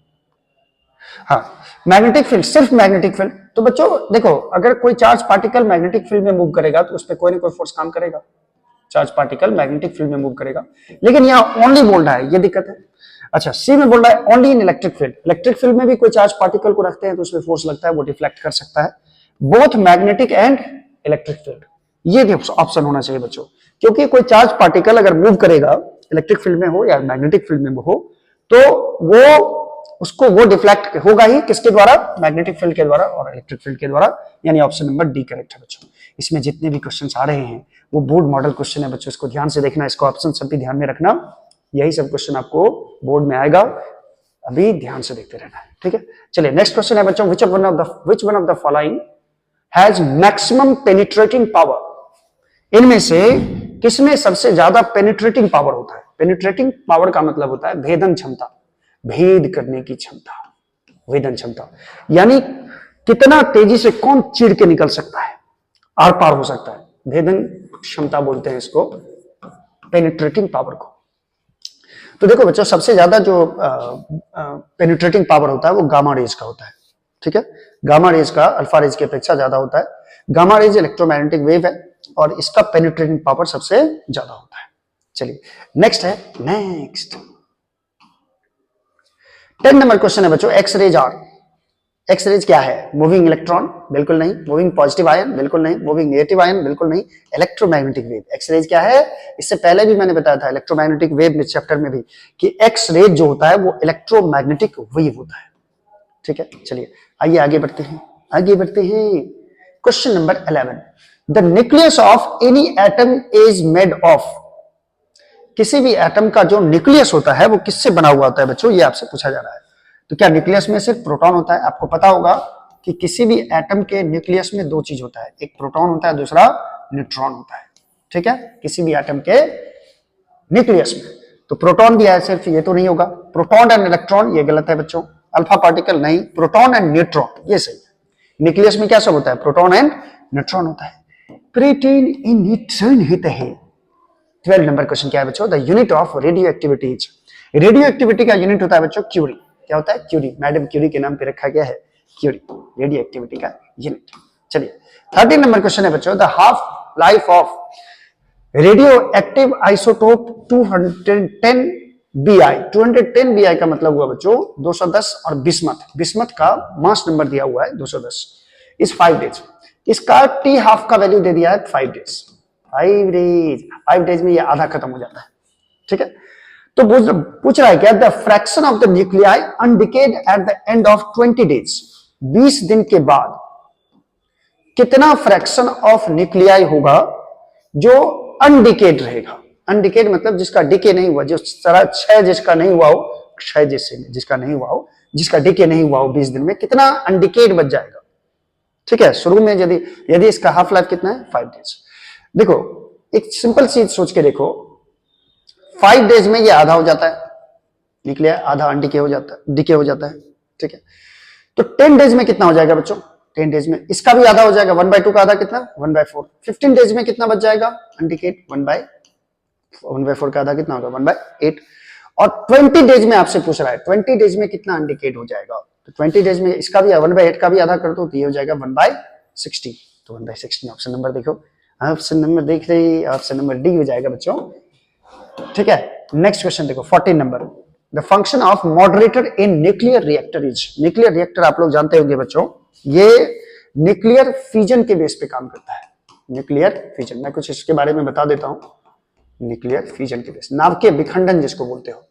हाँ मैग्नेटिक फील्ड, सिर्फ मैग्नेटिक फील्ड। तो बच्चों देखो, अगर कोई चार्ज पार्टिकल मैग्नेटिक फील्ड में मूव करेगा तो उस पर कोई ना कोई फोर्स काम करेगा, चार्ज पार्टिकल मैग्नेटिक फील्ड में मूव करेगा, लेकिन यहाँ ओनली बोल रहा है, ये दिक्कत है। अच्छा, सी में बोल रहा है ओनली इन इलेक्ट्रिक फील्ड, इलेक्ट्रिक फील्ड में भी कोई चार्ज पार्टिकल को रखते हैं तो उसमें फोर्स लगता है, वो डिफ्लेक्ट कर सकता है, both magnetic and electric field. ये भी ऑप्शन होना चाहिए बच्चों, क्योंकि कोई चार्ज पार्टिकल अगर मूव करेगा इलेक्ट्रिक फील्ड में हो या मैग्नेटिक फील्ड में हो, तो वो डिफ्लेक्ट होगा ही, किसके द्वारा, मैग्नेटिक फील्ड के द्वारा और इलेक्ट्रिक फील्ड के द्वारा, यानी ऑप्शन नंबर डी करेक्ट है बच्चों। इसमें जितने भी क्वेश्चन आ रहे हैं वो बोर्ड मॉडल क्वेश्चन है बच्चों, इसको ध्यान से देखना, इसको ऑप्शन सब भी ध्यान में रखना, यही सब क्वेश्चन आपको बोर्ड में आएगा, अभी ध्यान से देखते रहना है। ठीक है, चलिए नेक्स्ट क्वेश्चन है बच्चों, which one of the following has maximum penetrating power. इनमें से किसमें सबसे ज्यादा पेनिट्रेटिंग पावर होता है। पेनिट्रेटिंग पावर का मतलब होता है भेदन क्षमता, भेद करने की क्षमता, भेदन क्षमता, यानी कितना तेजी से कौन चीर के निकल सकता है, आर पार हो सकता है, भेदन क्षमता बोलते हैं इसको, पेनिट्रेटिंग पावर को। तो देखो बच्चों, सबसे ज्यादा जो पेनिट्रेटिंग पावर होता है वो गामा रेज का होता है। ठीक है, गामा रेज का अल्फा रेज की अपेक्षा ज्यादा होता है। गामा रेज इलेक्ट्रोमैग्नेटिक वेव है और इसका पेनिट्रेटिंग पावर सबसे ज्यादा होता है। चलिए नेक्स्ट है, नेक्स्ट 10 नंबर क्वेश्चन है बच्चों, X rays are. X rays क्या है? Moving electron? बिल्कुल नहीं। Moving positive ion? बिल्कुल नहीं। Moving negative ion? बिल्कुल नहीं। Electromagnetic wave. एक्स रेज क्या है? इससे पहले भी मैंने बताया था इलेक्ट्रोमैग्नेटिक वेव में चैप्टर में भी कि एक्स रेज जो होता है वो इलेक्ट्रोमैग्नेटिक वेव होता है। ठीक है, चलिए आइए आगे बढ़ते हैं, आगे बढ़ते हैं। Question number 11, the nucleus of any atom is made of. किसी भी एटम का जो न्यूक्लियस होता है वो किससे बना हुआ होता है बच्चों, ये आपसे पूछा जा रहा है। तो क्या न्यूक्लियस में सिर्फ प्रोटॉन होता है? आपको पता होगा कि किसी भी एटम के न्यूक्लियस में दो चीज होता है, एक प्रोटॉन होता है, दूसरा न्यूट्रॉन होता है। ठीक है, किसी भी एटम के न्यूक्लियस में तो प्रोटॉन भी है सिर्फ, ये तो नहीं होगा। प्रोटॉन एंड इलेक्ट्रॉन, ये गलत है बच्चों। अल्फा पार्टिकल नहीं, प्रोटॉन एंड न्यूट्रॉन ये सही है। न्यूक्लियस में क्या सब होता है? प्रोटॉन एंड न्यूट्रॉन होता है। प्रोटीन इन न्यूट्रॉन होता है। 12 नंबर क्वेश्चन क्या है बच्चों, the unit of radio activity. Radio activity का यूनिट होता है बच्चों क्यूरी। क्या होता है? क्यूरी। मैडम क्यूरी के नाम पे रखा गया है क्यूरी, रेडियो एक्टिविटी का यूनिट। चलिए 13 नंबर क्वेश्चन है बच्चों, the half life of radio active isotope 210 Bi। 210 Bi का मतलब हुआ बच्चों 210 और बिस्मथ का मास नंबर दिया हुआ है 210 इस 5 डेज। इसका टी हाफ का वैल्यू दे दिया है 5 डेज। 5 डेज में ये आधा खत्म हो जाता है। ठीक है, तो पूछ रहा है क्या, the fraction of the nuclei undecayed at the end of 20 days. 20 दिन के बाद कितना फ्रैक्शन ऑफ न्यूक्लियाई होगा जो अनडिकेड रहेगा? अनडिकेड मतलब जिसका डिके नहीं हुआ, जो सारा क्षय जिसका नहीं हुआ हो, क्षय जिसका नहीं हुआ हो, जिसका डिके नहीं हुआ हो, 20 दिन में कितना अनडिकेड बच जाएगा। ठीक है, शुरू में यदि इसका हाफ लाइफ कितना है? 5 डेज। देखो एक सिंपल चीज सोच के देखो, 5 डेज में ये आधा हो जाता है न्यूक्लियर, आधा डिके हो जाता है। ठीक है, तो 10 डेज में कितना हो जाएगा बच्चों? 10 डेज में इसका भी आधा हो जाएगा, 1/2 का आधा कितना? 1/4। 15 डेज में कितना बच जाएगा अनडिकेट? 1/4 का आधा कितना होगा? 1/8। और 20 डेज में आपसे पूछ रहा है 20 डेज में कितना अनडिकेट हो जाएगा, तो 20 डेज में इसका भी 1/8 का भी आधा कर दो तो ये हो जाएगा 1/60। तो 1/60 ऑप्शन नंबर देखो, ऑप्शन नंबर देख रहे, ऑप्शन नंबर डी हो जाएगा बच्चों। ठीक है, नेक्स्ट क्वेश्चन देखो 14 number, the function of moderator in nuclear reactor is. Nuclear reactor आप लोग जानते होंगे बच्चों, ये न्यूक्लियर फ्यूजन के बेस पे काम करता है। न्यूक्लियर फ्यूजन, मैं कुछ इसके बारे में बता देता हूं। न्यूक्लियर फ्यूजन के बेस, नाभिकीय विखंडन जिसको बोलते हो।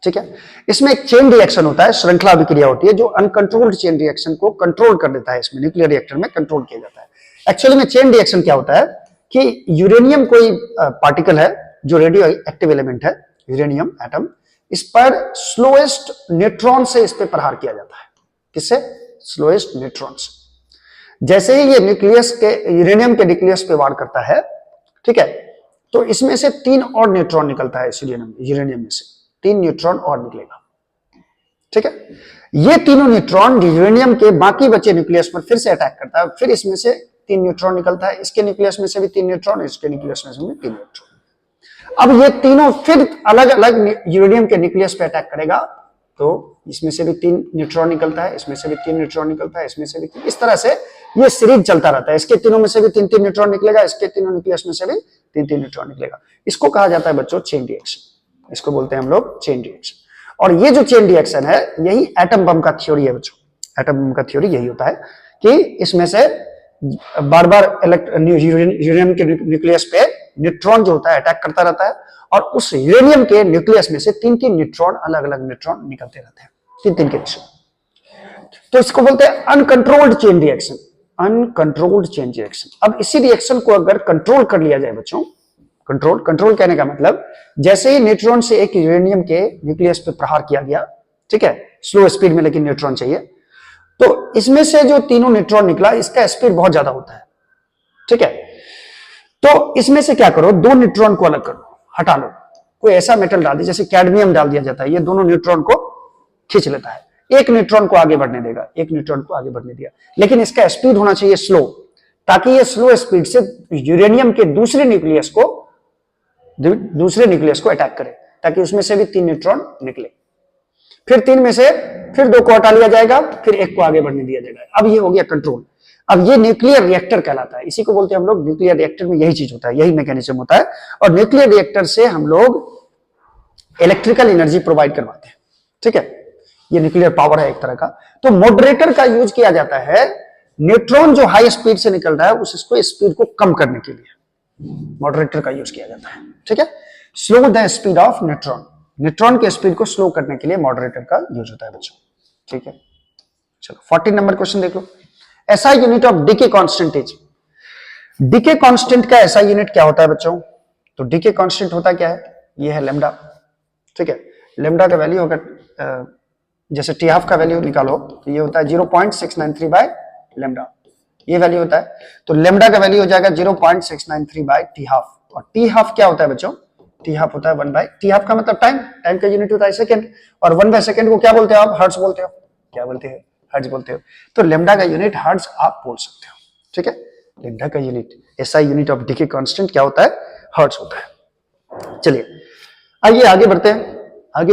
ठीक है, इसमें एक चेन रिएक्शन होता है, श्रृंखला अभिक्रिया होती है जो अनकंट्रोल्ड चेन रिएक्शन को कंट्रोल कर देता है। इसमें न्यूक्लियर रिएक्टर में कंट्रोल किया जाता है। एक्चुअली में चेन रिएक्शन क्या होता है कि यूरेनियम कोई पार्टिकल है जो रेडियो एक्टिव एलिमेंट है, यूरेनियम एटम, इस पर स्लोएस्ट न्यूट्रॉन से इस पे प्रहार किया जाता है। किससे? स्लोएस्ट न्यूट्रॉन से। जैसे ही ये न्यूक्लियस के यूरेनियम के न्यूक्लियस पे वार करता है, ठीक है, तो इसमें से 3 और न्यूट्रॉन निकलता है इस यूरेनियम में से 3 न्यूट्रॉन और निकलेगा। ठीक है, ये तीनों न्यूट्रॉन यूरेनियम के बाकी बचे न्यूक्लियस पर फिर से अटैक करता है, फिर इसमें से 3 न्यूट्रॉन निकलता है, इसके न्यूक्लियस में से भी 3 न्यूट्रॉन, इसके न्यूक्लियस में से भी 3 न्यूट्रॉन। अब ये तीनों फिर अलग अलग यूरेनियम के न्यूक्लियस पे अटैक करेगा, तो इसमें से भी 3 न्यूट्रॉन निकलता है, इसमें से भी 3 न्यूट्रॉन निकलता है, इसमें से भी 3, इस तरह से ये सीरीज चलता रहता है। इसके तीनों में से भी 3-3 न्यूट्रॉन निकलेगा, इसके तीनों न्यूक्लियस में से भी 3-3 न्यूट्रॉन निकलेगा। इसको कहा जाता है बच्चों चेन रिएक्शन, इसको बोलते हैं हम लोग चेन रिएक्शन। और ये जो चेन रिएक्शन है यही एटम बम का थ्योरी है बच्चों। एटम बम का थ्योरी यही होता है कि इसमें से बार बार यूरेनियम के न्यूक्लियस पे न्यूट्रॉन जो होता है अटैक करता रहता है, और उस यूरेनियम के न्यूक्लियस में से 3-3 न्यूट्रॉन, अलग अलग न्यूट्रॉन निकलते रहते हैं, 3-3 के रेशो। तो इसको बोलते हैं uncontrolled chain reaction. Uncontrolled chain reaction. अब इसी रिएक्शन को अगर कंट्रोल कर लिया जाए बच्चों, कंट्रोल कहने का मतलब जैसे ही न्यूट्रॉन से एक यूरेनियम के न्यूक्लियस पे प्रहार किया गया, ठीक है, स्लो स्पीड में, लेकिन न्यूट्रॉन चाहिए, तो इसमें से जो तीनों न्यूट्रॉन निकला इसका स्पीड बहुत ज्यादा होता है। ठीक है, तो इसमें से क्या करो, 2 न्यूट्रॉन को अलग करो, हटा लो, कोई ऐसा मेटल डाल दिया, जैसे कैडमियम डाल दिया जाता है, ये दोनों न्यूट्रॉन को खींच लेता है, एक न्यूट्रॉन को आगे बढ़ने देगा, एक न्यूट्रॉन को आगे बढ़ने दिया, लेकिन इसका स्पीड होना चाहिए स्लो, ताकि ये स्लो स्पीड से यूरेनियम के दूसरे न्यूक्लियस को अटैक करे। ताकि उसमें से भी 3 न्यूट्रॉन निकले। फिर 3 में से फिर 2 को हटा लिया जाएगा, फिर 1 को आगे बढ़ने दिया जाएगा। अब ये हो गया कंट्रोल। अब ये न्यूक्लियर रिएक्टर कहलाता है, इसी को बोलते हैं हम लोग न्यूक्लियर रिएक्टर में यही चीज होता है, यही मैकेनिज्म होता है। और न्यूक्लियर रिएक्टर से हम लोग इलेक्ट्रिकल एनर्जी प्रोवाइड करवाते हैं, ठीक है। ये न्यूक्लियर पावर है एक तरह का। तो मॉडरेटर का यूज किया जाता है, न्यूट्रॉन जो हाई स्पीड से निकल रहा है उसको स्पीड को कम करने के लिए मॉडरेटर का यूज किया जाता है, ठीक है। Slow the speed of neutron, neutron के स्पीड को स्लो करने के लिए मॉडरेटर का यूज होता है बच्चों, ठीक है। चलो 14 नंबर क्वेश्चन देख लो। SI unit of decay constant is, decay constant का एसआई यूनिट क्या होता है बच्चों? तो डीके कांस्टेंट होता क्या है? ये है लेमडा, ठीक है। लेमडा का वैल्यू अगर जैसे टी हाफ का वैल्यू निकालो तो ये होता है 0.693 बाय लेमडा, ये वैल्यू होता है। तो लेमडा का वैल्यू हो जाएगा 0.693 बाय टी हाफ। और टी हाफ क्या होता है बच्चों? टी हाफ होता है 1 बाय, टी हाफ का मतलब टाइम, टाइम का यूनिट होता है सेकंड। और 1 बाय सेकंड को क्या बोलते हो आप? हर्ट्ज बोलते हो। क्या बोलते हैं? हर्ट्ज बोलते हो। तो लेमडा का यूनिट हर्ट्ज आप बोल सकते हो, ठीक है। लेमडा का unit, SI unit of decay constant क्या होता है? हर्ट्ज होता है। चलिए आइए आगे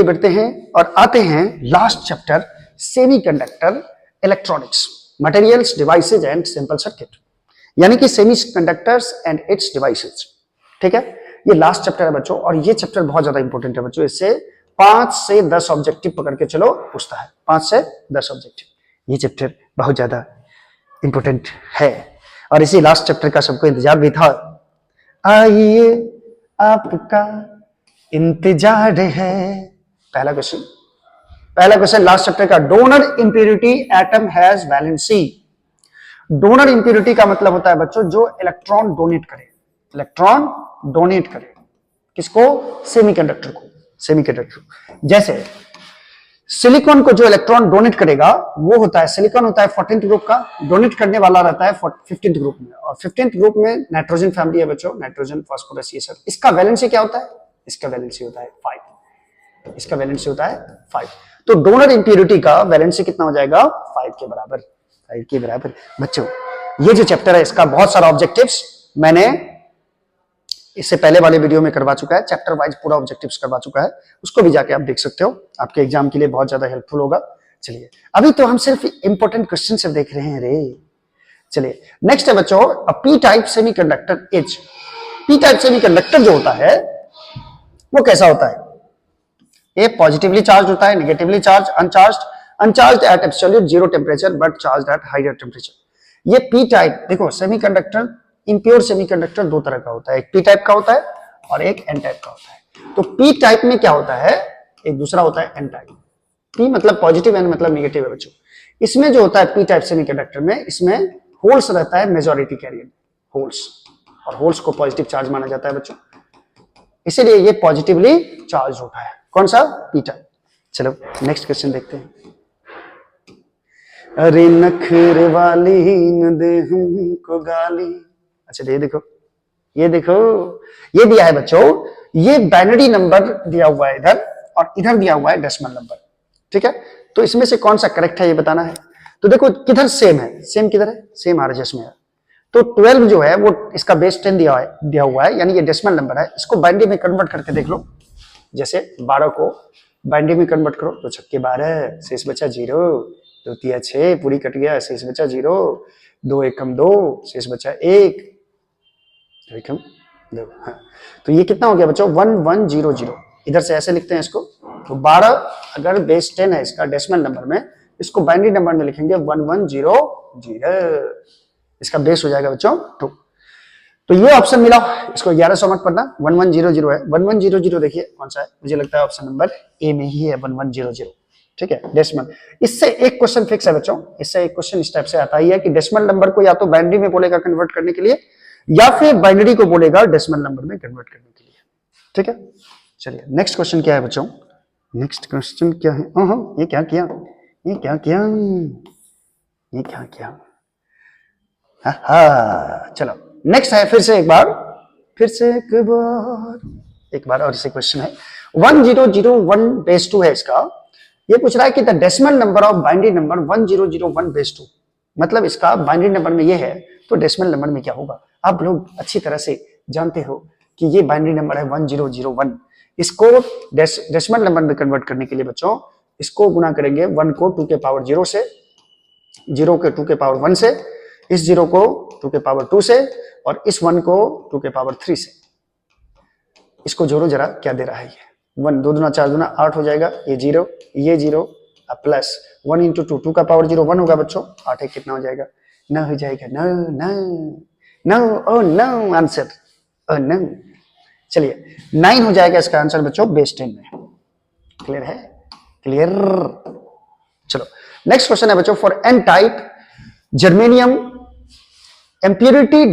बढ़ते हैं और आते हैं last chapter, semiconductor electronics, materials, devices and simple circuit, यानी कि सेमीकंडक्टर्स एंड इट्स डिवाइसेज, ठीक है। ये लास्ट चैप्टर है बच्चों, और ये चैप्टर बहुत ज्यादा इंपॉर्टेंट है बच्चों। इससे 5 से 10 ऑब्जेक्टिव पकड़ के चलो पूछता है, 5 से 10 ऑब्जेक्टिव। ये चैप्टर बहुत ज्यादा इंपॉर्टेंट है और इसी लास्ट चैप्टर का सबको इंतजार भी था। आइए आपका इंतजार है। पहला क्वेश्चन लास्ट चैप्टर का, donor impurity atom has valency. Donor impurity का मतलब होता है बच्चों जो इलेक्ट्रॉन डोनेट करे, इलेक्ट्रॉन डोनेट करे किसको? सेमीकंडक्टर को, सेमीकंडक्टर। जैसे सिलिकॉन को जो इलेक्ट्रॉन डोनेट करेगा वो होता है, सिलिकॉन होता है 14th ग्रुप का, डोनेट करने वाला रहता है 15th ग्रुप में। और 15th ग्रुप में नाइट्रोजन फैमिली है बच्चों, नाइट्रोजन, फास्फोरस, ये सब। इसका वैलेंसी क्या होता है? इसका वैलेंसी होता है 5, इसका वैलेंसी होता है 5। तो डोनर इंप्योरिटी का वैलेंसी कितना हो जाएगा? 5 के बराबर, 5 के बराबर। बच्चों ये जो चैप्टर है इसका बहुत सारा ऑब्जेक्टिव्स मैंने इससे पहले वाले वीडियो में करवा चुका है, चैप्टर वाइज पूरा ऑब्जेक्टिव्स करवा चुका है, उसको भी जाके आप देख सकते हो, आपके एग्जाम के लिए बहुत ज्यादा हेल्पफुल होगा। चलिए अभी तो हम सिर्फ इंपॉर्टेंट क्वेश्चन से देख रहे हैं रे। चलिए नेक्स्ट है बच्चों, P type semiconductor is. P type semiconductor जो होता है वो कैसा होता है? ये पॉजिटिवली चार्ज होता है, negatively charge, uncharged at absolute zero temperature but charged at higher temperature. ये पी टाइप, देखो सेमीकंडक्टर, इम्प्योर सेमीकंडक्टर 2 तरह का होता है, एक पी टाइप का होता है और एक एन टाइप का होता है। तो पी टाइप में क्या होता है, एक दूसरा होता है एन टाइप। पी मतलब पॉजिटिव, एन मतलब नेगेटिव है बच्चों। इसमें जो होता है पी टाइप सेमीकंडक्टर में, इसमें होल्स रहता है, मेजॉरिटी कैरियर होल्स, और होल्स को पॉजिटिव चार्ज माना जाता है बच्चों, इसीलिए ये पॉजिटिवली चार्ज होता है। कौन सा? P type. चलो नेक्स्ट क्वेश्चन देखते हैं। अरे नखरे वाली न दे हमको गाली। अच्छा ये देखो, ये देखो, ये दिया है बच्चों, ये बाइनरी नंबर दिया हुआ है इधर, और इधर दिया हुआ है डेसिमल नंबर, ठीक है। तो इसमें से कौन सा करेक्ट है ये बताना है। तो देखो किधर सेम है, सेम किधर है? सेम आरएचएस में है। तो 12 जो है वो इसका बेस 10 दिया हुआ है, यानी ये डेसिमल नंबर है। इसको बाइनरी में कन्वर्ट करके देख लो। जैसे 12 को बाइनरी में कन्वर्ट करो तो 6 के 12, शेष बचा 0, 2 तिया 6, पूरी कट गया, शेष बचा 0, 2 एकम 2, शेष बचा 1, 2 एकम 2। हाँ। तो ये कितना हो गया बच्चों? 1100। इधर से ऐसे लिखते हैं इसको। तो 12 अगर बेस 10 है इसका डेसिमल नंबर में, इसको बाइनरी नंबर में लिखेंगे 1100। इसका बेस हो जाएगा बच्चों 2। तो ये ऑप्शन मिला, इसको 1100 मत पढ़ना, 1100 है। 1100 देखिए कौन सा है, मुझे लगता है ऑप्शन नंबर ए में ही है 1100, ठीक है, डेसिमल। इससे एक क्वेश्चन फिक्स है बच्चों, इससे एक क्वेश्चन इस टाइप से आता ही है कि डेसिमल नंबर को या तो बाइनरी में बोलेगा कन्वर्ट करने के लिए, या फिर बाइनरी को बोलेगा डेसिमल नंबर में कन्वर्ट करने के लिए, ठीक है। चलिए नेक्स्ट क्वेश्चन क्या है बच्चों? नेक्स्ट क्वेश्चन क्या है? ये क्या किया, ये क्या किया, ये क्या किया? चलो नेक्स्ट है, फिर से एक बार और इसे क्वेश्चन है 1001/2 है इसका। ये पूछ रहा है कि the decimal number of binary number 1001/2, मतलब इसका बाइनरी नंबर में ये है तो डेसिमल नंबर में क्या होगा। आप लोग अच्छी तरह से जानते हो कि ये बाइनरी नंबर है 1001, इसको डेसिमल नंबर में कन्वर्ट करने के लिए बच्चों इसको गुना करेंगे 1 को 2 के पावर 0 से, 0 के 2 के पावर 1 से, इस 0 को 2 के पावर 2 से और इस 1 को 2 के पावर 3 से। इसको जोड़ो जरा, क्या दे रहा है ये 1, 2 दूना 4 दूना 8 हो जाएगा, ये 0 प्लस 1 इंटू 2, 2 का पावर 0 1 होगा बच्चों, 8 एक कितना हो जाएगा 9 हो जाएगा। No oh no answer, oh no. चलिए 9 हो जाएगा इसका आंसर बच्चों बेस 10 में। क्लियर है? क्लियर। चलो नेक्स्ट क्वेश्चन है बच्चों, for N type germanium impurity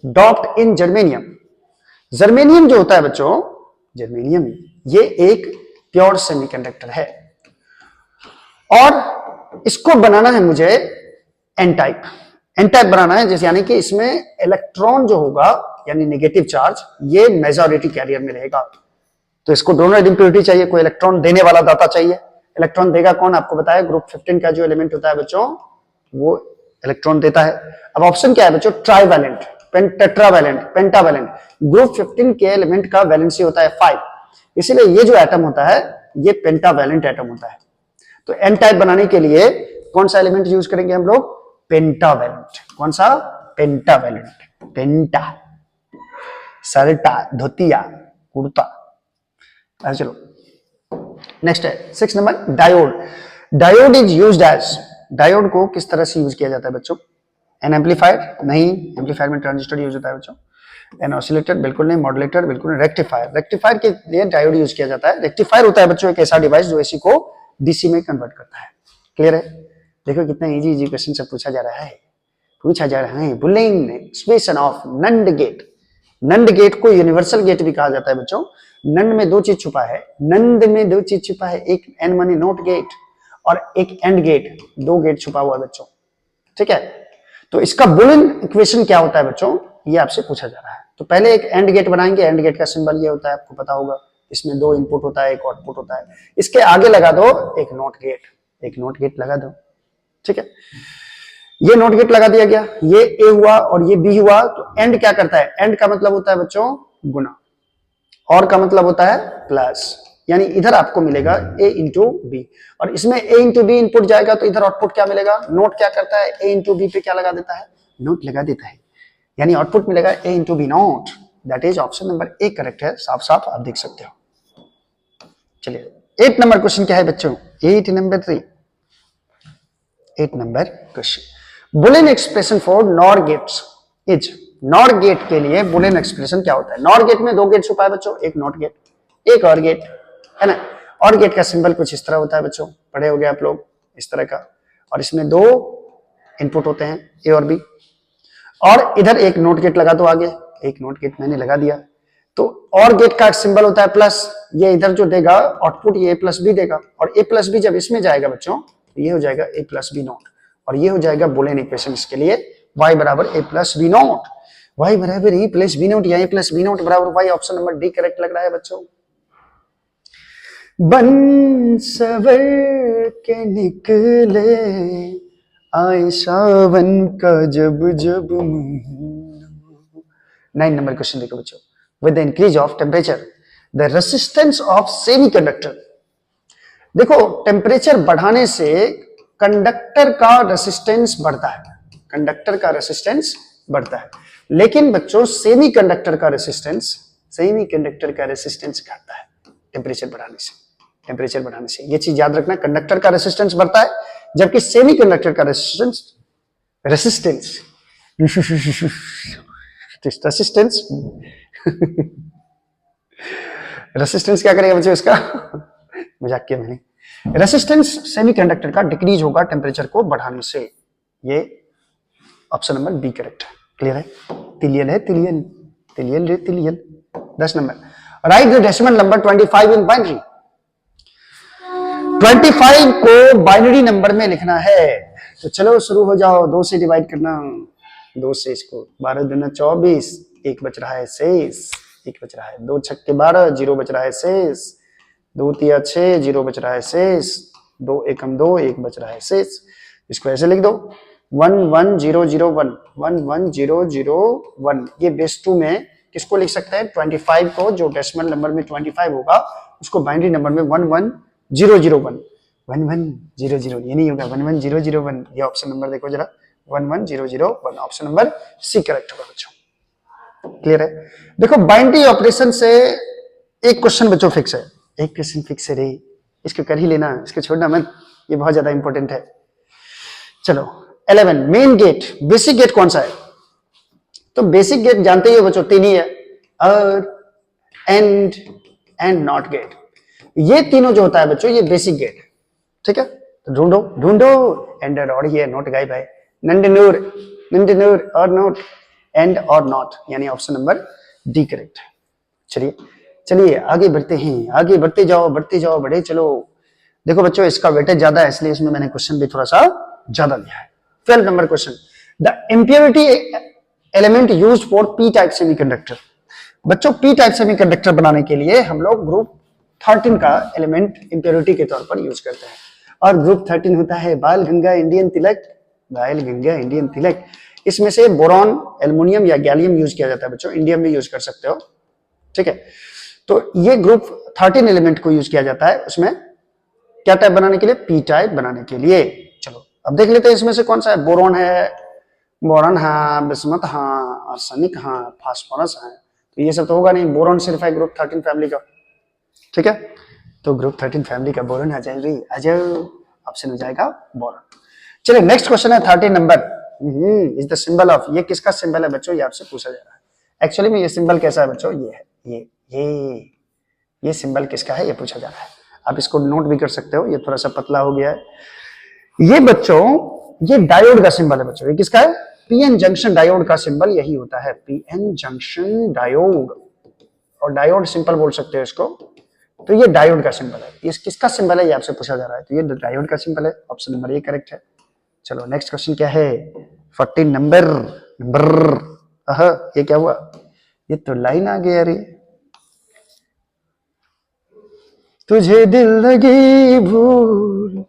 doped in germanium. Germanium जो होता है बच्चों, जर्मेनियम ये एक प्योर सेमीकंडक्टर है और इसको बनाना है मुझे एन टाइप। एन टाइप बनाना है जैसे, यानी कि इसमें इलेक्ट्रॉन जो होगा यानी नेगेटिव चार्ज ये मेजॉरिटी कैरियर में रहेगा। तो इसको डोनर इम्प्योरिटी चाहिए, कोई इलेक्ट्रॉन देने वाला दाता चाहिए। इलेक्ट्रॉन देगा कौन? आपको बताया ग्रुप 15 का जो एलिमेंट होता है बच्चों वो इलेक्ट्रॉन देता है। अब ऑप्शन क्या है बच्चों? Trivalent, tetravalent, pentavalent. ग्रुप 15 के एलिमेंट का वैलेंसी होता है 5, इसीलिए ये जो एटम होता है ये पेंटावैलेंट एटम होता है। तो एन टाइप बनाने के लिए कौन सा एलिमेंट यूज करेंगे हम लोग? पेंटावैलेंट। कौन सा? पेंटावैलेंट। पेंटा, सरटा, धोतिया, कुर्ता। चलो नेक्स्ट है 6 number, diode. Diode is used as, diode को किस तरह से यूज किया जाता है बच्चों? An amplifier? नहीं, एम्पलीफायर में ट्रांजिस्टर यूज होता है बच्चों। An oscillator? बिल्कुल नहीं। मॉड्यूलेटर? बिल्कुल नहीं। रेक्टिफायर? रेक्टिफायर के लिए डायोड यूज किया जाता है। रेक्टिफायर होता है बच्चों एक ऐसा डिवाइस जो एसी को डीसी में कन्वर्ट करता है। क्लियर है? देखो कितना इजी इजी क्वेश्चन से पूछा जा रहा है, पूछा जा रहा है। Boolean expression of NAND gate. NAND gate को यूनिवर्सल गेट भी कहा जाता है बच्चों। नंड में 2 चीज छुपा है, नंद में 2 चीज छुपा है, एक एन माने नोट गेट और एक एंड गेट, 2 गेट छुपा हुआ है बच्चों। ठीक है, तो इसका बुलियन इक्वेशन क्या होता है बच्चों, ये आपसे पूछा जा रहा है। तो पहले एक एंड गेट बनाएंगे, एंड गेट का सिंबल ये होता है, आपको पता होगा। इसमें 2 इनपुट होता है, एक आउटपुट होता है। इसके आगे लगा दो एक नोट गेट, एक नोट गेट लगा दो। ठीक है, ये नोट गेट लगा दिया गया, ये ए हुआ और ये बी हुआ। तो एंड क्या करता है? एंड का मतलब होता है बच्चों गुना, और का मतलब होता है प्लस, यानी इधर आपको मिलेगा a इंटू बी और इसमें a इंटू बी इनपुट जाएगा तो इधर आउटपुट क्या मिलेगा? नोट क्या करता है? a इंटू बी पे क्या लगा देता है? नोट लगा देता है, यानी आउटपुट मिलेगा a into B not. That is option number A correct है, साफ साफ आप देख सकते हो। चलिए 8 नंबर क्वेश्चन क्या है बच्चों? 8 number question, Boolean expression for NOR gates is. NOR gate के लिए बुलियन एक्सप्रेशन क्या होता है? नॉर गेट में 2 गेट छुपा है बच्चों, एक नॉट गेट, एक और गेट, है ना। और गेट का सिंबल कुछ इस तरह होता है बच्चों, पढ़े हो गए आप लोग, इस तरह का। और इसमें 2 इनपुट होते हैं, ए और बी। और इधर एक नोट गेट लगा दो आगे, एक नोट गेट मैंने लगा दिया। तो और गेट का सिंबल होता है प्लस, ये इधर जो देगा आउटपुट ये ए प्लस बी देगा, और ए प्लस बी जब इसमें जाएगा बच्चों तो ये हो जाएगा ए प्लस बी नोट, और ये हो जाएगा बुलियन इक्वेशन। इसके लिए y बराबर ए प्लस बी नोट, y बराबर ए प्लस बी नोट या ए प्लस बी नोट बराबर y। Option number D correct लग रहा है बच्चों। बन सवर के निकले आए सावन का जब जब। 9 नंबर क्वेश्चन देखो बच्चों, with the increase of temperature the resistance of semiconductor. देखो टेम्परेचर बढ़ाने से कंडक्टर का रेसिस्टेंस बढ़ता है, कंडक्टर का रेसिस्टेंस बढ़ता है, लेकिन बच्चों सेमीकंडक्टर का रेसिस्टेंस घटता है टेम्परेचर बढ़ाने से। टेम्परेचर बढ़ाने से ये चीज याद रखना, कंडक्टर का रेसिस्टेंस बढ़ता है जबकि सेमीकंडक्टर का रेसिस्टेंस रेसिस्टेंस क्या करेगा बच्चों इसका? मजाक किया मैंने। रेसिस्टेंस सेमीकंडक्टर का डिक्रीज होगा टेम्परेचर को बढ़ाने से। ये ऑप्शन नंबर बी करेक्ट है। क्लियर है? तिलियल है, तिलियल, तिलियल रे तिलियल। 10 number, right the decimal number 25 in binary. 25 को बाइनरी नंबर में लिखना है, तो चलो शुरू हो जाओ। 2 से डिवाइड करना, 2 से इसको 12 दूना 24, 1 बच रहा है शेष, 1 बच रहा है, 2 छक्के 12, 0 बच रहा है शेष, 2 तिया 6, 0 बच रहा है शेष, 2 एकम 2, 1 बच रहा है शेष। इसको ऐसे लिख दो 1 1 0 0 1 1 1 0 0 1। ये बेस 2 में किसको लिख सकते हैं 25 को, जो डेसिमल नंबर में 25 होगा उसको बाइनरी नंबर में 11001 1100, ये नहीं होगा 11001, ये ऑप्शन नंबर देखो जरा 11001, ऑप्शन नंबर सी करेक्ट होगा बच्चों। क्लियर है? देखो बाइनरी ऑपरेशन से एक क्वेश्चन बच्चों फिक्स है, एक क्वेश्चन फिक्स है रे, इसको कर ही लेना, इसको छोड़ना मत, ये बहुत ज्यादा इंपॉर्टेंट है। चलो 11 मेन गेट, बेसिक गेट कौन सा है? तो बेसिक गेट जानते ही हो बच्चों, तीन ही है, और एंड नॉट गेट, ये तीनों जो होता है बच्चों ये बेसिक गेट है। ठीक है, तो ढूंढो एंड और ये नोट गायब है, नंदनूर और नोट, एंड और नॉट, यानी ऑप्शन नंबर डी करेक्ट है। चलिए आगे बढ़ते हैं, आगे बढ़ते जाओ बड़े चलो। देखो बच्चों इसका वेटेज ज्यादा है इसलिए इसमें मैंने क्वेश्चन भी थोड़ा सा ज्यादा लिया है। 12 number question, the impurity element used for P type semiconductor. बच्चों पी टाइप सेमीकंडक्टर बनाने के लिए हम लोग ग्रुप 13 का एलिमेंट इम्प्योरिटी के तौर पर यूज करते हैं, और ग्रुप 13 होता है बाल गंगा इंडियन तिलक। इसमें से बोरॉन, एल्युमिनियम या गैलियम यूज किया जाता है बच्चों, इंडियम भी यूज कर सकते हो। ठीक है, तो ये ग्रुप 13 एलिमेंट को यूज किया जाता है उसमें क्या टाइप बनाने के लिए? पी टाइप बनाने के लिए। चलो अब देख लेते हैं इसमें से कौन सा है। बोरॉन है, बिस्मथ हाँ, आर्सेनिक हाँ, फास्फोरस है, तो ये सब तो होगा नहीं, बोरॉन सिर्फ है ग्रुप 13 फैमिली का। ठीक है, तो ग्रुप 13 फैमिली का बोरॉन आ जाए, ऑप्शन हो जाएगा बोरॉन। चलिए नेक्स्ट क्वेश्चन है 13 number, is the symbol of, ये किसका सिंबल है बच्चों, ये आपसे पूछा जा रहा है। एक्चुअली में ये सिंबल कैसा है बच्चों, ये है, ये सिंबल किसका है ये पूछा जा रहा है। आप इसको नोट भी कर सकते हो, ये थोड़ा सा पतला हो गया है। ये बच्चों ये डायोड का सिंबल है बच्चों, ये किसका है? पीएन जंक्शन डायोड का सिंबल यही होता है, पीएन जंक्शन डायोड, और डायोड सिंपल बोल सकते हो इसको। तो ये डायोड का सिंबल है, ये किसका सिंबल है ये आपसे पूछा जा रहा है, तो ये डायोड का सिंबल है, ऑप्शन नंबर ए करेक्ट है। चलो नेक्स्ट क्वेश्चन क्या है 14 नंबर, ये क्या हुआ, ये तो लाइन आ गया रे, तुझे दिल लगी भूल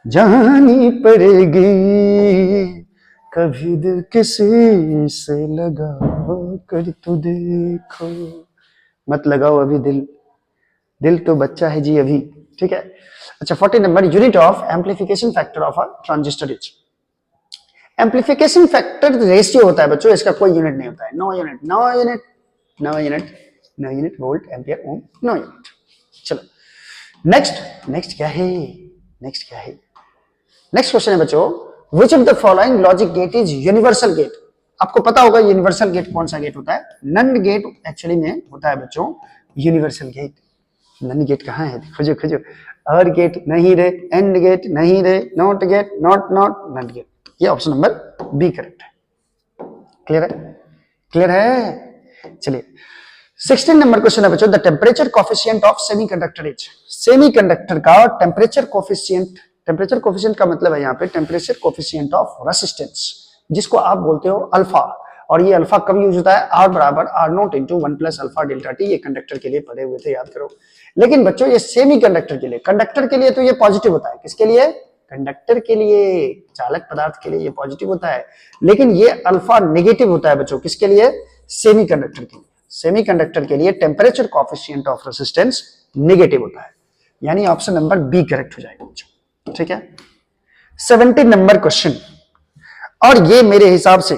जानी पड़ेगी, कभी दिल किसी से लगा कर तो देखो, मत लगाओ अभी दिल तो बच्चा है जी अभी। ठीक है, अच्छा 40 number, unit of amplification factor of a transistor is. Amplification factor ratio होता है बच्चों, इसका कोई यूनिट नहीं होता है, no unit volt ampere ohm, no unit. चलो नेक्स्ट क्या है, नेक्स्ट क्वेश्चन है बच्चों, which of the following logic gate is universal gate. आपको पता होगा यूनिवर्सल गेट कौन सा गेट होता है, नंद गेट एक्चुअली में होता है बच्चों यूनिवर्सल गेट। नंद गेट कहाँ है, खोजो, और गेट नहीं रे, एंड गेट नहीं रे, NOT gate, not NAND gate, ये ऑप्शन नंबर बी करेक्ट है। क्लियर है? चलिए 16 नंबर क्वेश्चन है बच्चों, the temperature coefficient of semiconductor is. Semiconductor का टेम्परेचर कोफिशिएंट का मतलब है यहाँ पे टेम्परेचर कोफिशिएंट ऑफ रेसिस्टेंस, जिसको आप बोलते हो अल्फा, और ये अल्फा कब यूज होता है, R बराबर R0 into 1 plus alpha delta T, ये कंडक्टर के लिए पढ़े हुए थे, याद करो। लेकिन बच्चों ये सेमीकंडक्टर के लिए, कंडक्टर के लिए तो ये पॉजिटिव होता है, किसके लिए? कंडक्टर के लिए, चालक पदार्थ के लिए ये पॉजिटिव होता है, लेकिन ये अल्फा नेगेटिव होता है बच्चों, किसके लिए? सेमीकंडक्टर के लिए। सेमीकंडक्टर के लिए temperature coefficient of resistance negative होता है, यानी ऑप्शन नंबर बी करेक्ट हो जाएगा बच्चों। ठीक है, 17 नंबर क्वेश्चन, और ये मेरे हिसाब से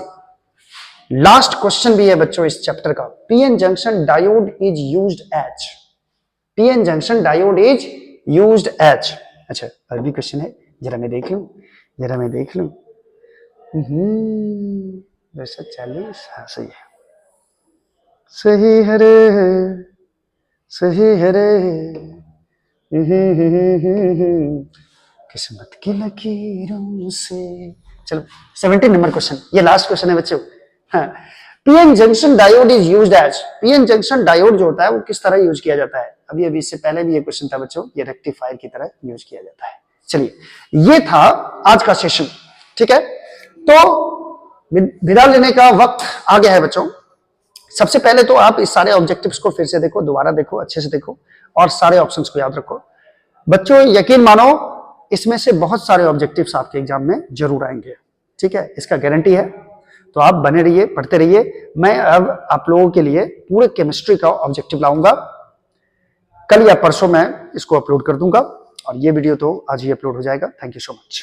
लास्ट क्वेश्चन भी है बच्चों इस चैप्टर का। PN junction diode is used as, PN junction diode is used as. अच्छा अभी क्वेश्चन है, जरा मैं देख लूं 240, हाँ सही है, सही है रे किस्मत की लकीरों से। चलो 17 नंबर क्वेश्चन, ये लास्ट क्वेश्चन है बच्चों। हाँ, PN junction diode is used as, PN junction diode जो होता है वो किस तरह यूज किया जाता है, अभी इससे पहले भी ये क्वेश्चन था बच्चों, ये रेक्टिफायर की तरह यूज किया जाता है। चलिए ये था आज का सेशन। ठीक है, तो विदा लेने का वक्त आ गया है बच्चों। सबसे पहले तो आप इस सारे ऑब्जेक्टिव्स को फिर से देखो, दोबारा देखो, अच्छे से देखो, और सारे ऑप्शंस को याद रखो बच्चों। यकीन मानो इसमें से बहुत सारे ऑब्जेक्टिव्स आपके एग्जाम में जरूर आएंगे, ठीक है, इसका गारंटी है। तो आप बने रहिए, पढ़ते रहिए। मैं अब आप लोगों के लिए पूरे केमिस्ट्री का ऑब्जेक्टिव लाऊंगा। कल या परसों मैं इसको अपलोड कर दूंगा और ये वीडियो तो आज ही अपलोड हो जाएगा। Thank you so much.